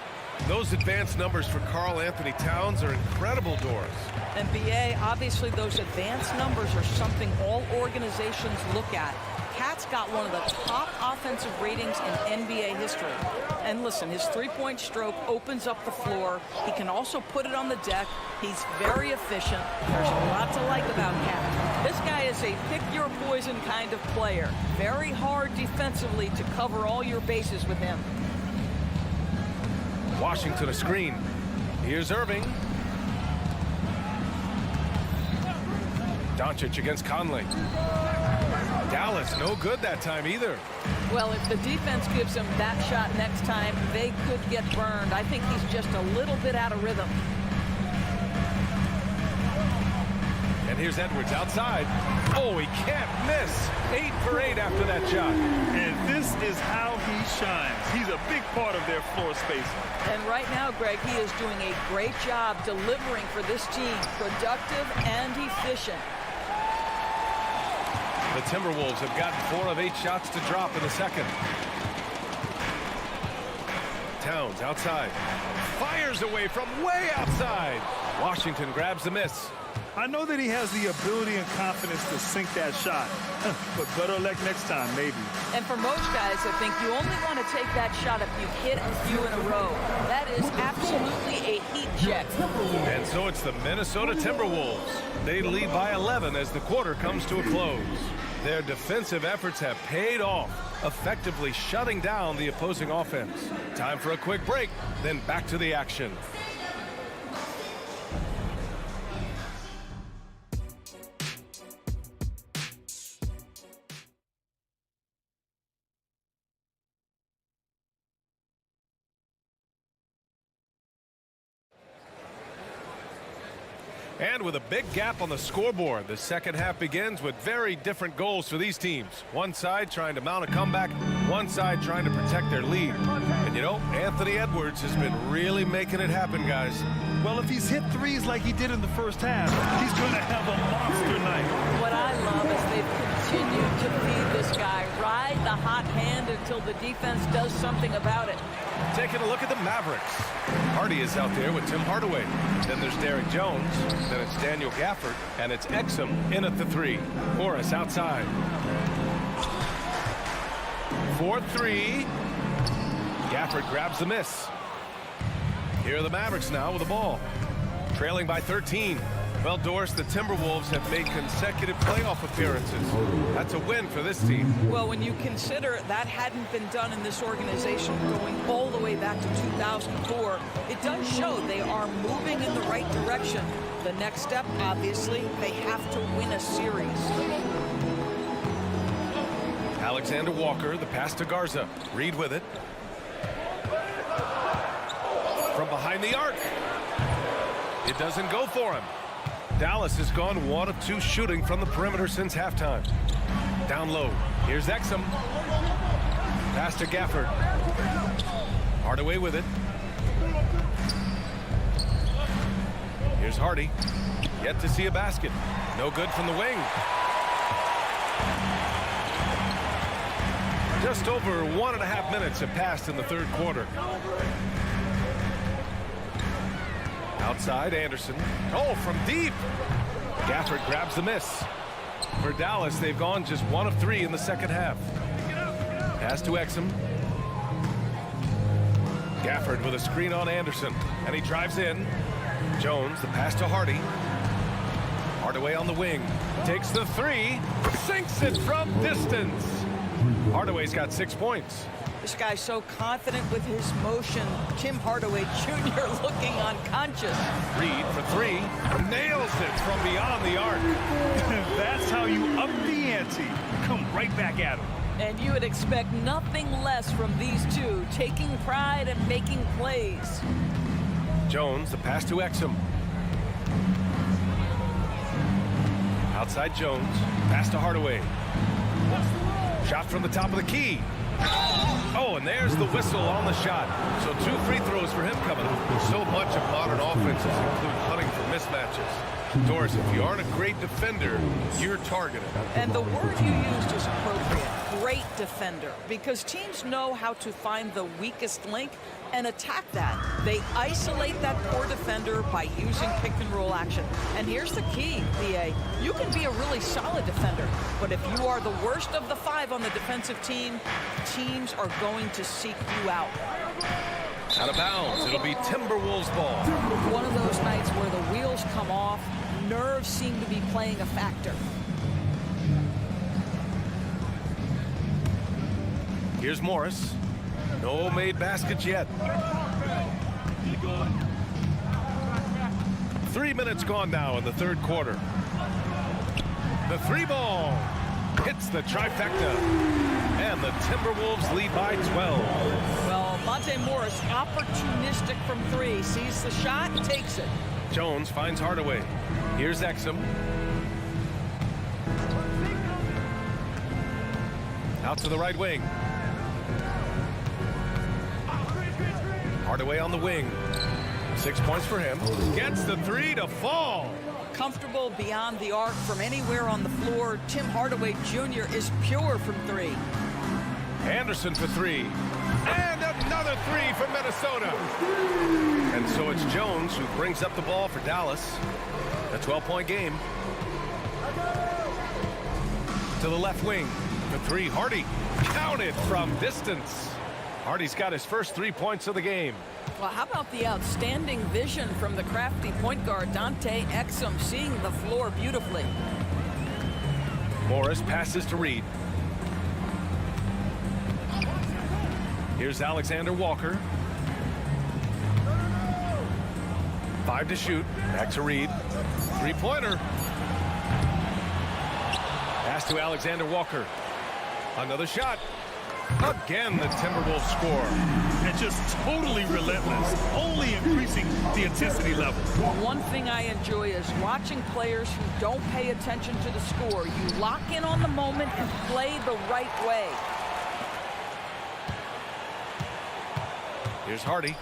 Those advanced numbers for Karl Anthony Towns are incredible doors.
And BA, obviously those advanced numbers are something all organizations look at. Cat's got one of the top offensive ratings in NBA history. And listen, his three-point stroke opens up the floor. He can also put it on the deck. He's very efficient. There's a lot to like about Cat. This guy is a pick-your-poison kind of player. Very hard defensively to cover all your bases with him.
Washington a screen. Here's Irving. Doncic against Conley. Dallas no good that time either.
Well, if the defense gives him that shot next time, they could get burned. I think he's just a little bit out of rhythm.
And here's Edwards outside. Oh, he can't miss. 8 for 8 after that shot.
And this is how he shines. He's a big part of their floor space.
And right now, Greg, he is doing a great job delivering for this team. Productive and efficient.
The Timberwolves have gotten 4 of 8 shots to drop in the second. Towns outside. Fires away from way outside. Washington grabs the miss.
I know that he has the ability and confidence to sink that shot, but better luck next time, maybe.
And for most guys, I think you only want to take that shot if you hit a few in a row. That is absolutely a heat check.
And so it's the Minnesota Timberwolves. They lead by 11 as the quarter comes to a close. Their defensive efforts have paid off, effectively shutting down the opposing offense. Time for a quick break, then back to the action. And with a big gap on the scoreboard, the second half begins with very different goals for these teams. One side trying to mount a comeback, one side trying to protect their lead. And you know, Anthony Edwards has been really making it happen, guys.
Well, if he's hit threes like he did in the first half, he's going to have a monster night.
What I love is they've continued to feed this guy. Ride the hot hand until the defense does something about it.
Taking a look at the Mavericks. Hardy is out there with Tim Hardaway. Then there's Derek Jones. Then it's Daniel Gafford. And it's Exum in at the 3. Morris outside. 4-3. Gafford grabs the miss. Here are the Mavericks now with the ball. Trailing by 13. Well, Doris, the Timberwolves have made consecutive playoff appearances. That's a win for this team.
Well, when you consider that hadn't been done in this organization going all the way back to 2004, it does show they are moving in the right direction. The next step, obviously, they have to win a series.
Alexander Walker, the pass to Garza. Reed with it. From behind the arc. It doesn't go for him. Dallas has gone 1 of 2 shooting from the perimeter since halftime. Down low. Here's Exum. Pass to Gafford. Hardaway with it. Here's Hardy. Yet to see a basket. No good from the wing. Just over 1.5 minutes have passed in the third quarter. Outside, Anderson. Oh, from deep. Gafford grabs the miss. For Dallas, they've gone just 1 of 3 in the second half. Pass to Exum. Gafford with a screen on Anderson. And he drives in. Jones, the pass to Hardy. Hardaway on the wing. Takes the 3. Sinks it from distance. Hardaway's got 6 points.
This guy's so confident with his motion. Tim Hardaway Jr. looking unconscious.
Reed for 3. Nails it from beyond the arc.
That's how you up the ante. Come right back at him.
And you would expect nothing less from these two, taking pride and making plays.
Jones, the pass to Exum. Outside Jones. Pass to Hardaway. Shot from the top of the key. Oh, and there's the whistle on the shot. So 2 free throws for him coming up. So much of modern offenses include hunting for mismatches. Doris, if you aren't a great defender, you're targeted.
And the word you used is appropriate. Great defender. Because teams know how to find the weakest link and attack that. They isolate that poor defender by using pick-and-roll action. And here's the key, BA. You can be a really solid defender, but if you are the worst of the 5 on the defensive team, teams are going to seek you out.
Out of bounds. It'll be Timberwolves ball.
One of those nights where the wheels come off, nerves seem to be playing a factor.
Here's Morris. No made baskets yet. 3 minutes gone now in the third quarter. The 3 ball hits the trifecta. And the Timberwolves lead by 12.
Well, Monte Morris, opportunistic from 3. Sees the shot, takes it.
Jones finds Hardaway. Here's Exum. Out to the right wing. Hardaway on the wing. 6 points for him. Gets the 3 to fall.
Comfortable beyond the arc from anywhere on the floor. Tim Hardaway Jr. is pure from 3.
Anderson for 3. And another 3 from Minnesota. And so it's Jones who brings up the ball for Dallas. A 12-point game. To the left wing. For 3, Hardy. Counted from distance. Hardy's got his first 3 points of the game.
Well, how about the outstanding vision from the crafty point guard, Dante Exum, seeing the floor beautifully.
Morris passes to Reed. Here's Alexander Walker. 5 to shoot. Back to Reed. 3-pointer. Pass to Alexander Walker. Another shot. Again, the Timberwolves score.
And just totally relentless, only increasing the intensity level.
One thing I enjoy is watching players who don't pay attention to the score. You lock in on the moment and play the right way.
Here's Hardy.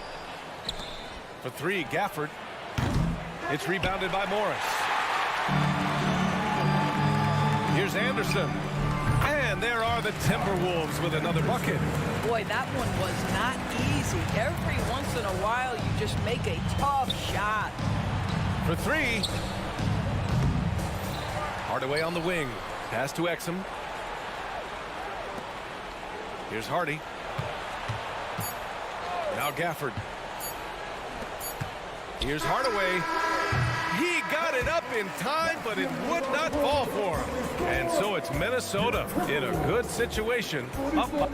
For 3, Gafford. It's rebounded by Morris. Here's Anderson. And there are the Timberwolves with another bucket.
Boy, that one was not easy. Every once in a while, you just make a tough shot.
For 3. Hardaway on the wing. Pass to Exum. Here's Hardy. Now Gafford. Here's Hardaway. He got it up in time, but it would not fall for him. And so it's Minnesota in a good situation. Up.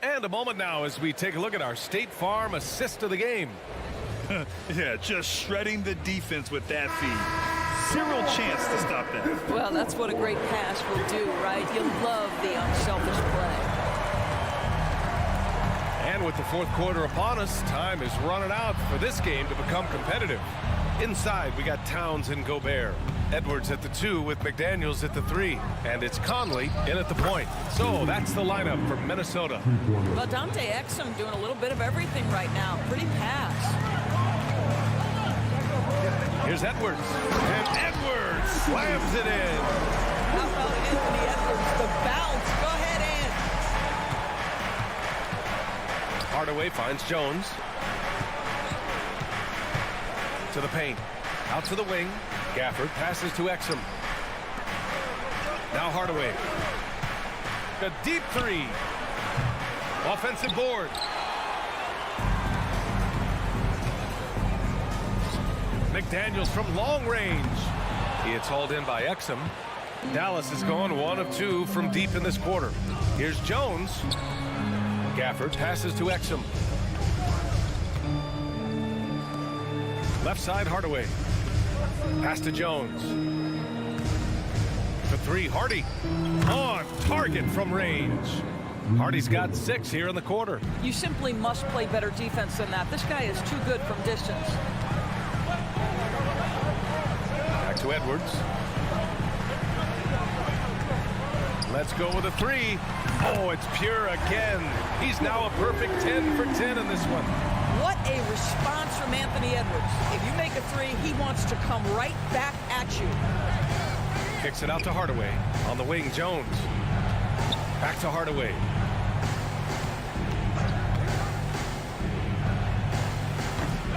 And a moment now as we take a look at our State Farm assist of the game.
Yeah, just shredding the defense with that feed. Zero chance to stop that.
Well, that's what a great pass will do, right? You love the unselfish play.
And with the fourth quarter upon us, time is running out for this game to become competitive. Inside, we got Towns and Gobert. Edwards at the 2 with McDaniels at the 3. And it's Conley in at the point. So that's the lineup for Minnesota.
Well, Dante Exum doing a little bit of everything right now. Pretty pass.
Here's Edwards. And Edwards slams it in.
How about Anthony Edwards? The bounce. Go ahead, Ed.
Hardaway finds Jones. To the paint. Out to the wing. Gafford passes to Exum. Now Hardaway. A deep 3. Offensive board. McDaniels from long range. It's hauled in by Exum. Dallas has gone 1 of 2 from deep in this quarter. Here's Jones. Gafford passes to Exum. Left side, Hardaway. Pass to Jones. For 3, Hardy. On target from range. Hardy's got 6 here in the quarter.
You simply must play better defense than that. This guy is too good from distance.
Back to Edwards. Let's go with a 3. Oh, it's pure again. He's now a perfect 10 for 10 in this one.
What a response from Anthony Edwards. If you make a three, he wants to come right back at you.
Kicks it out to Hardaway. On the wing, Jones. Back to Hardaway.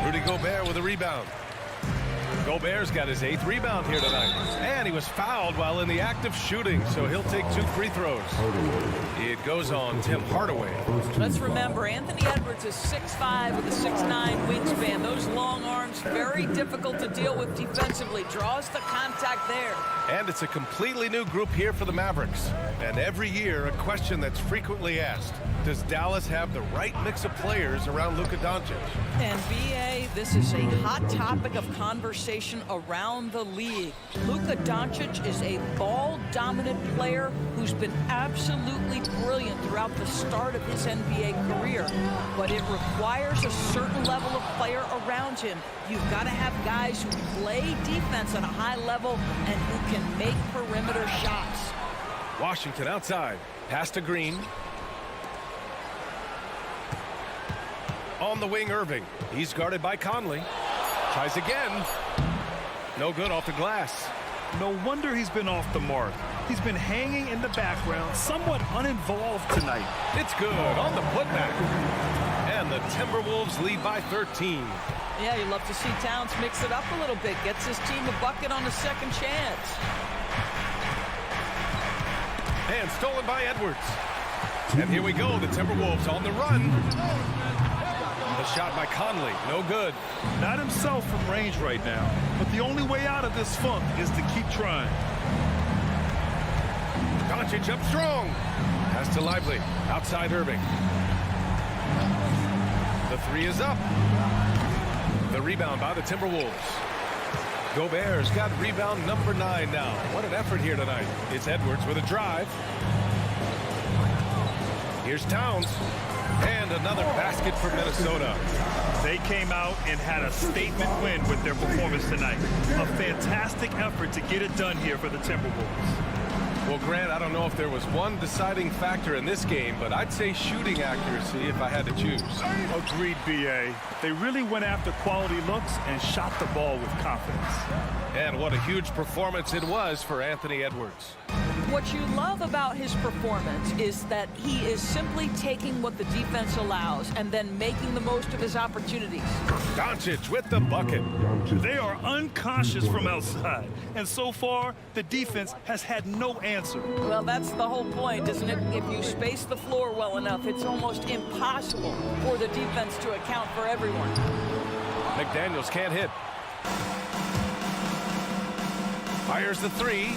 Rudy Gobert with a rebound. Gobert's got his 8th rebound here tonight. And he was fouled while in the act of shooting, so he'll take 2 free throws. It goes on Tim Hardaway.
Let's remember, Anthony Edwards is 6'5" with a 6'9" wingspan. Those long arms, very difficult to deal with defensively. Draws the contact there.
And it's a completely new group here for the Mavericks. And every year, a question that's frequently asked. Does Dallas have the right mix of players around Luka Doncic?
And B.A., this is a hot topic of conversation around the league. Luka Doncic is a ball-dominant player who's been absolutely brilliant throughout the start of his NBA career. But it requires a certain level of player around him. You've got to have guys who play defense at a high level and who can make perimeter shots.
Washington outside. Pass to Green. On the wing, Irving. He's guarded by Conley. Tries again. No good off the glass.
No wonder he's been off the mark. He's been hanging in the background, somewhat uninvolved tonight.
It's good on the putback. And the Timberwolves lead by 13.
Yeah, you love to see Towns mix it up a little bit. Gets his team a bucket on the second chance.
And stolen by Edwards. And here we go, the Timberwolves on the run. The shot by Conley, no good.
Not himself from range right now, but the only way out of this funk is to keep trying.
Doncic up strong. Pass to Lively, outside Irving. The 3 is up. The rebound by the Timberwolves. Gobert's got rebound number 9 now. What an effort here tonight. It's Edwards with a drive. Here's Towns. And another basket for Minnesota.
They came out and had a statement win with their performance tonight. A fantastic effort to get it done here for the Timberwolves.
Well, Grant, I don't know if there was one deciding factor in this game, but I'd say shooting accuracy if I had to choose.
Agreed, B.A. They really went after quality looks and shot the ball with confidence.
And what a huge performance it was for Anthony Edwards.
What you love about his performance is that he is simply taking what the defense allows and then making the most of his opportunities.
Doncic with the bucket.
They are unconscious from outside, and so far, the defense has had no answer.
Well, that's the whole point, isn't it? If you space the floor well enough, it's almost impossible for the defense to account for everyone.
McDaniels can't hit. Fires the 3.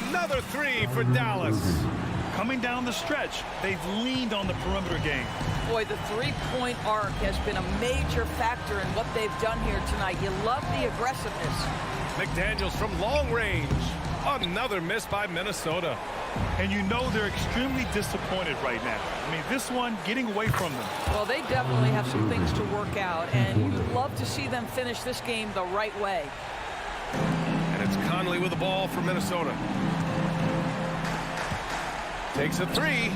Another 3 for Dallas.
Coming down the stretch, they've leaned on the perimeter game.
Boy, the three-point arc has been a major factor in what they've done here tonight. You love the aggressiveness.
McDaniels from long range. Another miss by Minnesota.
And you know they're extremely disappointed right now. I mean, this one getting away from them.
Well, they definitely have some things to work out, and you'd love to see them finish this game the right way.
And it's Conley with the ball for Minnesota. Takes a 3.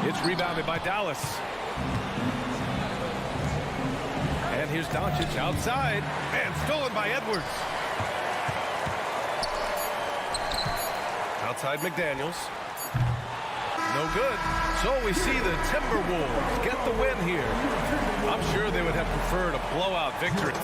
It's rebounded by Dallas. And here's Doncic outside and stolen by Edwards. Outside McDaniels. No good. So we see the Timberwolves get the win here. I'm sure they would have preferred a blowout victory.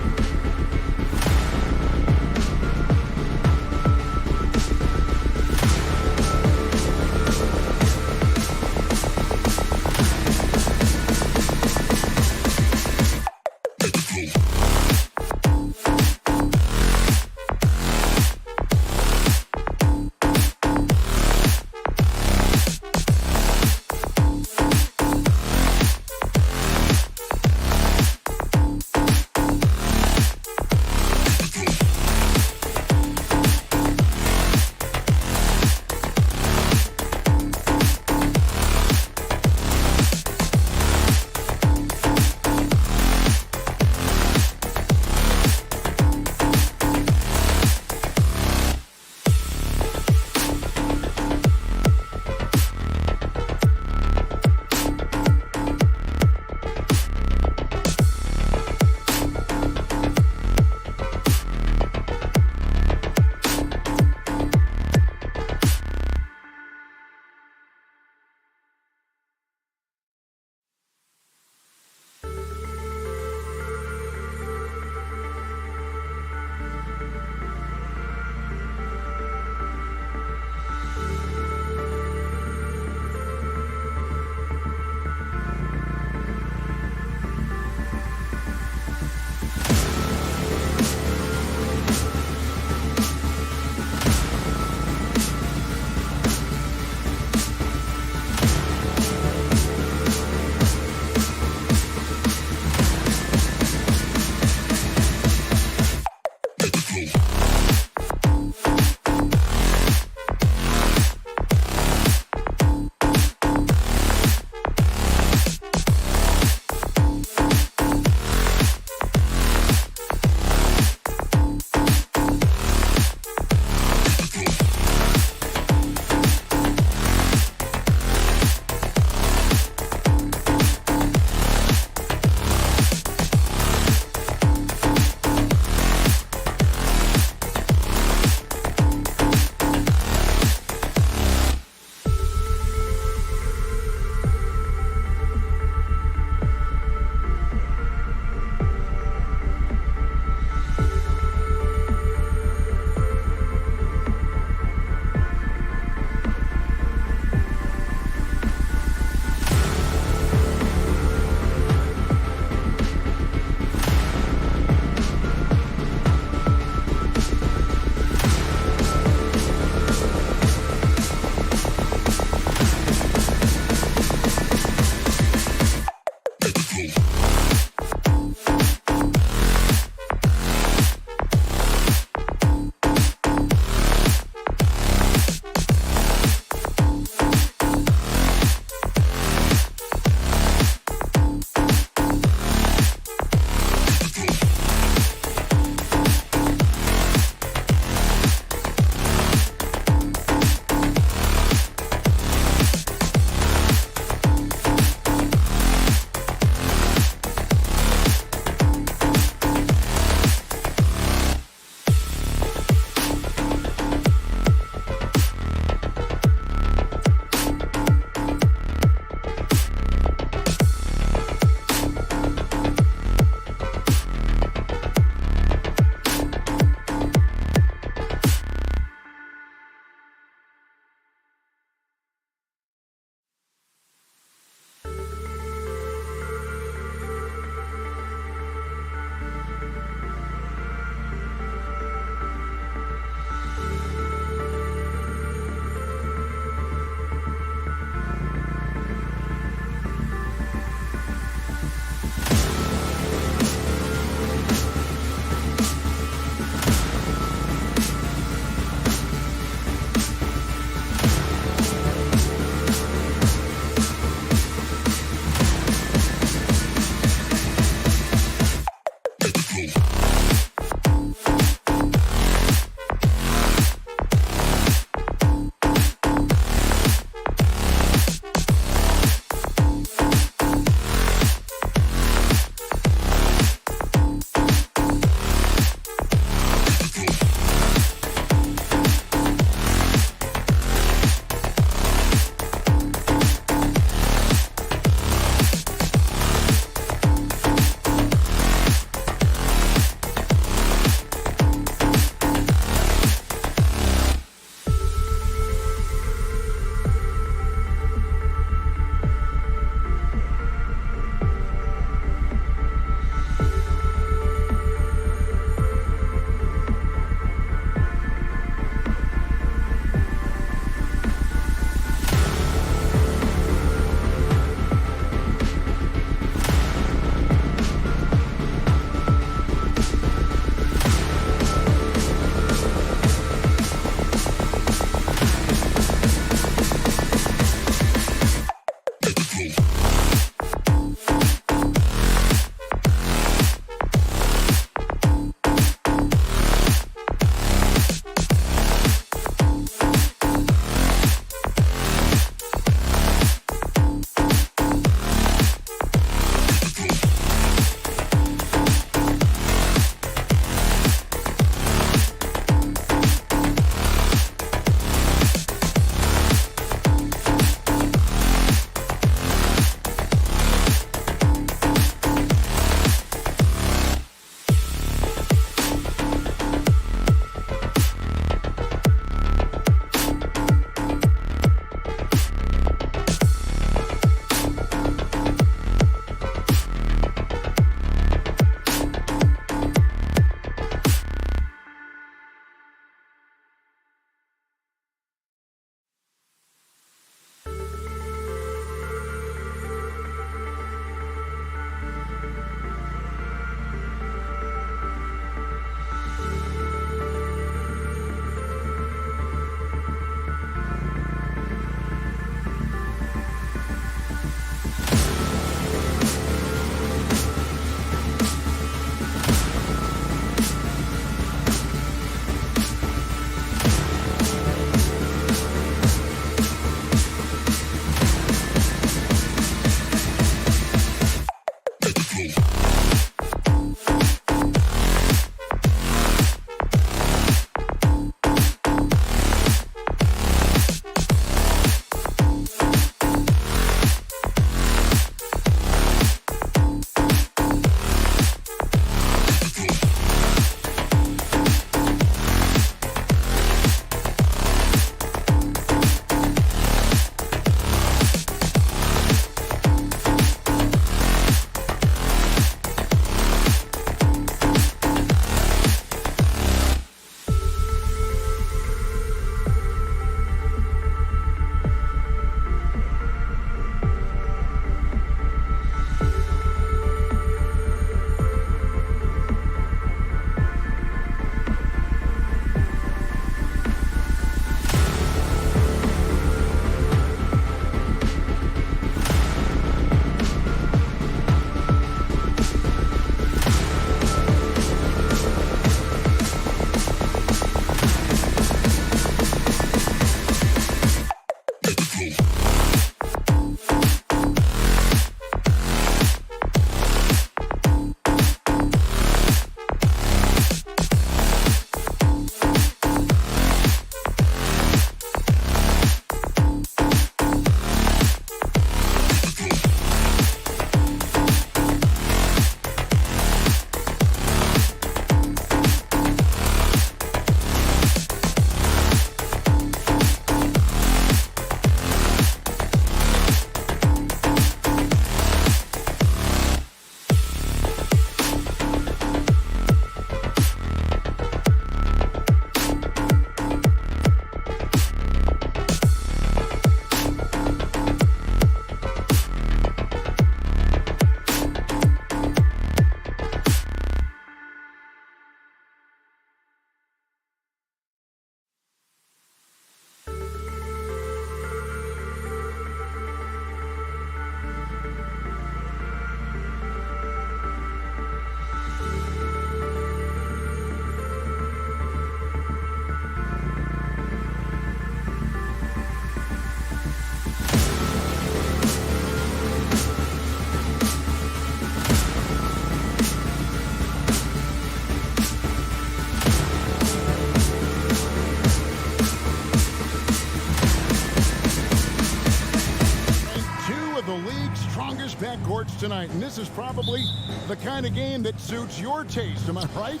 backcourts tonight, and this is probably the kind of game that suits your taste. Am I right?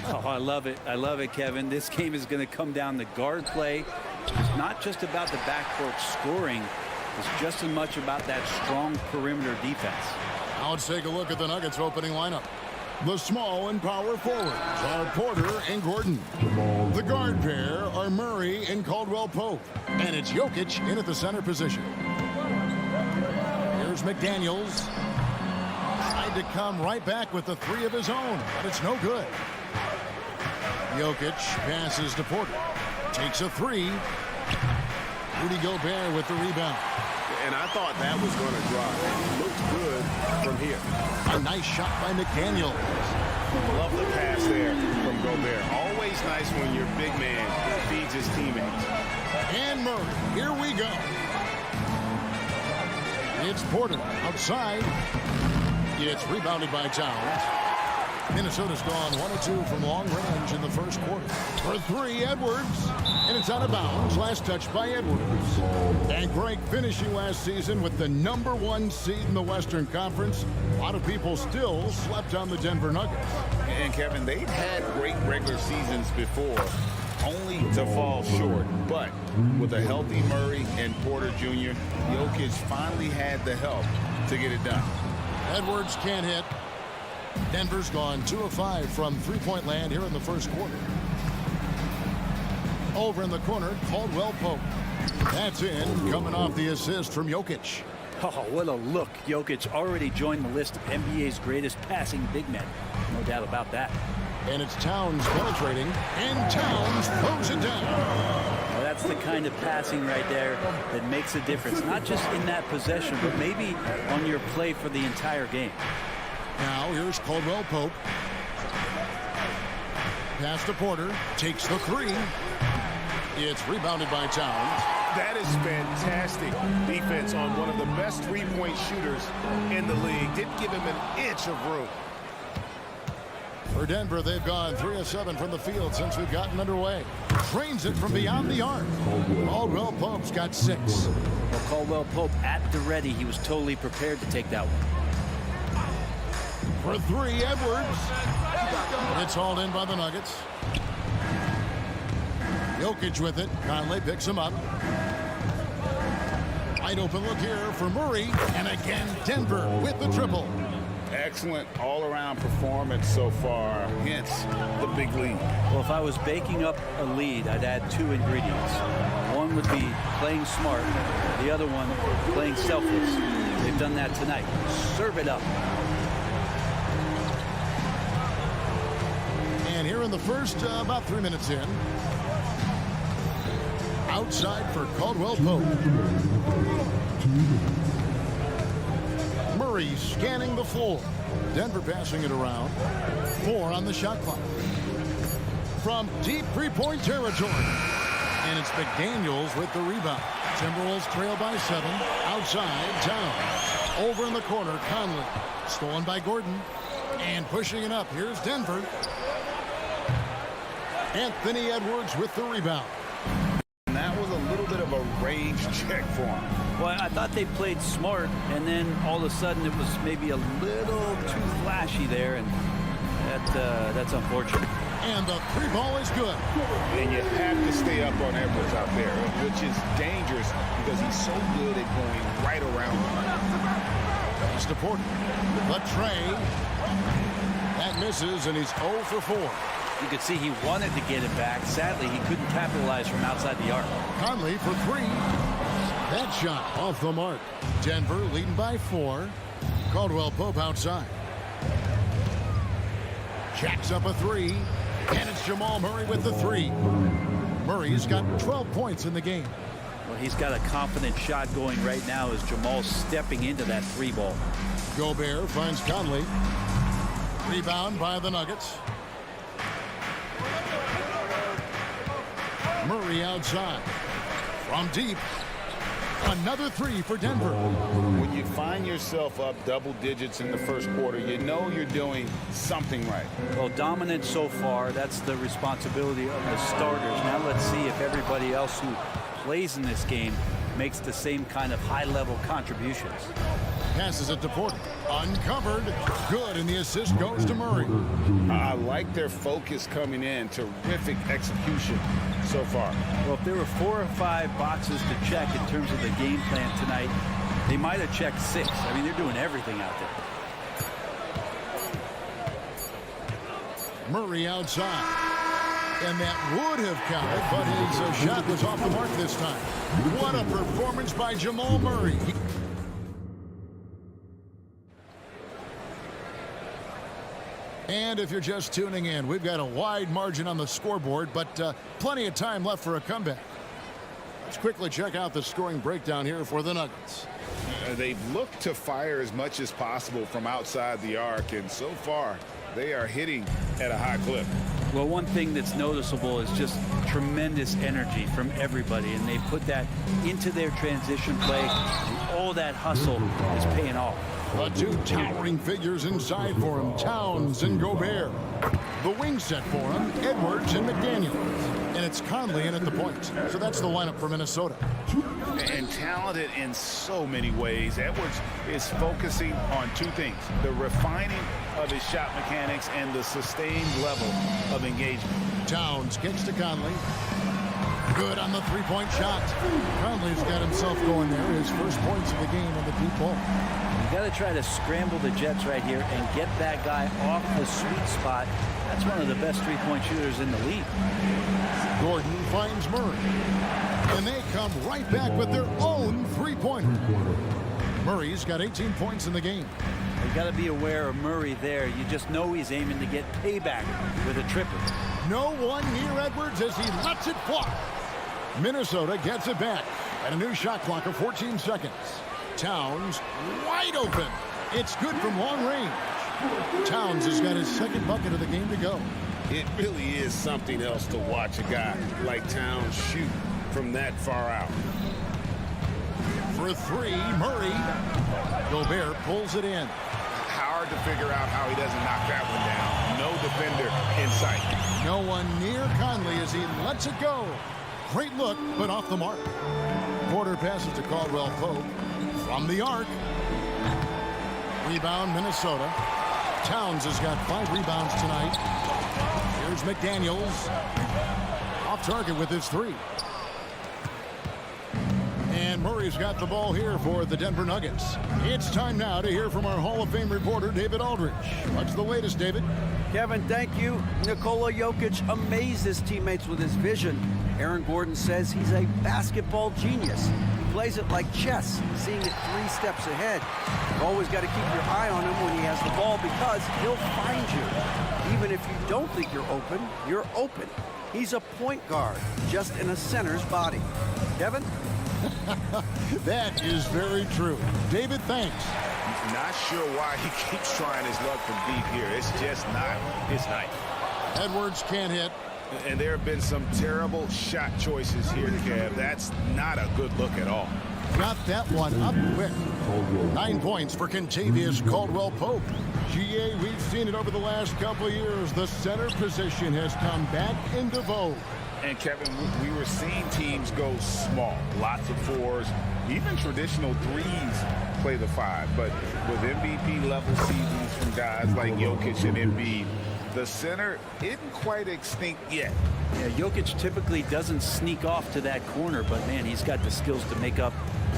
Oh, I love it. I love it, Kevin. This game is going to come down to guard play. It's not just about the backcourt scoring. It's just as much about that strong perimeter defense.
Now let's take a look at the Nuggets opening lineup. The small and power forwards are Porter and Gordon. The guard pair are Murray and Caldwell Pope. And it's Jokic in at the center position. Here's McDaniels. Tried to come right back with the three of his own, but it's no good. Jokic passes to Porter. Takes a three. Rudy Gobert with the rebound.
And I thought that was going to drop. It looked good from here.
A nice shot by McDaniels.
Love the pass there from Gobert. Always nice when your big man feeds his teammates.
And Murray, here we go. It's Porter outside. It's rebounded by Towns. Minnesota's gone 1 of 2 from long range in the first quarter. For three, Edwards. And it's out of bounds. Last touch by Edwards. And Greg finishing last season with the #1 seed in the Western Conference. A lot of people still slept on the Denver Nuggets.
And Kevin, they've had great regular seasons before, only to fall short. But with a healthy Murray and Porter Jr., Jokic finally had the help to get it done.
Edwards can't hit. Denver's gone 2 of 5 from three-point land here in the first quarter. Over in the corner, Caldwell Pope. That's in, coming off the assist from Jokic.
Oh, what a look. Jokic already joined the list of NBA's greatest passing big men. No doubt about that.
And it's Towns penetrating, and Towns throws it down.
Well, that's the kind of passing right there that makes a difference. Not just in that possession, but maybe on your play for the entire game.
Now here's Caldwell Pope. Pass to Porter. Takes the three. It's rebounded by Towns.
That is fantastic defense on one of the best three-point shooters in the league. Didn't give him an inch of room.
For Denver, they've gone 3 of 7 from the field since we've gotten underway. Trains it from beyond the arc. Caldwell Pope's got 6.
Well, Caldwell Pope at the ready. He was totally prepared to take that one.
For three, Edwards. It's hauled in by the Nuggets. Jokic with it. Conley picks him up. Wide open look here for Murray. And again, Denver with the triple.
Excellent all-around performance so far, hence the big lead.
Well, if I was baking up a lead, I'd add 2 ingredients. One would be playing smart. The other one, playing selfless. They've done that tonight. Serve it up.
And here in the first, about 3 minutes in. Outside for Caldwell Pope. Murray scanning the floor. Denver passing it around. 4 on the shot clock. From deep three-point territory. And it's McDaniels with the rebound. Timberwolves trail by 7. Outside, Towns. Over in the corner, Conley. Stolen by Gordon. And pushing it up. Here's Denver. Anthony Edwards with the rebound.
And that was a little bit of a rage check for him.
Well, I thought they played smart, and then all of a sudden it was maybe a little too flashy there, and that's unfortunate.
And the 3 ball is good.
And you have to stay up on Edwards out there, which is dangerous because he's so good at going right around him.
He's to Porter. The tray. That misses, and he's 0 for 4.
You could see he wanted to get it back. Sadly, he couldn't capitalize from outside the arc.
Conley for 3. That shot off the mark. Denver leading by 4. Caldwell Pope outside. Jacks up a 3. And it's Jamal Murray with the 3. Murray's got 12 points in the game.
Well, he's got a confident shot going right now as Jamal's stepping into that 3 ball.
Gobert finds Conley. Rebound by the Nuggets. Murray outside. From deep. Another 3 for Denver.
When you find yourself up double digits in the first quarter, you know you're doing something right.
Well, dominant so far. That's the responsibility of the starters. Now let's see if everybody else who plays in this game makes the same kind of high-level contributions.
Passes it to Porter. Uncovered. Good, and the assist goes to Murray.
I like their focus coming in. Terrific execution so far.
Well, if there were 4 or 5 boxes to check in terms of the game plan tonight, they might have checked 6. I mean, they're doing everything out there.
Murray outside. And that would have counted, but his shot was off the mark this time. What a performance by Jamal Murray. And if you're just tuning in, we've got a wide margin on the scoreboard, but plenty of time left for a comeback. Let's quickly check out the scoring breakdown here for the Nuggets.
They've looked to fire as much as possible from outside the arc, and so far they are hitting at a high clip.
Well, one thing that's noticeable is just tremendous energy from everybody, and they put that into their transition play. And all that hustle is paying off.
The 2 towering figures inside for him, Towns and Gobert. The wing set for him, Edwards and McDaniel. And it's Conley in at the point. So that's the lineup for Minnesota.
And talented in so many ways. Edwards is focusing on 2 things: the refining of his shot mechanics and the sustained level of engagement.
Towns kicks to Conley. Good on the 3-point shot. Conley's got himself going there. His first points of the game on the deep ball.
You got to try to scramble the Jets right here and get that guy off the sweet spot. That's one of the best 3-point shooters in the league.
Gordon finds Murray. And they come right back with their own 3-pointer. Murray's got 18 points in the game.
You got to be aware of Murray there. You just know he's aiming to get payback with a triple.
No one near Edwards as he lets it fly. Minnesota gets it back at a new shot clock of 14 seconds. Towns wide open. It's good from long range. Towns has got his second bucket of the game to go.
It really is something else to watch a guy like Towns shoot from that far out.
For 3, Murray. Gobert pulls it in.
Hard to figure out how he doesn't knock that one down. No defender in sight.
No one near Conley as he lets it go. Great look, but off the mark. Porter passes to Caldwell Pope. From the arc. Rebound, Minnesota. Towns has got 5 rebounds tonight. Here's McDaniels. Off target with his 3. And Murray's got the ball here for the Denver Nuggets. It's time now to hear from our Hall of Fame reporter, David Aldridge. What's the latest, David?
Kevin, thank you. Nikola Jokic amazed his teammates with his vision. Aaron Gordon says he's a basketball genius. He plays it like chess, seeing it 3 steps ahead. You've always got to keep your eye on him when he has the ball because he'll find you. Even if you don't think you're open. He's a point guard, just in a center's body. Kevin?
That is very true. David, thanks.
Not sure why he keeps trying his luck from deep here. It's just not his night.
Edwards can't hit.
And there have been some terrible shot choices here, Kev. That's not a good look at all.
Got that one up quick. 9 points for Kentavious Caldwell-Pope. GA, we've seen it over the last couple of years. The center position has come back into vogue.
And Kevin, we were seeing teams go small, lots of 4s, even traditional 3s play the 5. But with MVP level seasons from guys like Jokic and Embiid, the center isn't quite extinct yet.
Yeah, Jokic typically doesn't sneak off to that corner, but man, he's got the skills to make up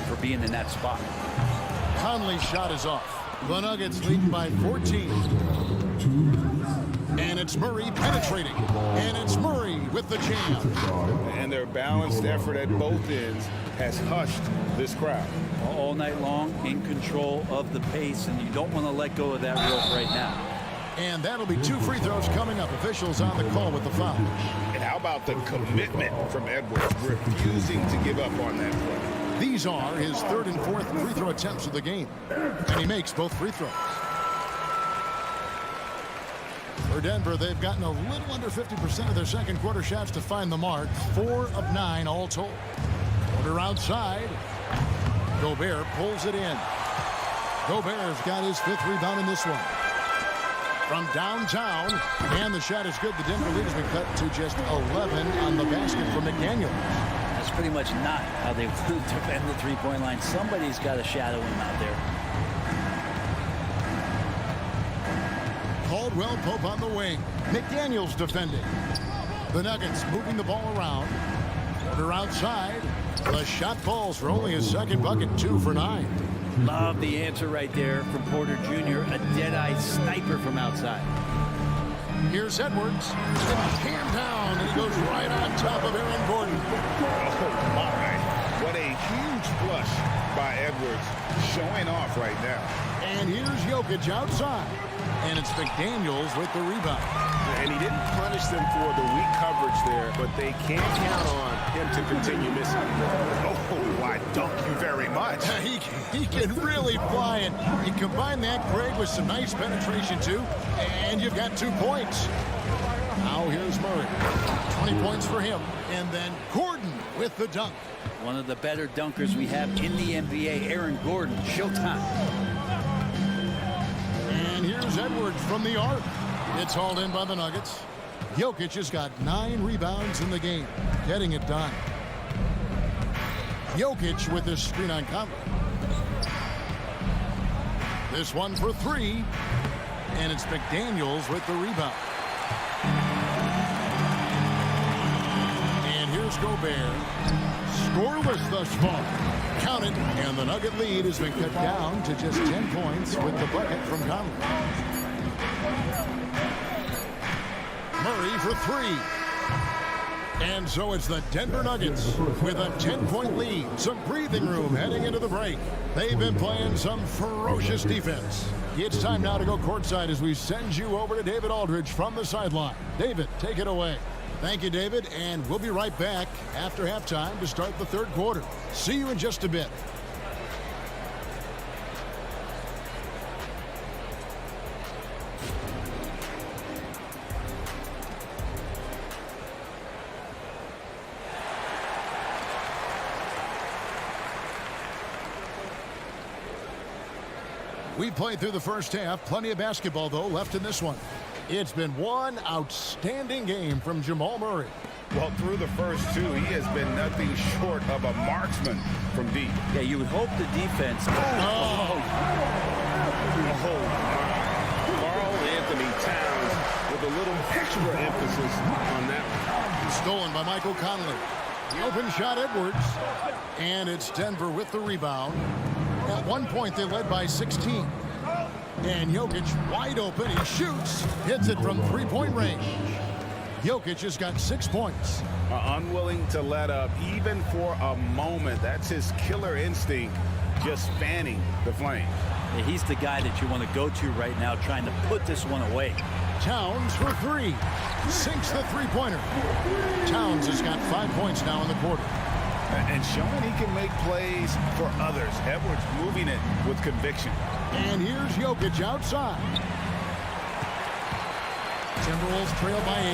for being in that spot.
Conley's shot is off. The Nuggets lead by 14. And it's Murray penetrating. And it's Murray with the jam.
And their balanced effort at both ends has hushed this crowd.
All night long, in control of the pace, and you don't want to let go of that rope right now.
And that'll be 2 free throws coming up. Officials on the call with the foul.
And how about the commitment from Edwards, refusing to give up on that play?
These are his 3rd and 4th free throw attempts of the game. And he makes both free throws. For Denver, they've gotten a little under 50% of their second quarter shots to find the mark. 4 of 9 all told. Porter outside. Gobert pulls it in. Gobert's got his 5th rebound in this one. From downtown, and the shot is good. The Denver lead has been cut to just 11 on the basket from McDaniel.
That's pretty much not how they defend the 3-point line. Somebody's got to shadow him out there.
Caldwell Pope on the wing. McDaniels defending. The Nuggets moving the ball around. They're outside. The shot falls for only his second bucket, 2 for 9.
Love the answer right there from Porter Jr., a dead-eye sniper from outside.
Here's Edwards. And jammed down, and he goes right on top of Aaron Gordon.
Oh, my. What a huge flush by Edwards, showing off right now.
And here's Jokic outside. And it's McDaniels with the rebound.
And he didn't punish them for the weak coverage there, but they can't count on him to continue missing.
Oh, I dunk you very much.
He can really fly, and you combine that, Greg, with some nice penetration, too, and you've got 2 points. Now here's Murray. 20 points for him. And then Gordon with the dunk.
One of the better dunkers we have in the NBA, Aaron Gordon. Showtime.
And here's Edwards from the arc. It's hauled in by the Nuggets. Jokic has got 9 rebounds in the game, getting it done. Jokic with his screen on Conley. This one for 3, and it's McDaniels with the rebound. And here's Gobert. Scoreless thus far. Count it, and the Nugget lead has been cut down to just 10 points with the bucket from Conley. Murray for 3. And so it's the Denver Nuggets with a 10-point lead. Some breathing room heading into the break. They've been playing some ferocious defense. It's time now to go courtside as we send you over to David Aldridge from the sideline. David, take it away. Thank you, David, and we'll be right back after halftime to start the third quarter. See you in just a bit. We played through the first half. Plenty of basketball, though, left in this one. It's been one outstanding game from Jamal Murray.
Well, through the first 2, he has been nothing short of a marksman from deep.
Yeah, you would hope the defense.
Carl Anthony Towns with a little extra emphasis on that one.
Stolen by Michael Conley. The open shot, Edwards. And it's Denver with the rebound. At one point, they led by 16. And Jokic wide open. He shoots. Hits it from three-point range. Jokic has got 6 points.
Unwilling to let up even for a moment. That's his killer instinct, just fanning the flame.
Yeah, he's the guy that you want to go to right now, trying to put this one away.
Towns for 3. Sinks the three-pointer. Towns has got 5 points now in the quarter.
And showing he can make plays for others. Edwards moving it with conviction.
And here's Jokic outside. Timberwolves trail by 8.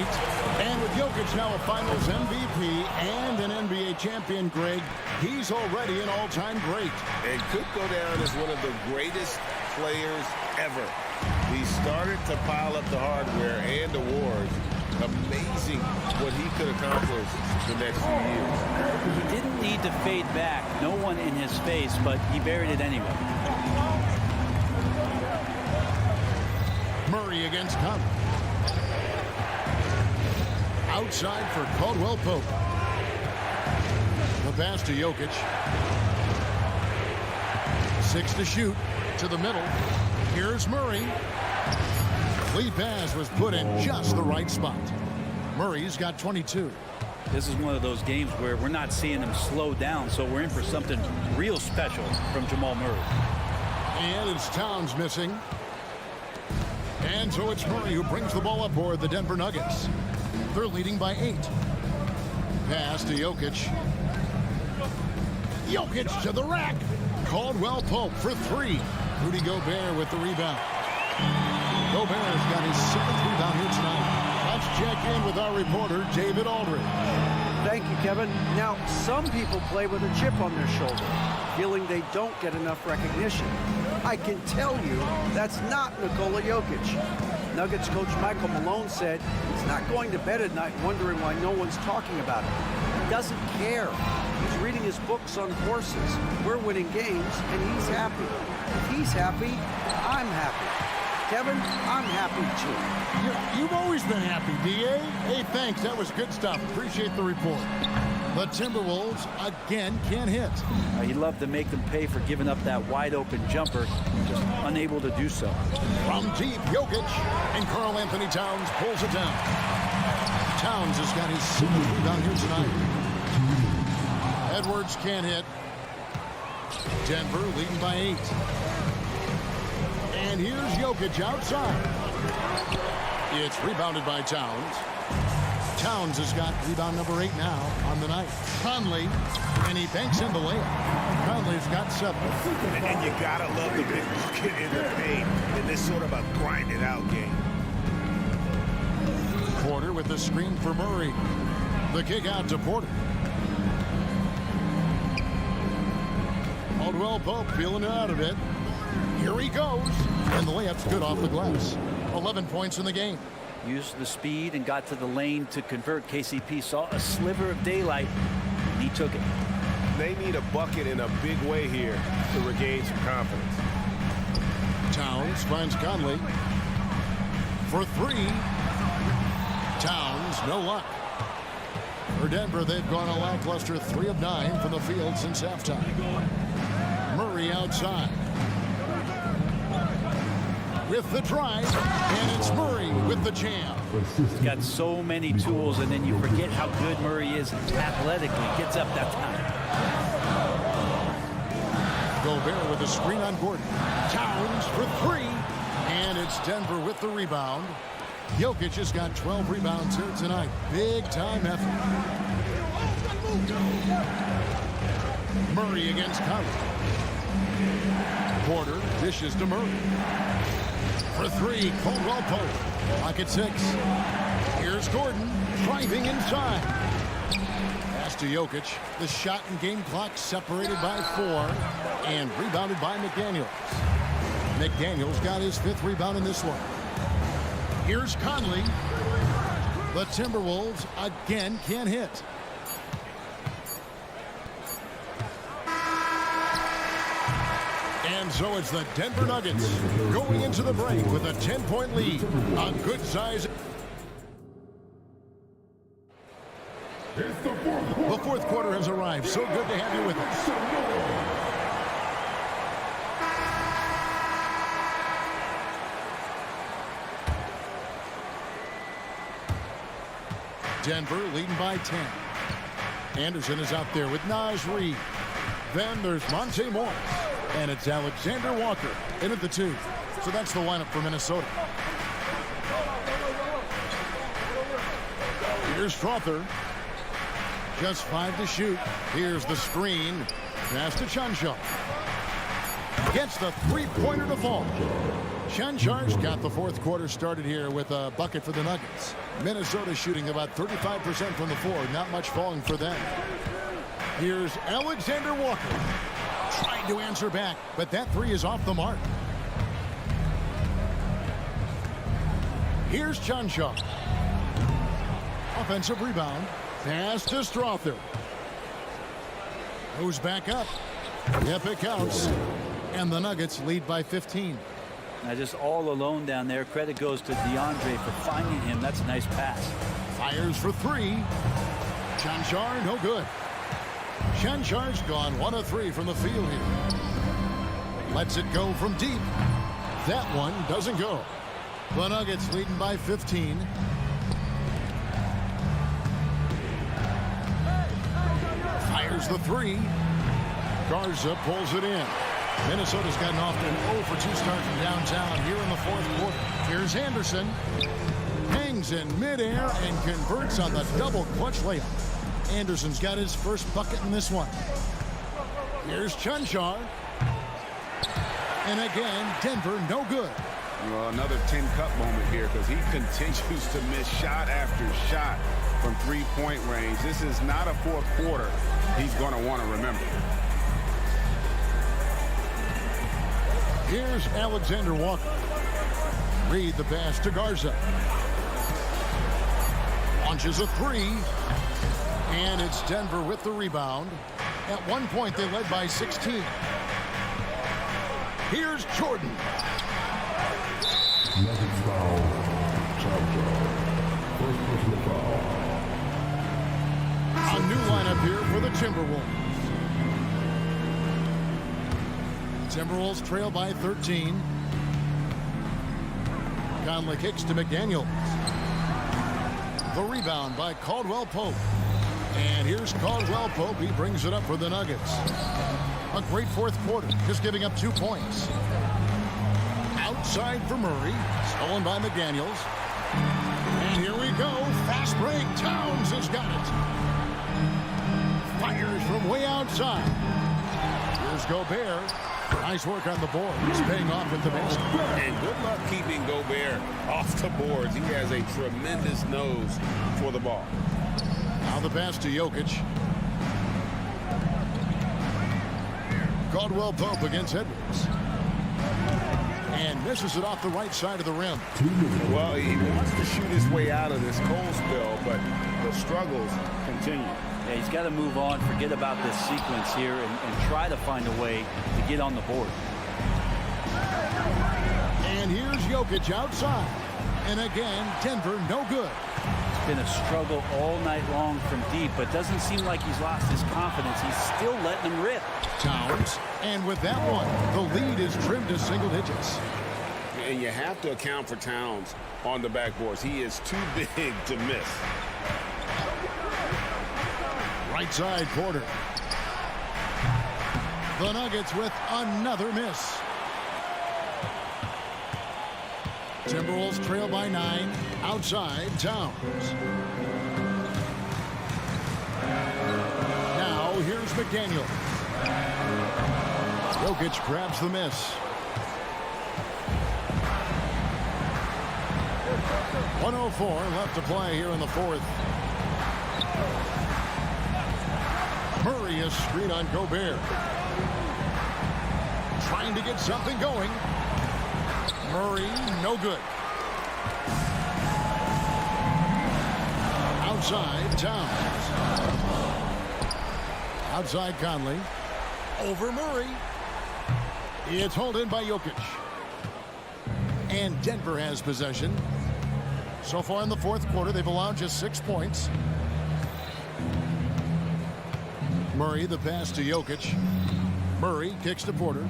And with Jokic now a Finals MVP and an NBA champion, Greg, he's already an all-time great.
And could go down as one of the greatest players ever. He started to pile up the hardware and awards. Amazing what he could accomplish the next few years.
He didn't need to fade back. No one in his face, but he buried it anyway.
Murray against Conley. Outside for Caldwell Pope. The pass to Jokic. 6 to shoot. To the middle. Here's Murray. Lead pass was put in just the right spot. Murray's got 22.
This is one of those games where we're not seeing him slow down, so we're in for something real special from Jamal Murray.
And it's Towns missing. And so it's Murray who brings the ball up for the Denver Nuggets. They're leading by 8. Pass to Jokic. Jokic to the rack. Caldwell Pope for 3. Rudy Gobert with the rebound. Gobert's got his 7th rebound here tonight. Let's check in with our reporter, David Aldridge.
Thank you, Kevin. Now, some people play with a chip on their shoulder, feeling they don't get enough recognition. I can tell you that's not Nikola Jokic. Nuggets coach Michael Malone said he's not going to bed at night wondering why no one's talking about him. He doesn't care. He's reading his books on horses. We're winning games, and he's happy. If he's happy, I'm happy. Kevin, I'm happy too.
You've always been happy, D.A. Hey, thanks. That was good stuff. Appreciate the report. The Timberwolves again can't hit.
He loved to make them pay for giving up that wide-open jumper, just unable to do so.
From deep, Jokic, and Karl Anthony Towns pulls it down. Towns has got his second rebound here tonight. Edwards can't hit. Denver leading by 8. And here's Jokic outside. It's rebounded by Towns. Towns has got rebound number 8 now on the night. Conley, and he banks in the layup. Conley's got 7.
And you gotta love the big bucket in the paint in this sort of a grinded out game.
Porter with the screen for Murray. The kick out to Porter. Caldwell Pope feeling out of it. Here he goes. And the layup's good off the glass. 11 points in the game.
Used the speed and got to the lane to convert. KCP saw a sliver of daylight, and he took it.
They need a bucket in a big way here to regain some confidence.
Towns finds Conley for 3. Towns, no luck. For Denver, they've gone a lackluster 3 of 9 from the field since halftime. Murray outside. With the drive, and it's Murray with the jam.
He's got so many tools, and then you forget how good Murray is athletically. Gets up that time.
Gobert with a screen on Gordon. Towns for 3, and it's Denver with the rebound. Jokic has got 12 rebounds here tonight. Big time effort. Murray against Conley. Porter dishes to Murray. For 3, Caldwell Pope. Pocket 6. Here's Gordon driving inside. Pass to Jokic. The shot and game clock separated by 4 and rebounded by McDaniels. McDaniels got his 5th rebound in this one. Here's Conley. The Timberwolves again can't hit. And so it's the Denver Nuggets going into the break with a 10-point lead. A good size. The fourth quarter has arrived. So good to have you with us. Denver leading by 10. Anderson is out there with Naz Reid. Then there's Monte Morris. And it's Alexander Walker in at the 2. So that's the lineup for Minnesota. Here's Strother. Just 5 to shoot. Here's the screen. Pass to Chanchar's. Gets the 3-pointer to fall. Chanchar's got the fourth quarter started here with a bucket for the Nuggets. Minnesota shooting about 35% from the floor. Not much falling for them. Here's Alexander Walker. Trying to answer back, but that 3 is off the mark. Here's Chanchar. Offensive rebound. Pass to Strother. Goes back up. Yep, it counts. And the Nuggets lead by 15.
Now just all alone down there. Credit goes to DeAndre for finding him. That's a nice pass.
Fires for 3. Chanchar, no good. Chanchar's gone 1 of 3 from the field here. Lets it go from deep. That one doesn't go. The Nuggets leading by 15. Fires the 3. Garza pulls it in. Minnesota's gotten off to an 0 for 2 start from downtown here in the fourth quarter. Here's Anderson. Hangs in midair and converts on the double clutch layup. Anderson's got his first bucket in this one. Here's Chanchar. And again, Denver no good.
Well, another 10-cup moment here because he continues to miss shot after shot from 3-point range. This is not a fourth quarter he's going to want to remember.
Here's Alexander Walker. Reid the pass to Garza. Launches a 3. And it's Denver with the rebound. At one point, they led by 16. Here's Jordan.
Nuggets foul. Charge. First personal foul.
A new lineup here for the Timberwolves. Timberwolves trail by 13. Conley kicks to McDaniel. The rebound by Caldwell Pope. And here's Caldwell Pope. He brings it up for the Nuggets. A great fourth quarter, just giving up 2 points. Outside for Murray. Stolen by McDaniels. And here we go. Fast break. Towns has got it. Fires from way outside. Here's Gobert. Nice work on the board. He's paying off with the basket.
And good luck keeping Gobert off the boards. He has a tremendous nose for the ball.
Now the pass to Jokic. Caldwell Pope against Edwards. And misses it off the right side of the rim.
Well, he wants to shoot his way out of this cold spell, but the struggles continue.
Yeah, he's got to move on, forget about this sequence here, and try to find a way to get on the board.
And here's Jokic outside. And again, Denver no good.
It's been a struggle all night long from deep, but doesn't seem like he's lost his confidence. He's still letting them rip.
Towns. And with that one, the lead is trimmed to single digits.
And you have to account for Towns on the backboards. He is too big to miss.
Right side, Porter. The Nuggets with another miss. Timberwolves trail by 9. Outside, Towns. Now, here's McDaniel. Jokic grabs the miss. 1:04 left to play here in the fourth. Murray is screen on Gobert. Trying to get something going. Murray, no good. Outside, Towns. Outside, Conley. Over Murray. It's hauled in by Jokic. And Denver has possession. So far in the fourth quarter, they've allowed just 6 points. Murray, the pass to Jokic. Murray kicks to Porter.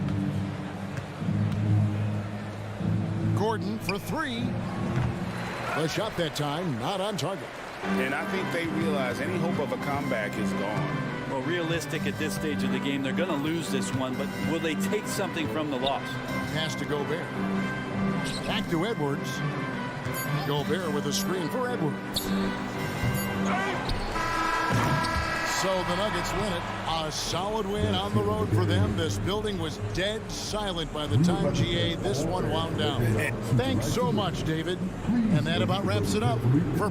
Gordon for 3. The shot that time, not on target.
And I think they realize any hope of a comeback is gone.
Well, realistic at this stage of the game, they're going to lose this one, but will they take something from the loss?
Pass to Gobert. Back to Edwards. Gobert with a screen for Edwards. So the Nuggets win it. A solid win on the road for them. This building was dead silent by the time GA this one wound down. Thanks so much, David. And that about wraps it up for